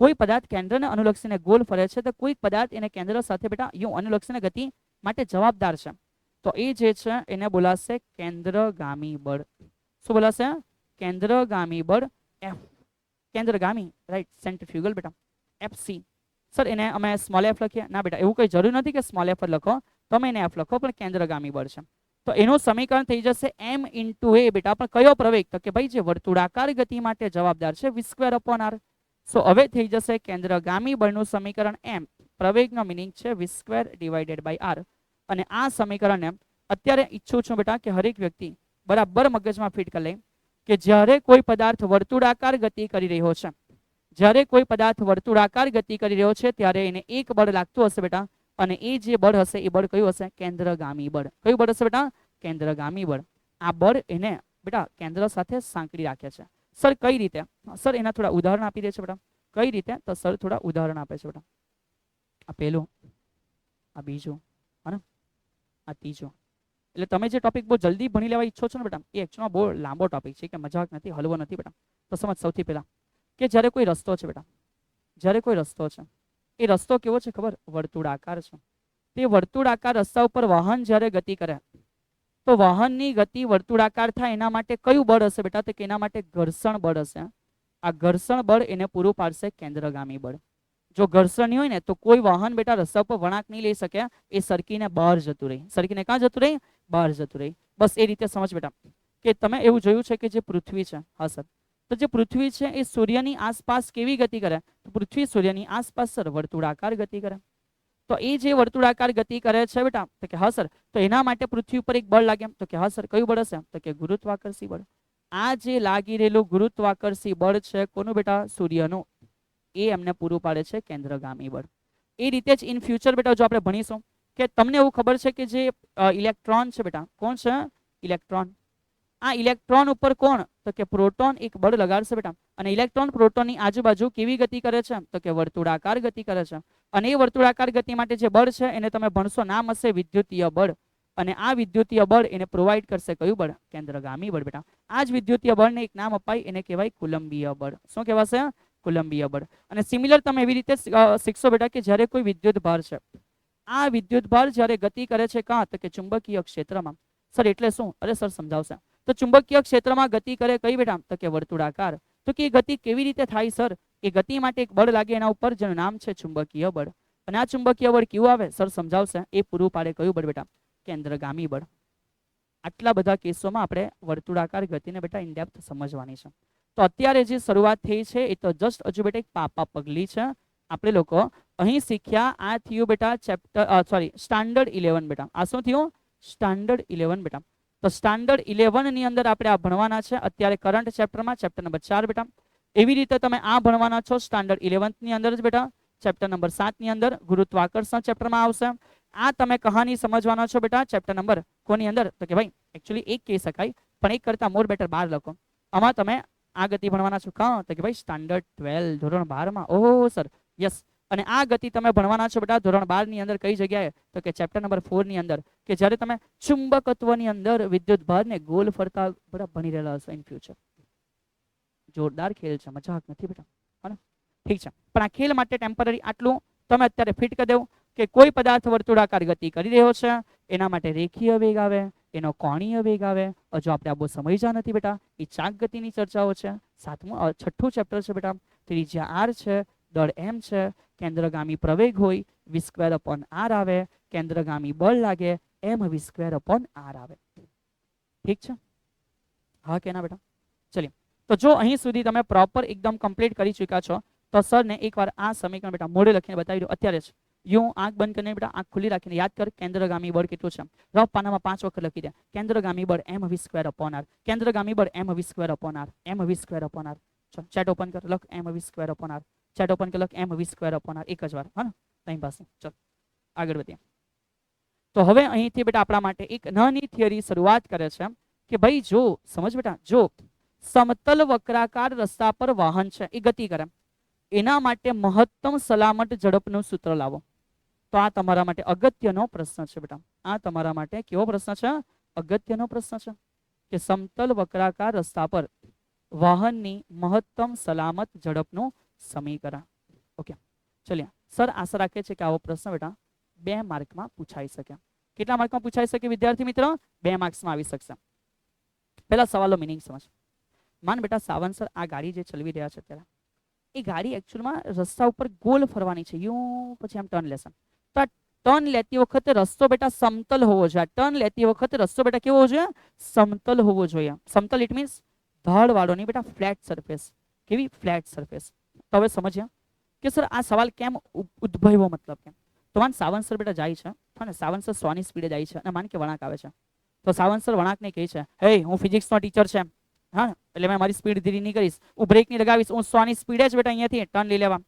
કોઈ પદાર્થ કેન્દ્રને અનુલક્ષીને ગોલ ફરે છે તો કોઈક પદાર્થ એને કેન્દ્ર સાથે બેટા યું અનુલક્ષીને ગતિ માટે જવાબદાર છે. તો એ જે છે એને બોલાશે કેન્દ્રગામી બળ. શું બોલાશે? કેન્દ્રગામી બળ F. કેન્દ્રગામી, રાઈટ, સેન્ટ્રીફ્યુગલ બેટા, FC. સર એને અમે સ્મોલ f લખીએ? ના બેટા, એવું કંઈ જરૂર નથી કે સ્મોલ f લખો, તમે એને f લખો, પણ કેન્દ્રગામી બળ છે. તો એનું સમીકરણ થઈ જશે m × a બેટા. પણ કયો પ્રવેગ? તો કે ભાઈ જે વર્તુળાકાર ગતિ માટે જવાબદાર છે v²/r. સો હવે થઈ જશે કેન્દ્રગામી બળનું સમીકરણ m. પ્રવેગનો મિનિંગ છે v² / r. અને આ સમીકરણને અત્યારે ઈચ્છું છું બેટા કે હરેક વ્યક્તિ બરાબર મગજમાં ફિટ કરી લે કે જ્યારે કોઈ પદાર્થ વર્તુળાકાર ગતિ કરી રહ્યો છે, જ્યારે કોઈ પદાર્થ વર્તુળાકાર ગતિ કરી રહ્યો છે ત્યારે એને એક બળ લાગતું હશે બેટા. અને એ જે બળ હશે એ બળ કયું હશે? કેન્દ્રગામી બળ. કયું બળ હશે બેટા? કેન્દ્રગામી બળ. આ બળ એને બેટા કેન્દ્ર સાથે સાંકળી રાખે છે. સર કઈ રીતે? સર એના થોડા ઉદાહરણ આપી દે છે બેટા. કઈ રીતે? તો સર થોડા ઉદાહરણ આપે છે બેટા. આ પહેલું, આ બીજું, અને આ ત્રીજું. એટલે તમે જે ટોપિક બહુ જલ્દી ભણી લેવા ઈચ્છો છો ને બેટા, એ એકચ્યુઅલમાં બહુ લાંબો ટોપિક છે, કે મજાક નથી, હલવો નથી બેટા. તો સમજ સૌથી પહેલા કે જ્યારે કોઈ રસ્તો છે બેટા, જ્યારે કોઈ રસ્તો છે, એ રસ્તો કેવો છે ખબર? વર્તુળાકાર છે. તે વર્તુળાકાર રસ્તા ઉપર વાહન જ્યારે ગતિ કરે તો વાહનની ગતિ વર્તુળાકાર થાય એના માટે કયું બળ હશે બેટા? તો કે એના માટે ઘર્ષણ બળ હશે. આ ઘર્ષણ બળ એને પૂરું પાડશે કેન્દ્રગામી બળ. જો ઘર્ષણ નહીં હોય ને તો કોઈ વાહન બેટા રસ્તા પર વળાંક નહીં લઈ શકે, એ સરકીને બહાર જતું રહે. સરકીને ક્યાં જતું રહે? બહાર જતું રહે. બસ એ રીતે સમજ બેટા. કે તમે એવું જોયું છે કે જે પૃથ્વી છે, હા સર, તો જે પૃથ્વી છે એ સૂર્યની આસપાસ કેવી ગતિ કરે? તો પૃથ્વી સૂર્યની આસપાસ સર વર્તુળાકાર ગતિ કરે. તો એ જે વર્તુળાકાર ગતિ કરે છે બેટા, તો કે હા સર, તો એના માટે પૃથ્વી ઉપર એક બળ લાગે. તો કે હા સર, કયું બળ હશે? તો કે ગુરુત્વાકર્ષી બળ. આ જે લાગી રહેલું ગુરુત્વાકર્ષી બળ છે કોનું બેટા? સૂર્યનું. એ એમને પૂરું પાડે છે કેન્દ્રગામી બળ. એ રીતે જ ઇન ફ્યુચર બેટા જો આપણે ભણીશું કે તમને એવું ખબર છે કે જે ઇલેક્ટ્રોન છે બેટા, કોણ છે? ઇલેક્ટ્રોન. આ ઇલેક્ટ્રોન ઉપર કોણ? તો કે પ્રોટોન એક બળ લગાડશે બેટા. અને ઇલેક્ટ્રોન પ્રોટોનની આજુબાજુ કેવી ગતિ કરે છે? તો કે વર્તુળાકાર ગતિ કરે છે. અને એ વર્તુળાકાર ગતિ માટે જે બળ છે એને તમે ભણશો, નામ હશે વિદ્યુતીય બળ. અને આ વિદ્યુતીય બળ એને પ્રોવાઈડ કરશે કયું બળ? કેન્દ્રગામી બળ બેટા. આ જ વિદ્યુતીય બળને એક નામ અપાય, એને કહેવાય કુલંબીય બળ. શું કહેવાશે? કુલંબીય બળ. અને સિમિલર તમે એવી રીતે શીખશો બેટા કે જ્યારે કોઈ વિદ્યુત ભાર છે, આ વિદ્યુત ભાર જ્યારે ગતિ કરે છે કાં? તો કે ચુંબકીય ક્ષેત્રમાં. સર એટલે શું? અરે સર સમજાવશે. તો ચુંબકીય ક્ષેત્રમાં ગતિ કરે કઈ બેટા? તો કે વર્તુળાકાર. તો કે એ ગતિ કેવી રીતે થાય સર? એ ગતિ માટે એક બળ લાગે એના ઉપર, જેનું નામ છે ચુંબકીય બળ. અને આ ચુંબકીય બળ કેવું આવે? સર સમજાવશે. એ પૂરું પાડે કયું બળ બેટા? કેન્દ્રગામી બળ. આટલા બધા કેસોમાં આપણે વર્તુળાકાર ગતિને બેટા ઇનડેપ્થ સમજવાની છે. તો અત્યારે જે શરૂઆત થઈ છે એ તો જસ્ટ હજુ બેટા એક પાપા પગલી છે. આપણે લોકો અહીં શીખ્યા આ થયું બેટા ચેપ્ટર સ્ટાન્ડર્ડ 11 બેટા. આ શું થયું? સ્ટાન્ડર્ડ 11 બેટા. તો સ્ટાન્ડર્ડ 11 ની અંદર આપણે આ ભણવાના છે અત્યારે કરંટ ચેપ્ટરમાં, ચેપ્ટર નંબર 4 બેટા. એવી રીતે તમે આ ભણવાના છો સ્ટાન્ડર્ડ 11 ની અંદર જ બેટા, ચેપ્ટર નંબર 7 ની અંદર ગુરુત્વાકર્ષણ ચેપ્ટરમાં આવશે. આ તમે કહાની સમજવાના છો બેટા ચેપ્ટર નંબર કોની અંદર? તો કે ભાઈ એકચ્યુઅલી એક કહી શકાય પણ એક કરતા મોર બેટર 12 લખો. આમાં તમે આ ગતિ ભણવાના છો કાં? તો કે ભાઈ સ્ટાન્ડર્ડ 12 ધોરણ 12 માં. ઓહો સર, યસ. અને આ ગતિ તમે ભણવાના છો બેટા ધોરણ 12 ની અંદર કઈ જગ્યાએ? તો કે ચેપ્ટર નંબર 4 ની અંદર, કે જ્યારે તમે ચુંબકત્વની અંદર વિદ્યુત ભારને ગોલ ફરતા બેટા ભણી રહેલા હશો ઇન ફ્યુચર. જોરદાર ખેલ છે, મજાક નથી બેટા. હા, ઠીક છે. પણ આ ખેલ માટે ટેમ્પરરી આટલું તમે અત્યારે ફિટ કરી દેવું કે કોઈ પદાર્થ વર્તુળાકાર ગતિ કરી રહ્યો છે, એના માટે રેખીય વેગ આવે, એનો કોણીય વેગ આવે. હજુ આપણે આ બહુ સમજ્યા નથી બેટા, એ ચાક ગતિની ચર્ચાઓ છે. છઠ્ઠું ચેપ્ટર છે બેટા. ત્રિજ્યા આર છે, દળ એમ છે, કેન્દ્રગામી પ્રવેગ હોય v²/r આવે, કેન્દ્રગામી બળ લાગે mv²/r આવે. ઠીક છે? હા કે ના બેટા? ચલિए, તો જો અહીં સુધી તમે પ્રોપર એકદમ કમ્પ્લીટ કરી ચૂક્યા છો તો સરને એકવાર આ સમીકરણ બેટા મોઢે લખીને બતાવી દો અત્યારે જ. यूं आंख बंद करने बेटा आंख खुली रखी याद कर केंद्रगामी बल કેટલું છે. રફ પાનામાં 5 વખત લખી દે. કેન્દ્રગામી બળ mv²/r, કેન્દ્રગામી બળ mv²/r, mv²/r. ચલ ચેટ ઓપન કર, લખ mv²/r. ચેટ ઓપન કર, લખ mv²/r એક જ વાર. હા ને ટાઈમ પાસ. ચલ આગળ વધીએ. તો હવે અહીંથી બેટા આપણા માટે એક નાની થિયરી શરૂઆત કરે છે કે ભાઈ જો સમજ બેટા, જો સમતલ વક્રાકાર રસ્તા પર વાહન છે એ ગતિ કરે, એના માટે મહત્તમ સલામત ઝડપનું સૂત્ર લાવો. તો આ તમારા માટે અગત્યનો પ્રશ્ન છે બેટા. આ તમારા માટે કેવો પ્રશ્ન છે? અગત્યનો પ્રશ્ન છે કે સમતલ વક્રાકાર રસ્તા પર વાહનની મહત્તમ સલામત ઝડપનું સમીકરણ. ઓકે ચલિए, સર આશા રાખે છે કે આવો પ્રશ્ન બેટા 2 માર્કમાં પૂછાઈ શકે. કેટલા માર્કમાં પૂછાઈ શકે વિદ્યાર્થી મિત્રો? 2 માર્ક્સમાં આવી શકશે. પહેલા સવાલનો મિનિંગ સમજ. માન બેટા સાવંત સર આ ગાડી જે ચલાવી રહ્યા છે અત્યારે, એ ગાડી એકચ્યુઅલમાં રસ્તા ઉપર ગોલ ફરવાની છે, યું પછી આમ ટર્ન લેશે. તો આ ટર્ન લેતી વખતે રસ્તો બેટા સમતલ હોવો જોઈએ. ટર્ન લેતી વખતે રસ્તો બેટા કેવો હોવો જોઈએ? સમતલ હોવો જોઈએ. સમતલ ઇટ મીન્સ ઢાળવાળો નહીં બેટા, ફ્લેટ સરફેસ. કેવી? Flat surface. તો હવે સમજ્યા કે સર આ સવાલ કેમ ઉદ્ભવ્યો, મતલબ કેમ? તો માન સાવંત સર બેટા જાય છે, હા ને, સાવંત સર 100 ની સ્પીડે જાય છે અને માન કે વળાંક આવે છે. તો સાવંત સર વળાંકને કહે છે, હે હું ફિઝિક્સનો ટીચર છે, હા એટલે મેં મારી સ્પીડ ધીરી નહીં કરીશ, હું બ્રેક નહીં લગાવીશ, હું 100 ની સ્પીડે જ બેટા અહીંયાથી ટર્ન લઈ લેવા.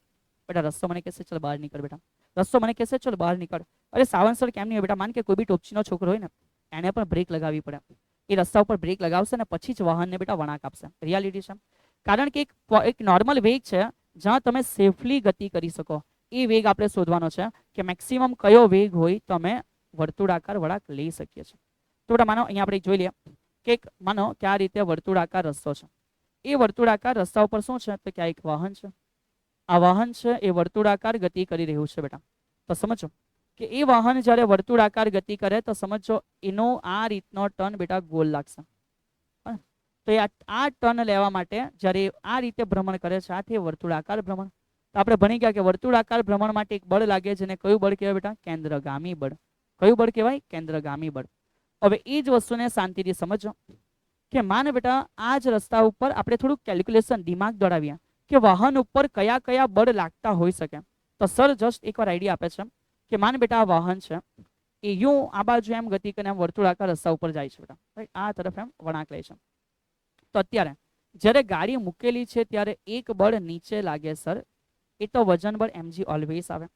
બેટા રસ્તો મને કહેશે ચલ બહાર નીકળ બેટા, રસ્તો મને કહેશે ચલ બહાર નીકળ. અરે સાવંત સર કેમ નહીં હોય બેટા? માન કે કોઈ બી ટોપચીનો છોકરો હોય ને, એને પણ બ્રેક લગાવવી પડે. એ રસ્તા ઉપર બ્રેક લગાવશે ને પછી જ વાહનને બેટા વળાંક આપશે. રિયાલિટી છે. કારણ કે એક નોર્મલ વેગ છે જ્યાં તમે સેફલી ગતિ કરી શકો. એ વેગ આપણે શોધવાનો છે કે મેક્સિમમ કયો વેગ હોય તો અમે વર્તુળાકાર વળાંક લઈ શકીએ છીએ. તો બેટા માનો અહીંયા આપણે જોઈ લઈએ કે માનો કે આ રીતે વર્તુળાકાર રસ્તો છે. એ વર્તુળાકાર રસ્તા ઉપર શું છે? તો કે આ એક વાહન છે. આ વાહન છે એ વર્તુળાકાર ગતિ કરી રહ્યું છે બેટા. તો સમજો કે એ વાહન જ્યારે વર્તુળાકાર ગતિ કરે તો સમજો એનો આ રીતનો ટર્ન બેટા ગોલ લાગશે. તો આ ટર્ન લેવા માટે જ્યારે આ રીતે ભ્રમણ કરે છે, આથી વર્તુળાકાર ભ્રમણ. તો આપણે ભણી ગયા કે વર્તુળાકાર ભ્રમણ માટે એક બળ લાગે છે, અને કયું બળ કહેવાય બેટા? કેન્દ્રગામી બળ. કયું બળ કહેવાય? કેન્દ્રગામી બળ. હવે એ જ વસ્તુને શાંતિથી સમજો કે માન બેટા આ જ રસ્તા ઉપર આપણે થોડુંક કેલ્ક્યુલેશન દિમાગ દોડાવીએ કે વાહન ઉપર કયા કયા બળ લાગતા હોઈ શકે. તો સર જસ્ટ એકવાર આઈડિયા આપે છે કે માન બેટા આ વાહન છે એ યું આ બાજુ એમ ગતિ કરીને એમ વર્તુળાકાર રસ્તા ઉપર જાય છે બેટા, આ તરફ એમ વળાંક લે છે. તો અત્યારે જ્યારે ગાડી મૂકેલી છે ત્યારે એક બળ નીચે લાગે સર, એ તો વજન બળ mg ઓલવેઝ આવે.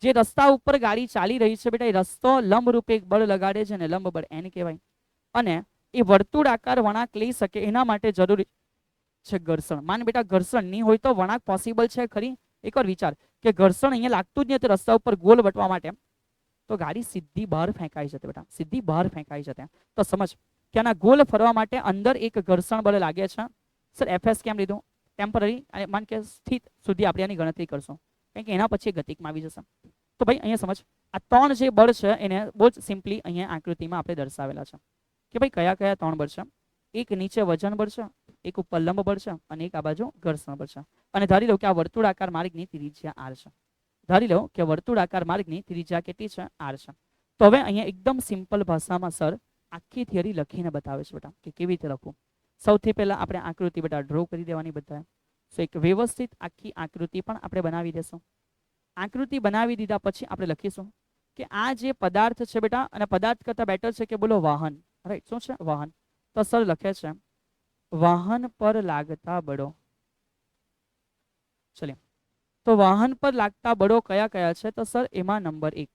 જે રસ્તા ઉપર ગાડી ચાલી રહી છે બેટા એ રસ્તો લંબ રૂપે એક બળ લગાડે છે ને લંબ બળ n કહેવાય. અને એ વર્તુળાકાર વળાંક લઈ શકે એના માટે જરૂરી છે ઘર્ષણ. માન બેટા ઘર્ષણ નહીં હોય તો વળાંક પોસિબલ છે ખરી? એકવાર વિચાર કે ઘર્ષણ અહીંયા લાગતું જ નથી રસ્તા ઉપર ગોલ વટવા માટે, તો ગાડી સીધી બહાર ફેંકાઈ જતે બેટા, સીધી બહાર ફેંકાઈ જતે. તો સમજ કે આના ગોલ ફરવા માટે અંદર એક ઘર્ષણ બળ લાગે છે. સર fs કેમ લીધું? ટેમ્પરરી, અને માન કે સ્થિત સુધી આપણે આની ગણતરી કરશું કારણ કે એના પછી ગતિકમાં આવી જશે. તો ભાઈ અહીંયા સમજ આ 3 જે બળ છે એને બહુ જ સિમ્પલી અહીંયા આકૃતિમાં આપણે દર્શાવેલા છે કે ભાઈ કયા કયા 3 બળ છે. એક નીચે વજન બળ છે, એક ઉપર લંબ બળ છે અને એક આ બાજુ ઘર્ષણ બળ છે. અને ધારી લો કે આ વર્તુળાકાર માર્ગની ત્રિજ્યા r છે. ધારી લો કે વર્તુળાકાર માર્ગની ત્રિજ્યા કેટલી છે? r છે. તો હવે અહીંયા એકદમ સિમ્પલ ભાષામાં સર આખી થિયરી લખીને બતાવે છે બેટા કે કેવી રીતે લખવું. સૌથી પહેલા આપણે આકૃતિ બેટા ડ્રો કરી દેવાની બધાએ. સો એક વ્યવસ્થિત આખી આકૃતિ પણ આપણે બનાવી દેશું. આકૃતિ બનાવી દીધા પછી આપણે લખીશું કે આ જે પદાર્થ છે બેટા, અને પદાર્થ કરતા બેટર છે કે બોલો વાહન. રાઈટ, શું છે? વાહન. તો સર લખે છે વાહન પર લાગતા બળો. ચલિए, તો વાહન પર લાગતા બળો કયા કયા છે? તો સર એમાં નંબર 1,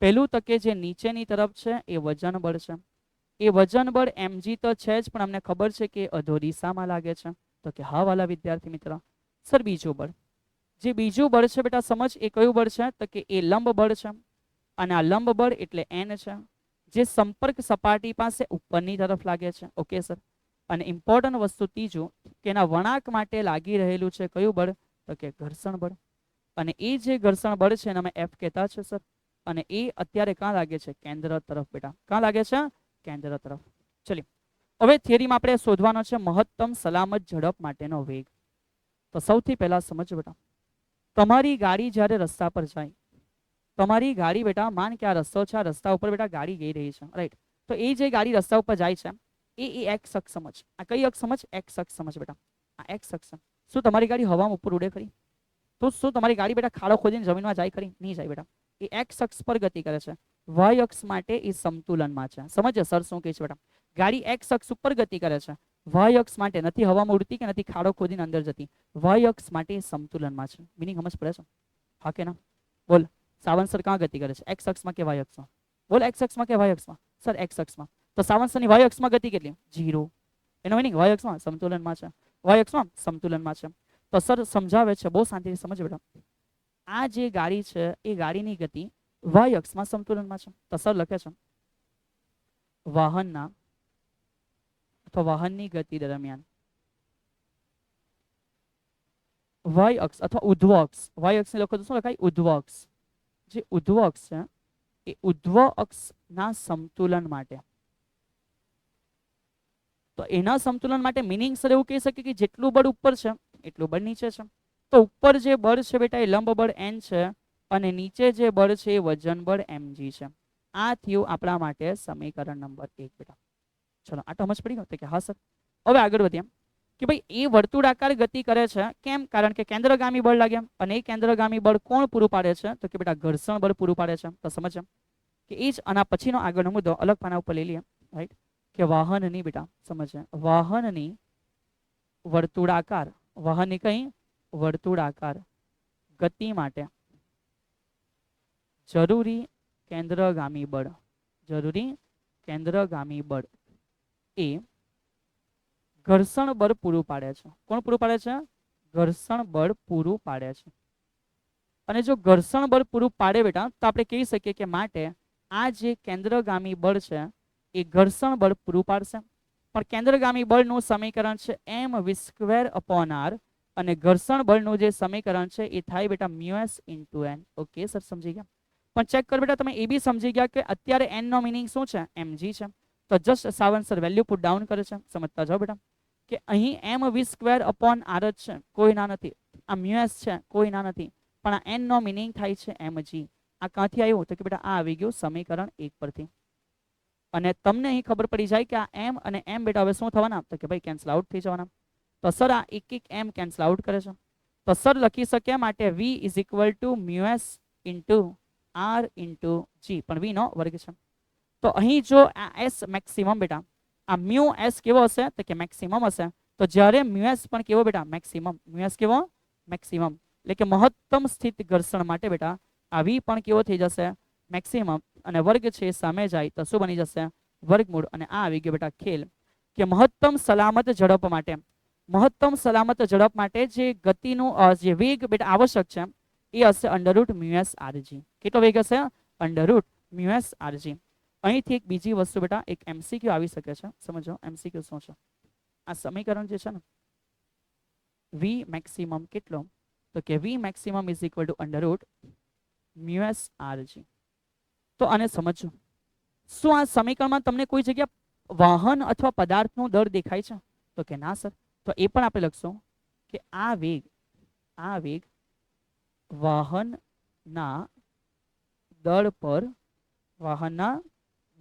પહેલું તકે જે નીચેની તરફ છે એ વજન બળ છે. એ વજન બળ mg તો છે જ, પણ અમને ખબર છે કે અધો દિશામાં લાગે છે. તો કે હા વાલા વિદ્યાર્થી મિત્ર. સર બીજું બળ, જે બીજું બળ છે બેટા સમજ, એ કયું બળ છે? તો કે એ લંબ બળ છે. અને આ લંબ બળ એટલે n છે, જે સંપર્ક સપાટી પાસે ઉપરની તરફ લાગે છે. Okay sir. અને ઇમ્પોર્ટન્ટ વસ્તુ ત્રીજું, કે એના વળાંક માટે લાગી રહેલું છે કયું બળ? તો કે ઘર્ષણ બળ. અને એ જે ઘર્ષણ બળ છે એને અમે F કહેતા છે સર. અને એ અત્યારે ક્યાં લાગે છે? કેન્દ્ર તરફ બેટા. ક્યાં લાગે છે? કેન્દ્ર તરફ. ચલિए, હવે થિયરીમાં આપણે શોધવાનો છે મહત્તમ સલામત ઝડપ માટેનો વેગ. તો સૌથી પહેલા સમજો બેટા, તમારી ગાડી જ્યારે રસ્તા પર જાય, તમારી ગાડી બેટા, માન કે આ રસ્તો છે, આ રસ્તા ઉપર બેટા ગાડી ગઈ રહી છે. રાઈટ, તો એ જે ગાડી રસ્તા ઉપર જાય છે એ એક્સ અક્ષ સમજ. આ કઈ અક્ષ સમજ? એક્સ અક્ષ સમજ બેટા. આ એક્સ અક્ષ. શું તમારી ગાડી હવામાં ઉપર ઉડે ખરી? તો શું તમારી ગાડી બેટા ખાડો ખોદીને જમીનમાં જાય ખરી? નહીં જાય બેટા. એ એક્સ અક્ષ પર ગતિ કરે છે. વાય અક્ષ માટે એ સમતુલનમાં છે. સમજો સર શું કહે છે બેટા? ગાડી એક્સ અક્ષ ઉપર ગતિ કરે છે, વાય અક્ષ માટે નથી હવામાં ઉડતી કે નથી ખાડો ખોદીને અંદર જતી, વાય અક્ષ માટે સમતુલનમાં છે. મિનિંગ સમજ પડે છે? હા કે ના? બોલ, સાવન સર ક્યાં ગતિ કરે છે? એક્સ અક્ષમાં કે વાય અક્ષમાં? બોલ, એક્સ અક્ષમાં કે વાય અક્ષમાં? સર એક્સ અક્ષમાં. તો સાવન સરની વાય અક્ષમાં ગતિ કેટલી? 0. એનો મિનિંગ વાય અક્ષમાં સમતુલનમાં છે. વાય અક્ષમાં સમતુલનમાં છે. તો સર સમજાવે છે, બહુ શાંતિથી સમજ બેટા. આ જે ગાડી છે એ ગાડીની ગતિ વાય અક્ષમાં સમતુલનમાં છે. તો સર લખે છે વાહનના અથવા વાહનની ગતિ દરમિયાન વાય અક્ષ અથવા ઉધ્વ અક્ષ, વાય અક્ષ લખો તો શું લખાય? ઉધ્વ અક્ષ. જે ઉધ્વ અક્ષ છે એ ઉધ્વ અક્ષના સમતુલન માટે, તો એના સંતુલન માટે મિનિંગ સર એવું કહી શકે કે જેટલું બળ ઉપર છે એટલું બળ નીચે છે. તો ઉપર જે બળ છે બેટા એ લંબ બળ n છે, અને નીચે જે બળ છે એ વજન બળ mg છે. આ થયું આપણા માટે સમીકરણ નંબર 1 બેટા. ચલો, આ તો સમજ પડી ગયો કે હા સર. હવે આગળ વધીએ કે ભાઈ એ વર્તુળાકાર ગતિ કરે છે કેમ? કારણ કે કેન્દ્રગામી બળ લાગ્યા, અને એ કેન્દ્રગામી બળ કોણ પૂરું પાડે છે? તો કે બેટા ઘર્ષણ બળ પૂરું પાડે છે. તો સમજ કે એ જ આના પછીનો આગળનો મુદ્દો અલગ પાના ઉપર લઈ લઈએ. રાઈટ, કે વાહનની બેટા સમજ, વાહનની વર્તુળાકાર, વાહનની કઈ વર્તુળાકાર ગતિ માટે જરૂરી કેન્દ્રગામી બળ, જરૂરી કેન્દ્રગામી બળ એ ઘર્ષણ બળ પૂરું પાડે છે. કોણ પૂરું પાડે છે? ઘર્ષણ બળ પૂરું પાડે છે. અને જો ઘર્ષણ બળ પૂરું પાડે બેટા, તો આપણે કહી શકીએ કે માટે આ જે કેન્દ્રગામી બળ છે એ ઘર્ષણ બળ પૂરું પાડશે. પણ કેન્દ્રગામી બળનું સમીકરણ છે mv²/r, અને ઘર્ષણ બળનું જે સમીકરણ છે એ થાય બેટા μs × n. ઓકે સર, સમજી ગયા? પણ ચેક કરો બેટા, તમે એ બી સમજી ગયા કે અત્યારે n નો મિનિંગ શું છે? mg છે. તો જસ્ટ સાવન સર વેલ્યુ પુટ ડાઉન કરે છે. સમજતા જાઓ બેટા કે અહીં mv²/r જ છે, કોઈ ના નથી. આ μs છે, કોઈ ના નથી. પણ આ n નો મિનિંગ થાય છે mg. આ ક્યાંથી આવ્યું? તો કે બેટા આ આવી ગયું સમીકરણ 1 પરથી. અને તમને અહીં ખબર પડી જાય કે આ m અને m બેટા હવે શું થવાના? તો કે ભાઈ કેન્સલ આઉટ થઈ જવાના. તો સર આ એક m કેન્સલ આઉટ કરે છે. તો સર લખી શકીએ માટે v = μs × r × g, પણ v નો વર્ગ છે. તો અહીં જો આ s મેક્સિમમ બેટા, આ μs કેવો હશે? તો કે મેક્સિમમ હશે. તો જ્યારે μs પણ કેવો બેટા? મેક્સિમમ. μs કેવો? મેક્સિમમ. એટલે કે મહત્તમ સ્થિત ઘર્ષણ માટે બેટા આ v પણ કેવો થઈ જશે? મેક્સિમમ. અને વર્ગ છે સામે જાય તો શું બની જશે? વર્ગમૂળ. અને આ આવી ગયો બેટા ખેલ, કે મહત્તમ સલામત ઝડપ માટે, મહત્તમ સલામત ઝડપ માટે જે ગતિનું જે વેગ બેટા આવશ્યક છે એ હશે √μs rg. કેટલો વેગ હશે? √μs rg. અહીંથી એક બીજી વસ્તુ બેટા, એક MCQ આવી શકે છે. સમજો MCQ શું છે? આ સમીકરણ જે છે ને v મેક્સિમમ કેટલો? તો કે v મેક્સિમમ = √μs rg. તો આને સમજો. શું આ સમીકરણમાં તમને કોઈ જગ્યા વાહન અથવા પદાર્થનો દર દેખાય છે? તો કે ના સર. તો એ પણ આપણે લખશું કે આ વેગ વાહનના દળ પર, વાહનના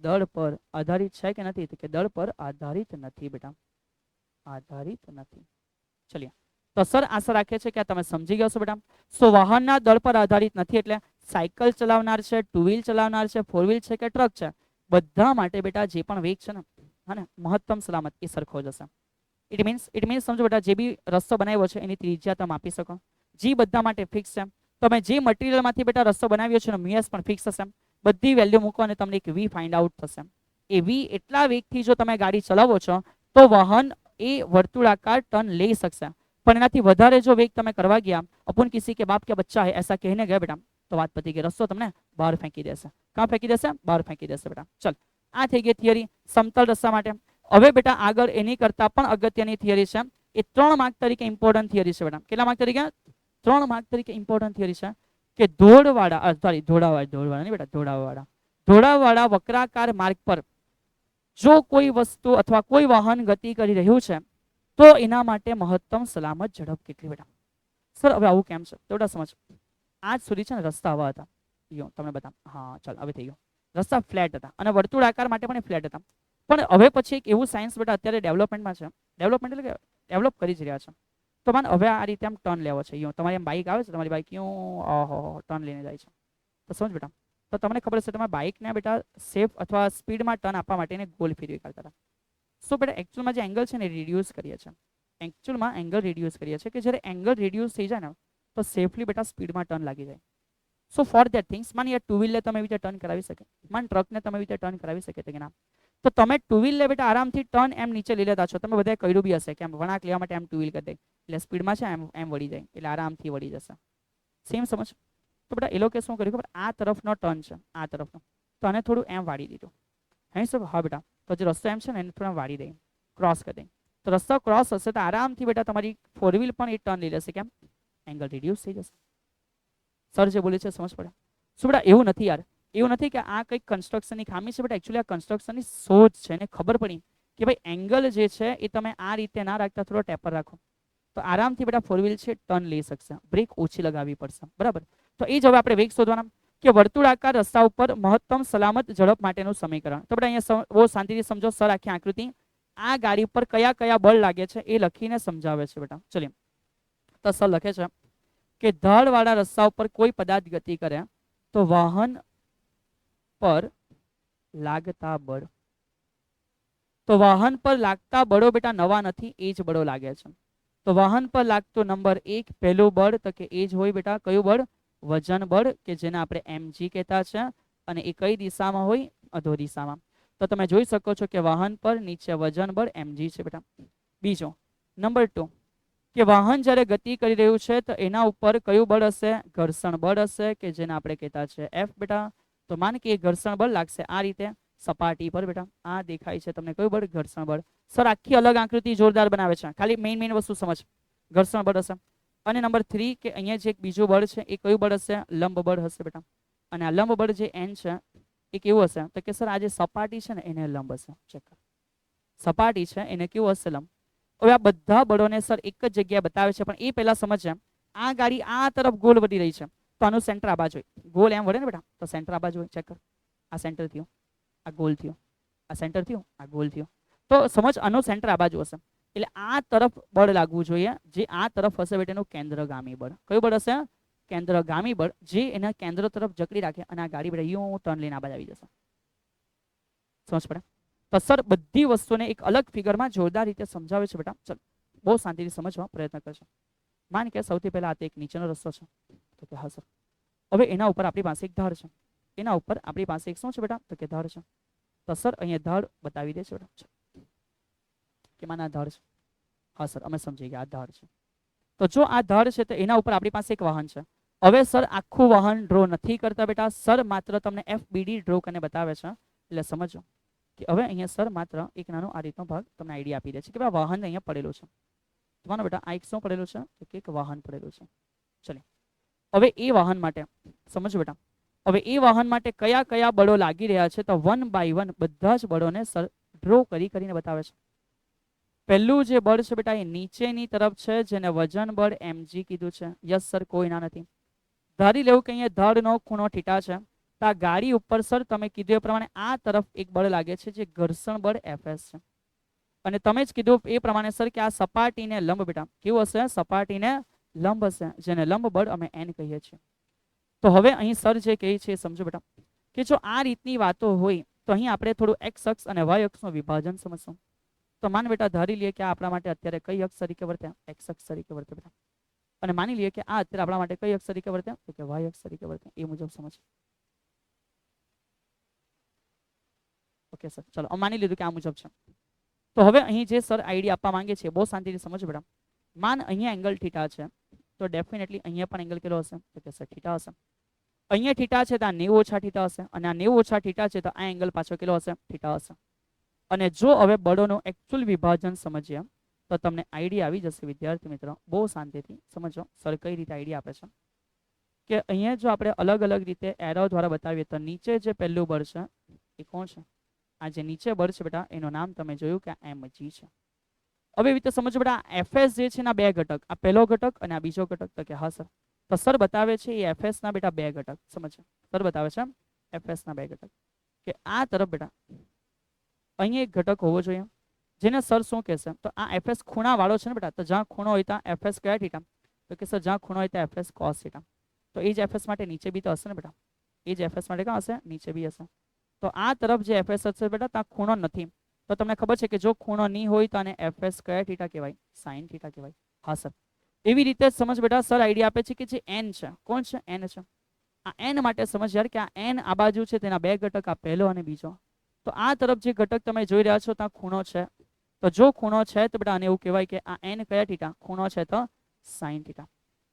દળ પર આધારિત છે કે નથી? તો કે દળ પર આધારિત નથી બેટા, આધારિત નથી. ચલિए, તો સર આશા રાખે છે કે આ તમે સમજી ગયા છો બેટા. સો વાહનના દળ પર આધારિત નથી, એટલે સાયકલ ચલાવનાર છે, ટુ વ્હીલ ચલાવનાર છે, ફોર વ્હીલ છે કે ટ્રક છે, બધા માટે બેટા જે પણ વેગ છે ને હા મહત્તમ સલામત એ સરખો જ હશે. ઇટ મીન્સ સમજો બેટા, જે બી રસ્તો બનાવ્યો છે એની ત્રિજ્યા તમે આપી શકો, જી બધા માટે ફિક્સ છે. તમે જે મટીરિયલમાંથી બેટા રસ્તો બનાવ્યો છે એનો મ્યુએસ પણ ફિક્સ હશે. બધી વેલ્યુ મૂકો અને તમને એક વી ફાઇન્ડ આઉટ થશે. એ વી એટલા વેગથી જો તમે ગાડી ચલાવો છો તો વાહન એ વર્તુળાકાર ટર્ન લઈ શકશે. પણ એનાથી વધારે જો વેગ તમે કરવા ગયા, અપુન કિસી કે બાપ કે બચ્ચા હે ऐसा कहने गए બેટા, તો વાત પતી ગઈ. રસ્તો તમને બહાર ફેંકી દેશે. ક્યાં ફેંકી દેશે? બહાર ફેંકી દેશે બેટા. ચલ, આ થઈ ગઈ થિયરી સમતલ રસ્તા માટે. હવે બેટા આગળ એની કરતા પણ અગત્યની થિયરી છે, એ 3 માર્ક તરીકે ઇમ્પોર્ટન્ટ થિયરી છે બેટા. કેટલા માર્ક તરીકે? 3 માર્ક તરીકે ઇમ્પોર્ટન્ટ થિયરી છે કે ઢોળાવવાળા વક્રાકાર માર્ગ પર જો કોઈ વસ્તુ અથવા કોઈ વાહન ગતિ કરી રહ્યું છે તો એના માટે મહત્તમ સલામત ઝડપ કેટલી બેટા? સર હવે આવું કેમ છે તો બેટા સમજ. આજ સુધી છે ને રસ્તા આવા હતા, તમને બતાવ. હા ચાલ, હવે થઈ ગયો. રસ્તા ફ્લેટ હતા અને વર્તુળાકાર માટે પણ ફ્લેટ હતા. પણ હવે પછી એક એવું સાયન્સ બેટા અત્યારે ડેવલપમેન્ટમાં છે, ડેવલપમેન્ટ એટલે કે ડેવલપ કરી જ રહ્યા છે. તો માન હવે આ રીતે આમ ટર્ન લેવો છે. તમારી એમ બાઇક આવે છે, તમારી બાઇક ટર્ન લઈને જાય છે, તો સમજ બેટા. તો તમને ખબર છે તમારા બાઇકને બેટા સેફ અથવા સ્પીડમાં ટર્ન આપવા માટે એને ગોલ ફેરવી કાઢતા હતા. સો બેટા એકચ્યુઅલમાં જે એંગલ છે ને રિડ્યુસ કરીએ છીએ, એકચ્યુઅલમાં એંગલ રિડ્યુસ કરીએ છીએ કે જ્યારે એંગલ રિડ્યુસ થઈ જાય ને તો સેફલી બેટા સ્પીડમાં ટર્ન લાગી જાય. સો ફોર ધેટ થિંગ્સ, માન યાર ટુ વ્હીલને તમે એવી રીતે ટર્ન કરાવી શકે, માન ટ્રકને તમે એવી રીતે ટર્ન કરાવી શકે કે ના, તો તમે ટુ વ્હીલને બેટા આરામથી ટર્ન એમ નીચે લઈ લેતા છો. તમે બધાએ કર્યું બી હશે કે એમ વળાંક લેવા માટે એમ ટુ વ્હીલ કરી દે એટલે સ્પીડમાં છે એમ વળી જાય, એટલે આરામથી વળી જશે. સેમ સમજ. તો બેટા એ લોકો શું કર્યું ખબર, આ તરફનો ટર્ન છે, આ તરફનો, તો આને થોડું એમ વાળી દીધું. હે સર? હા બેટા. તો જે રસ્તો એમ છે ને એને થોડા વાળી દઈએ, ક્રોસ કરી દઈએ. તો રસ્તો ક્રોસ હશે તો આરામથી બેટા તમારી ફોર વ્હીલ પણ એ ટર્ન લઈ લેશે. કેમ? એંગલ રિડ્યુસ થઈ જશે. સર જે બોલે છે સમજ પડે? શું બેટા એવું નથી યાર, એવું નથી કે આ કંઈક કન્સ્ટ્રક્શનની ખામી છે બેટા. એકચ્યુઅલી આ કન્સ્ટ્રક્શનની શોધ છે, એને ખબર પડી કે ભાઈ એંગલ જે છે એ તમે આ રીતે ના રાખતા થોડો ટેપર રાખો તો આરામથી બેટા ફોર વ્હીલ છે ટર્ન લઈ શકશે, બ્રેક ઓછી લગાવવી પડશે. બરાબર. તો એ જ હવે આપણે વેગ શોધવાના કે વર્તુળાકાર રસ્તા ઉપર મહત્તમ સલામત ઝડપ માટેનું સમીકરણ. તો બેટા અહીંયા બહુ શાંતિથી સમજો. સર આખી આકૃતિ આ ગાડી પર કયા કયા બળ લાગે છે એ લખીને સમજાવે છે બેટા. ચલીએ, તો સર લખે છે કે ઢાળવાળા રસ્તા ઉપર કોઈ પદાર્થ ગતિ કરે તો વાહન પર લાગતા બળ, તો વાહન પર લાગતા બળો બેટા નવા નથી, એ જ બળો લાગે છે. તો વાહન પર લાગતો નંબર 1 પહેલું બળ તો કે એ જ હોય બેટા કયું બળ? વજન બળ, કે જેને આપણે mg કહેતા છે. અને એ કઈ દિશામાં હોય? અધો દિશામાં. તો તમે જોઈ શકો છો કે વાહન પર નીચે વજન બળ mg છે બેટા. બીજો નંબર 2 કે વાહન જ્યારે ગતિ કરી રહ્યું છે તો એના ઉપર કયું બળ હશે? ઘર્ષણ બળ હશે, કે જેને આપણે કહેતા છે F બેટા. તો માન કે ઘર્ષણ બળ લાગશે આ રીતે સપાટી પર બેટા. આ દેખાય છે તમને કયું બળ? ઘર્ષણ બળ. સર આખી અલગ આકૃતિ જોરદાર બનાવે છે, ખાલી મેઇન વસ્તુ સમજ. ઘર્ષણ બળ હશે. અને નંબર 3 કે અહીંયા જે એક બીજું બળ છે એ કયું બળ હશે? લંબ બળ હશે બેટા. અને આ લંબ બળ જે n છે એ કેવું હશે? તો કે સર આ જે સપાટી છે ને એને લંબ હશે. ચેક કરો, સપાટી છે એને કેવું હશે? લંબ. હવે આ બધા બળોને સર એક જ જગ્યાએ બતાવે છે, પણ એ પહેલા સમજે. આ ગાડી આ તરફ ગોળ વધી રહી છે તો આનું સેન્ટર આ બાજુ હોય. ગોળ એમ વળે ને બેટા, તો સેન્ટર આ બાજુ હોય. ચેક કર, આ સેન્ટર થયું, આ ગોલ થયો, આ સેન્ટર થયું, આ ગોલ થયો. તો સમજ આનું સેન્ટર આ બાજુ હશે, એટલે આ તરફ બળ લાગવું જોઈએ, જે આ તરફ હશે બેટા એનું કેન્દ્રગામી બળ. કયું બળ હશે? કેન્દ્રગામી બળ, જે એના કેન્દ્ર તરફ જકડી રાખે અને આ ગાડી બેટા યુ ટર્ન લઈને આ બાજુ આવી જશે. સમજ પડે? તો સર બધી વસ્તુને એક અલગ ફિગરમાં જોરદાર રીતે સમજાવે છે બેટા. ચલ બહુ શાંતિથી સમજવા પ્રયત્ન કરજો. માન કે સૌથી પહેલા આ એક નીચેનો રસ્તો છે, તો કે હા સર. હવે એના ઉપર આપણી પાસે એક ધાર છે, એના ઉપર આપણી પાસે એક શું છે બેટા? તો કે ધાર છે. તો સર અહીંયા ધાર બતાવી દે છે બેટા કે માના ધાર છે. હા સર અમે સમજી ગયા, આ ધાર છે. તો જો આ ધાર છે તો એના ઉપર આપણી પાસે એક વાહન છે. હવે સર આખું વાહન ડ્રો નથી કરતા બેટા, સર માત્ર તમને FBD ડ્રો કરીને બતાવે છે. એટલે સમજો કે હવે અહીંયા સર માત્ર એક નાનો આ રીતનો ભાગ તમને આઈડિયા આપી દે છે કે ભાઈ વાહન અહીંયા પડેલું છે. તમારો બેટા આ એક શું પડેલું છે? તો કે એક વાહન પડેલું છે. ચલે, હવે એ વાહન માટે સમજો બેટા, હવે એ વાહન માટે કયા કયા બળો લાગી રહ્યા છે તો 1 બાય 1 બધા જ બળોને સર ડ્રો કરીને બતાવે છે. પહેલું જે બળ છે બેટા એ નીચેની તરફ છે, જેને વજન બળ mg કીધું છે. યસ સર, કોઈ ના નથી. ધારી લેવું કે અહીંયા ધડનો ખૂણો થીટા છે, તો આ ગાડી ઉપર સર તમે કીધું એ પ્રમાણે આ તરફ એક બળ લાગે છે જે ઘર્ષણ બળ Fs છે. અને તમે જ કીધું એ પ્રમાણે સર કે આ સપાટીને લંબ બેટા કેવું હશે? સપાટીને લંબ હશે, જેને લંબ બળ અમે n કહીએ છીએ. તો હવે અહીં સર જે કહે છે સમજો બેટા કે જો આ રીતની વાતો હોય તો અહીં આપણે થોડું x અક્ષ અને y અક્ષનું વિભાજન સમજશું. તો માન બેટા ધારી લઈએ કે આ આપણા માટે અત્યારે કઈ અક્ષ તરીકે વર્તે? x અક્ષ તરીકે વર્તે બેટા. અને માની લઈએ કે આ અત્યારે આપણા માટે કઈ અક્ષ તરીકે વર્તે? તો કે y અક્ષ તરીકે વર્તે. એ મુજબ સમજ. ઓકે સર, ચલો માની લીધું કે આ મુજબ છે. તો હવે અહીં જે સર આઈડિયા આપવા માંગે છે બહુ શાંતિથી સમજો બેટા. માન અહીંયા એંગલ થીટા છે તો ડેફિનેટલી અહીંયા પણ એંગલ કેટલો હશે? તો કે સર થીટા હશે. અહીંયા થીટા છે તો આ 90 ઓછા થીટા હશે, અને આ 90 ઓછા થીટા છે તો આ એંગલ પાછો કેટલો હશે? થીટા હશે. અને જો હવે બળોનું એકચ્યુઅલ વિભાજન સમજીએ તો તમને આઈડિયા આવી જશે વિદ્યાર્થી મિત્રો. બહુ શાંતિથી સમજો સર કઈ રીતે આઈડિયા આપે છે કે અહીંયા જો આપણે અલગ અલગ રીતે એરો દ્વારા બતાવીએ તો નીચે જે પહેલું બળ છે એ કોણ છે? આ જે નીચે બળ છે બેટા એનું નામ તમે જોયું કે mg છે. હવે એવી રીતે સમજો બેટા fs જે છે એના બે ઘટક, આ પહેલો ઘટક અને આ બીજો ઘટક. તો કે હા સર. તો સર બતાવે છે એ fs ના બેટા બે ઘટક. સમજો સર બતાવે છે fs ના બે ઘટક કે આ તરફ બેટા અહીંયા એક ઘટક હોવો જોઈએ જેને સર શું કહેશે? તો આ fs ખૂણા વાળો છે ને બેટા, તો જ્યાં ખૂણો હોય ત્યાં fs કયા થીટા? તો કે સર જ્યાં ખૂણો હોય ત્યાં fs cos થીટા. તો એ જ fs માટે નીચે બી તો હશે ને બેટા, એ જ fs માટે ક્યાં હશે? નીચે બી હશે. તો આ તરફ જે fs હશે બેટા ત્યાં ખૂણો નથી, તો તમને ખબર છે કે જો ખૂણો નહીં હોય તો આને fs કયા થીટા કહેવાય? sin થીટા કહેવાય. હા સર. એવી રીતે સમજ બેટા સર આઈડિયા આપે છે કે જે n છે, કોણ છે? n છે. આ n માટે સમજ યાર કે આ n આ બાજુ છે તેના બે ઘટક, આ પહેલો અને બીજો. તો આ તરફ જે ઘટક તમે જોઈ રહ્યા છો ત્યાં ખૂણો છે, તો જો ખૂણો છે તો બેટા આને એવું કહેવાય કે આ n કયા થીટા? ખૂણો છે તો sin થીટા.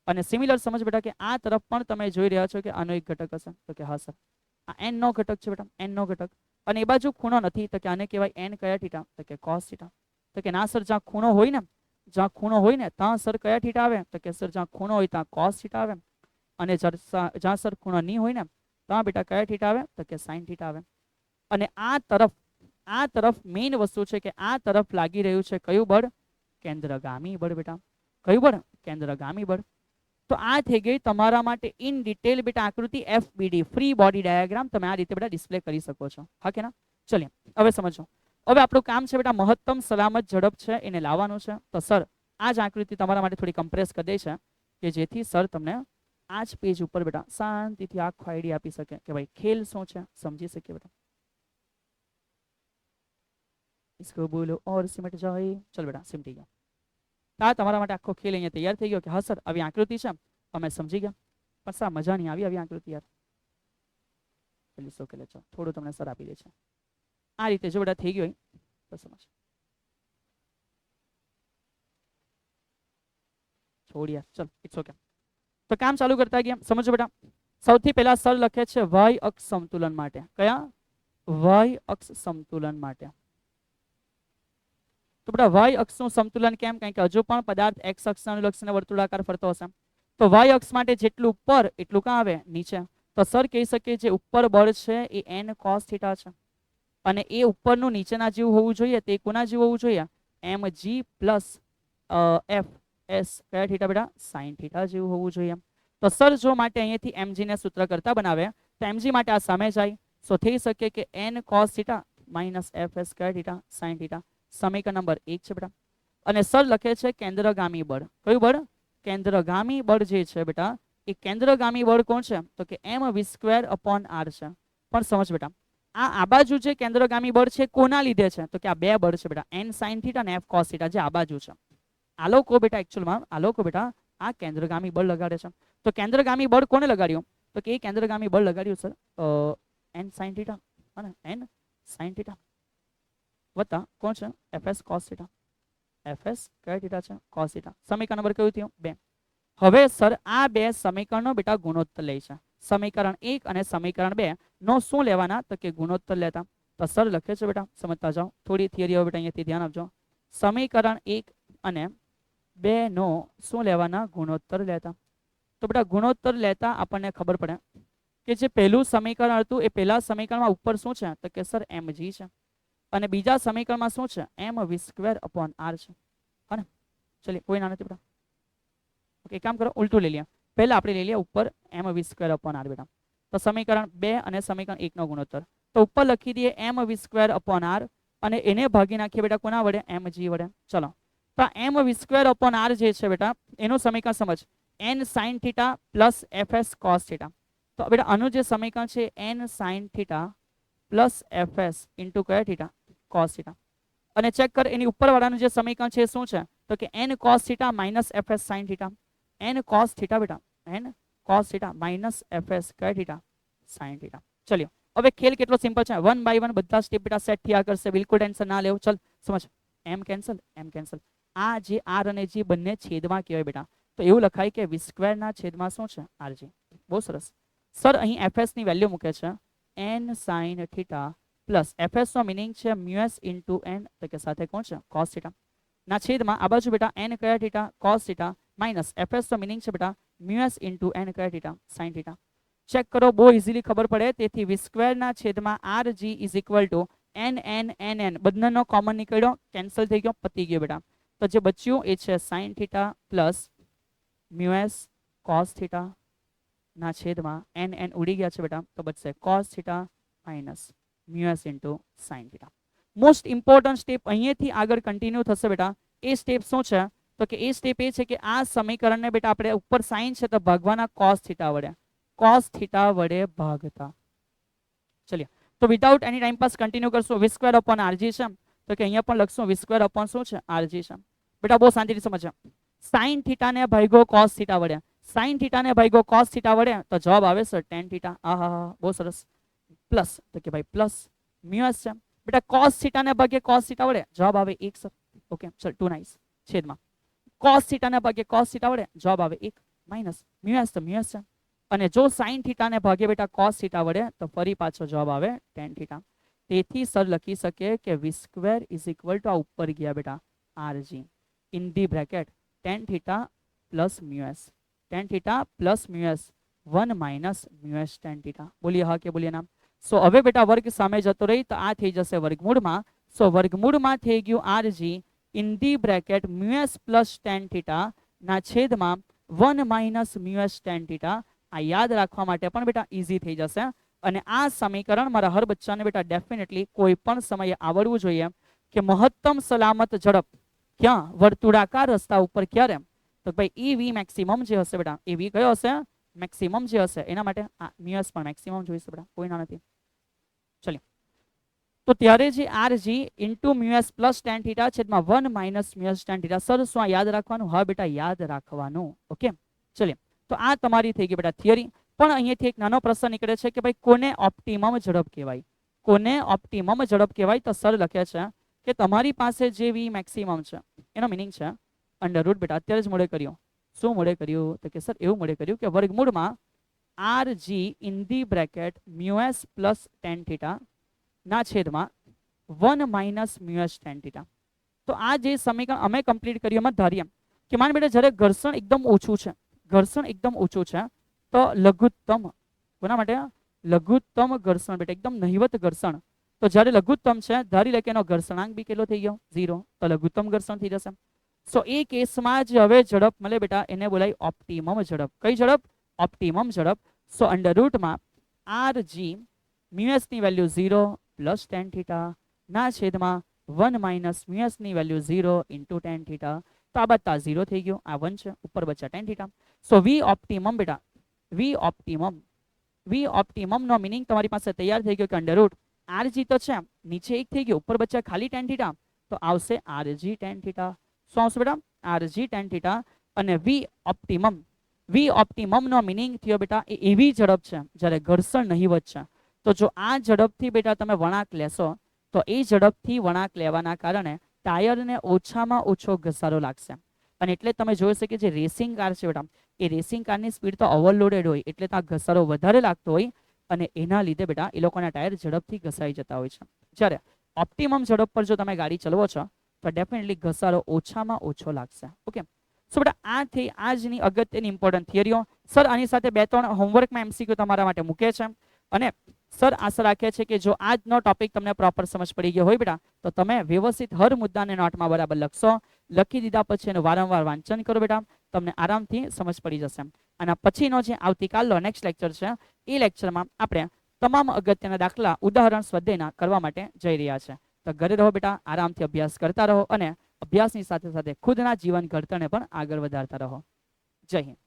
અને સિમિલર સમજ બેટા કે આ તરફ પણ તમે જોઈ રહ્યા છો કે આનો એક ઘટક હશે. તો કે હા સર. આ n નો ઘટક છે બેટા, n નો ઘટક. અને એ બાજુ ખૂણો નથી તો કે આને કહેવાય n કયા થીટા? તો કે cos થીટા. તો કે ના સર જ્યાં ખૂણો હોય ને, જ્યાં ખૂણો હોય ને ત્યાં સર કયા થીટા આવે? તો કે સર જ્યાં ખૂણો હોય ત્યાં cos થીટા આવે. અને જ્યાં સર ખૂણો નહીં હોય ને ત્યાં બેટા કયા થીટા આવે? તો કે sin થીટા આવે. અને આ તરફ મેઇન વસ્તુ છે કે આ તરફ લાગી રહ્યું છે કયું બળ? કેન્દ્રગામી બળ બેટા. કયું બળ? કેન્દ્રગામી બળ. તો આ થઈ ગઈ તમારા માટે ઇન ડિટેલ બેટા આકૃતિ FBD, ફ્રી બોડી ડાયાગ્રામ. તમે આ રીતે બેટા ડિસ્પ્લે કરી શકો છો. હા કે ના? ચલિએ હવે સમજો. હવે આપણું કામ છે બેટા મહત્તમ સલામત ઝડપ છે એને લાવવાનું છે. તો સર આ જ આકૃતિ તમારા માટે થોડી કમ્પ્રેસ કરી દે છે કે જેથી સર તમને આ જ પેજ ઉપર બેટા શાંતિથી આખો આઈડિયા આપી શકે કે ભાઈ ખેલ શું છે, સમજી શકીએ બેટા. इसको बोलो और सिमट जाए. चल बेटा सिमटी गया. આ તમારા માટે આખો ખેલ અહીંયા તૈયાર થઈ ગયો કે હા સર આવી આકૃતિ છે અમે સમજી ગયા, પણ સર મજા નહીં આવી આકૃતિ યાર. પેલી સો કે લે થોડું તમને સર આપી દે છે. આ રીતે જો બેટા થઈ ગયો તો સમજ. છોડ યાર, ચલ ઇટ્સ ઓકે. તો કામ ચાલુ કરતા ગયા. સમજો બેટા સૌથી પહેલા સર લખે છે y અક્ષ સમતુલન માટે. કયા? y અક્ષ સમતુલન માટે. તો બેટા y અક્ષનું સમતુલન કેમ? કારણ કે હજુ પણ પદાર્થ x અક્ષ અનુલક્ષીને વર્તુળાકાર ફરતો હશે. તો y અક્ષ માટે જેટલું ઉપર એટલું ક્યાં આવે? નીચે. તો સર કહી શકે જે ઉપર બળ છે એ n cos થીટા છે, અને એ ઉપરનું નીચેના જેવું હોવું જોઈએ. તે કોના જેવું હોવું જોઈએ? mg પ્લસ fs કયા થીટા બેટા? sin થીટા જેવું હોવું જોઈએ. તો સર જો માટે અહીંયાથી mg ને સૂત્ર કરતા બનાવે તો mg માટે આ સામે જાય, સો થઈ શકે કે n cos theta minus fs કયા થીટા? sin theta. સમીકરણ નંબર 1 છે બેટા. અને સર લખે છે કેન્દ્રગામી બળ. કયું બળ? કેન્દ્રગામી બળ જે છે બેટા એ કેન્દ્રગામી બળ કોણ છે? તો કે mv²/r છે. પણ સમજ બેટા આ બાજુ જે કેન્દ્રગામી બળ છે કોના લીધે છે? તો કે આ બે બળ છે બેટા, n sin થીટા અને f cos થીટા, જે આ બાજુ છે. આ લોકો બેટા એકચ્યુઅલમાં આ લોકો બેટા આ કેન્દ્રગામી બળ લગાડે છે. તો કેન્દ્રગામી બળ કોને લગાડ્યું? તો કે એ કેન્દ્રગામી બળ લગાડ્યું સર n sin થીટા અને n sin થીટા વત્તા કોણ છે? fs cos theta. fs કયા થીટા છે? cos theta. સમીકરણ નંબર કયું થયું? 2. હવે સર આ બે સમીકરણનો બેટા ગુણોત્તર લે છે. સમીકરણ 1 અને સમીકરણ 2 નો શું લેવાના? તો કે ગુણોત્તર લેતા. તો સર લખે છે બેટા સમજતા જાઓ. થોડી થિયરી હવે બેટા અહીંયાથી ધ્યાન આપજો. સમીકરણ 1 અને 2 નો શું લેવાના? ગુણોત્તર લેતા. તો બેટા ગુણોત્તર લેતા આપણને ખબર પડે કે જે પહેલું સમીકરણ હતું એ પહેલા સમીકરણમાં ઉપર શું છે? તો કે સર mg છે, અને બીજા સમીકરણમાં શું છે? mv²/r છે. હા ને? ચલિए કોઈ ના નથી બેટા. ઓકે એક કામ કરો ઉલટું લઈ લઈએ. પહેલા આપણે લઈ લઈએ ઉપર mv²/r બેટા. તો સમીકરણ 2 અને સમીકરણ 1 નો ગુણોત્તર. તો ઉપર લખી દઈએ mv²/r અને એને ભાગી નાખીએ બેટા કોના વડે mg વડે. ચલો તો m v²/r જે છે બેટા એનું સમીકરણ સમજ n sin θ plus fs cos θ. તો બેટા આનું જે સમીકરણ છે n sin θ plus fs into કયા θ cos θ. અને ચેક કર એની ઉપરવાળાનું જે સમીકરણ છે શું છે તો કે n cos θ minus fs sin θ. n cos θ બેટા n cos θ માઇનસ fs કયા θ sin θ. ચલિયો હવે ખેલ કેટલો સિમ્પલ છે, 1 બાય 1 બધા સ્ટેપ બેટા સેટ થયા કરશે, બિલકુલ ટેન્શન ના લેવું. ચલ સમજ m કેન્સલ m કેન્સલ. આ જે r અને g બંને છેદમાં કહેવાય બેટા, તો એવું લખાય કે v² ના છેદમાં શું છે rg. બહુ સરસ સર. અહીં fs ની વેલ્યુ મૂકે છે n sin θ plus fs no meaning છે μs ઇન્ટુ n તો કે સાથે કોણ છે cos θ ના છેદમાં આ બાજુ બેટા n કયા θ cos θ minus fs no meaning છે બેટા μs ઇન્ટુ n કયા θ sin θ. ચેક કરો બહુ ઇઝીલી ખબર પડે. તેથી v² ના છેદમાં rg is equal two n બંનેનો કોમન નીકળ્યો, કેન્સલ થઈ ગયો, પતી ગયો બેટા. તો જે બચ્યું એ છે sin θ પ્લસ μs cos θ ના છેદમાં n ઉડી ગયા છે બેટા, તો બચશે cos θ minus μs into sin θ. Most important step અહીંયાથી આગળ કન્ટિન્યુ થશે બેટા. એ સ્ટેપ શું છે તો કે એ સ્ટેપ એ છે કે આ સમીકરણને બેટા આપણે ઉપર સાઇન છે તો ભાગવાના cos θ વડે, cos θ વડે ભાગતા. ચલિए તો વિધાઉટ એની ટાઈમ પાસ કન્ટિન્યુ કરશું. v²/rg છે તો કે અહીંયા પણ લખશું v² શું છે rg છે બેટા. બહુ શાંતિથી સમજજો. sin θ ને ભાગ્યો cos θ વડે, sin θ ને ભાગ્યો cos θ વડે તો જવાબ આવે સર tan θ. આહા બહુ સરસ. પ્લસ તો કે ભાઈ પ્લસ μs છે બેટા. cos θ ને ભાગ્યે cos θ વડે જવાબ આવે 1 સર. ઓકે સર 2 નાઇસ છેદમાં cos θ ને ભાગ્યે cos θ વડે જવાબ આવે 1 માઇનસ μs તો μs છે. અને જો sin θ ને ભાગે બેટા cos θ વડે તો ફરી પાછો જવાબ આવે tan θ. તેથી સર લખી શકે કે v² ઇઝ ઇક્વલ ટુ આ ઉપર ગયા બેટા rg in the bracket tan θ plus μs, tan θ plus μs 1 minus μs tan θ. બોલીએ હા કે બોલીએ ના. સો હવે બેટા વર્ગ સામે જતો રહી તો આ થઈ જશે વર્ગમૂળમાં. સો વર્ગમૂળમાં થઈ ગયું rg in the bracket μs plus tan θ ના છેદમાં 1 માઇનસ μs tan θ. આ યાદ રાખવા માટે પણ બેટા ઈઝી થઈ જશે. અને આ સમીકરણ મારા હર બચ્ચાને બેટા ડેફિનેટલી કોઈ પણ સમયે આવડવું જોઈએ કે મહત્તમ સલામત ઝડપ ક્યાં વર્તુળાકાર રસ્તા ઉપર ક્યારે, તો ભાઈ EV મેક્સિમમ જે હશે બેટા, EV કયો હશે મેક્સિમમ જે હશે એના માટે μs પણ મેક્સિમમ જોઈશે બેટા, કોઈ ના નથી. ચલિए તો ત્યારે જે rg into μs plus tan θ છેદમાં 1 માઇનસ μs tan θ. સર શું આ યાદ રાખવાનું? હા બેટા યાદ રાખવાનું. ઓકે ચલિए તો આ તમારી થઈ ગઈ બેટા થિયરી. પણ અહીંયાથી એક નાનો પ્રશ્ન નીકળે છે કે ભાઈ કોને ઓપ્ટિમમ ઝડપ કહેવાય, કોને ઓપ્ટિમમ ઝડપ કહેવાય? તો સર લખે છે કે તમારી પાસે જે v મેક્સિમમ છે એનો મિનિંગ છે અંડર રૂટ બેટા. અત્યારે જ મોડે કર્યું. શું મોડે કર્યું તો કે સર એવું મોડે કર્યું કે વર્ગમૂળમાં rg in the bracket μs plus tan θ ના છેદમાં 1 માઇનસ μs tan θ. તો આ જે સમીકરણ અમે કમ્પ્લીટ કર્યું એમાં ધારીએ કે માન બેટા જ્યારે ઘર્ષણ એકદમ ઓછું છે, ઘર્ષણ એકદમ ઓછું છે તો લઘુત્તમ કોના માટે લઘુત્તમ ઘર્ષણ બેટા એકદમ નહિવત ઘર્ષણ. તો જ્યારે લઘુત્તમ છે ધારી લે કે એનો ઘર્ષણાંક બી કેટલો થઈ ગયો 0 તો લઘુત્તમ ઘર્ષણ થઈ જશે. સો એ કેસમાં જ હવે ઝડપ મળે બેટા એને બોલાય ઓપ્ટિમમ ઝડપ. કઈ ઝડપ? ઓપ્ટિમમ ઝડપ. સો અંડર રૂટમાં rg μs ની વેલ્યુ 0 પ્લસ tan θ ના છેદમાં 1 માઇનસ μs ની વેલ્યુ 0 ઇન્ટુ tan θ. તો આ બધા 0 થઈ ગયો, આ 1 છે, ઉપર બચ્યા tan θ. સો v ઓપ્ટિમમ બેટા v ઓપ્ટિમમ નો મિનિંગ તમારી પાસે તૈયાર થઈ ગયો કે અંડર રૂટ rg તો છે નીચે 1 થઈ ગયો, ઉપર બચ્યા ખાલી tan θ તો આવશે rg tan θ. શું આવશે બેટા? rg tan θ. અને v ઓપ્ટિમમ નો મિનિંગ થયો બેટા એ એવી ઝડપ છે જ્યારે ઘર્ષણ નહિવત છે. તો જો આ ઝડપથી બેટા તમે વળાંક લેશો તો એ ઝડપથી વળાંક લેવાના કારણે ટાયરને ઓછામાં ઓછો ઘસારો લાગશે. અને એટલે તમે જોઈ શકો કે જે રેસિંગ કાર છે બેટા એ રેસિંગ કારની સ્પીડ તો ઓવરલોડેડ હોય એટલે ત્યાં ઘસારો વધારે લાગતો હોય અને એના લીધે બેટા એ લોકોના ટાયર ઝડપથી ઘસાઈ જતા હોય છે. જ્યારે ઓપ્ટિમમ ઝડપ પર જો તમે ગાડી ચલાવો છો તો ડેફિનેટલી ઘસારો ઓછામાં ઓછો લાગશે. ઓકે સો બેટા આ થઈ આજની અગત્યની ઇમ્પોર્ટન્ટ થિયરીઓ. સર આની સાથે 2-3 હોમવર્કમાં MCQ તમારા માટે મૂકે છે. અને સર આશા રાખે છે કે જો આજનો ટોપિક તમને પ્રોપર સમજ પડી ગયો હોય બેટા તો તમે વ્યવસ્થિત હર મુદ્દાને નોટમાં બરાબર લખશો. લખી દીધા પછી એનું વારંવાર વાંચન કરો બેટા, તમને આરામથી સમજ પડી જશે. અને પછીનો જે આવતીકાલનો નેક્સ્ટ લેક્ચર છે એ લેક્ચરમાં આપણે તમામ અગત્યના દાખલા ઉદાહરણ સ્વાધ્યાયના કરવા માટે જઈ રહ્યા છે. તો ઘરે રહો બેટા, આરામથી અભ્યાસ કરતા રહો અને અભ્યાસની સાથે સાથે ખુદના જીવન ઘડતરને પણ આગળ વધારતા રહો. જય હિન્દ.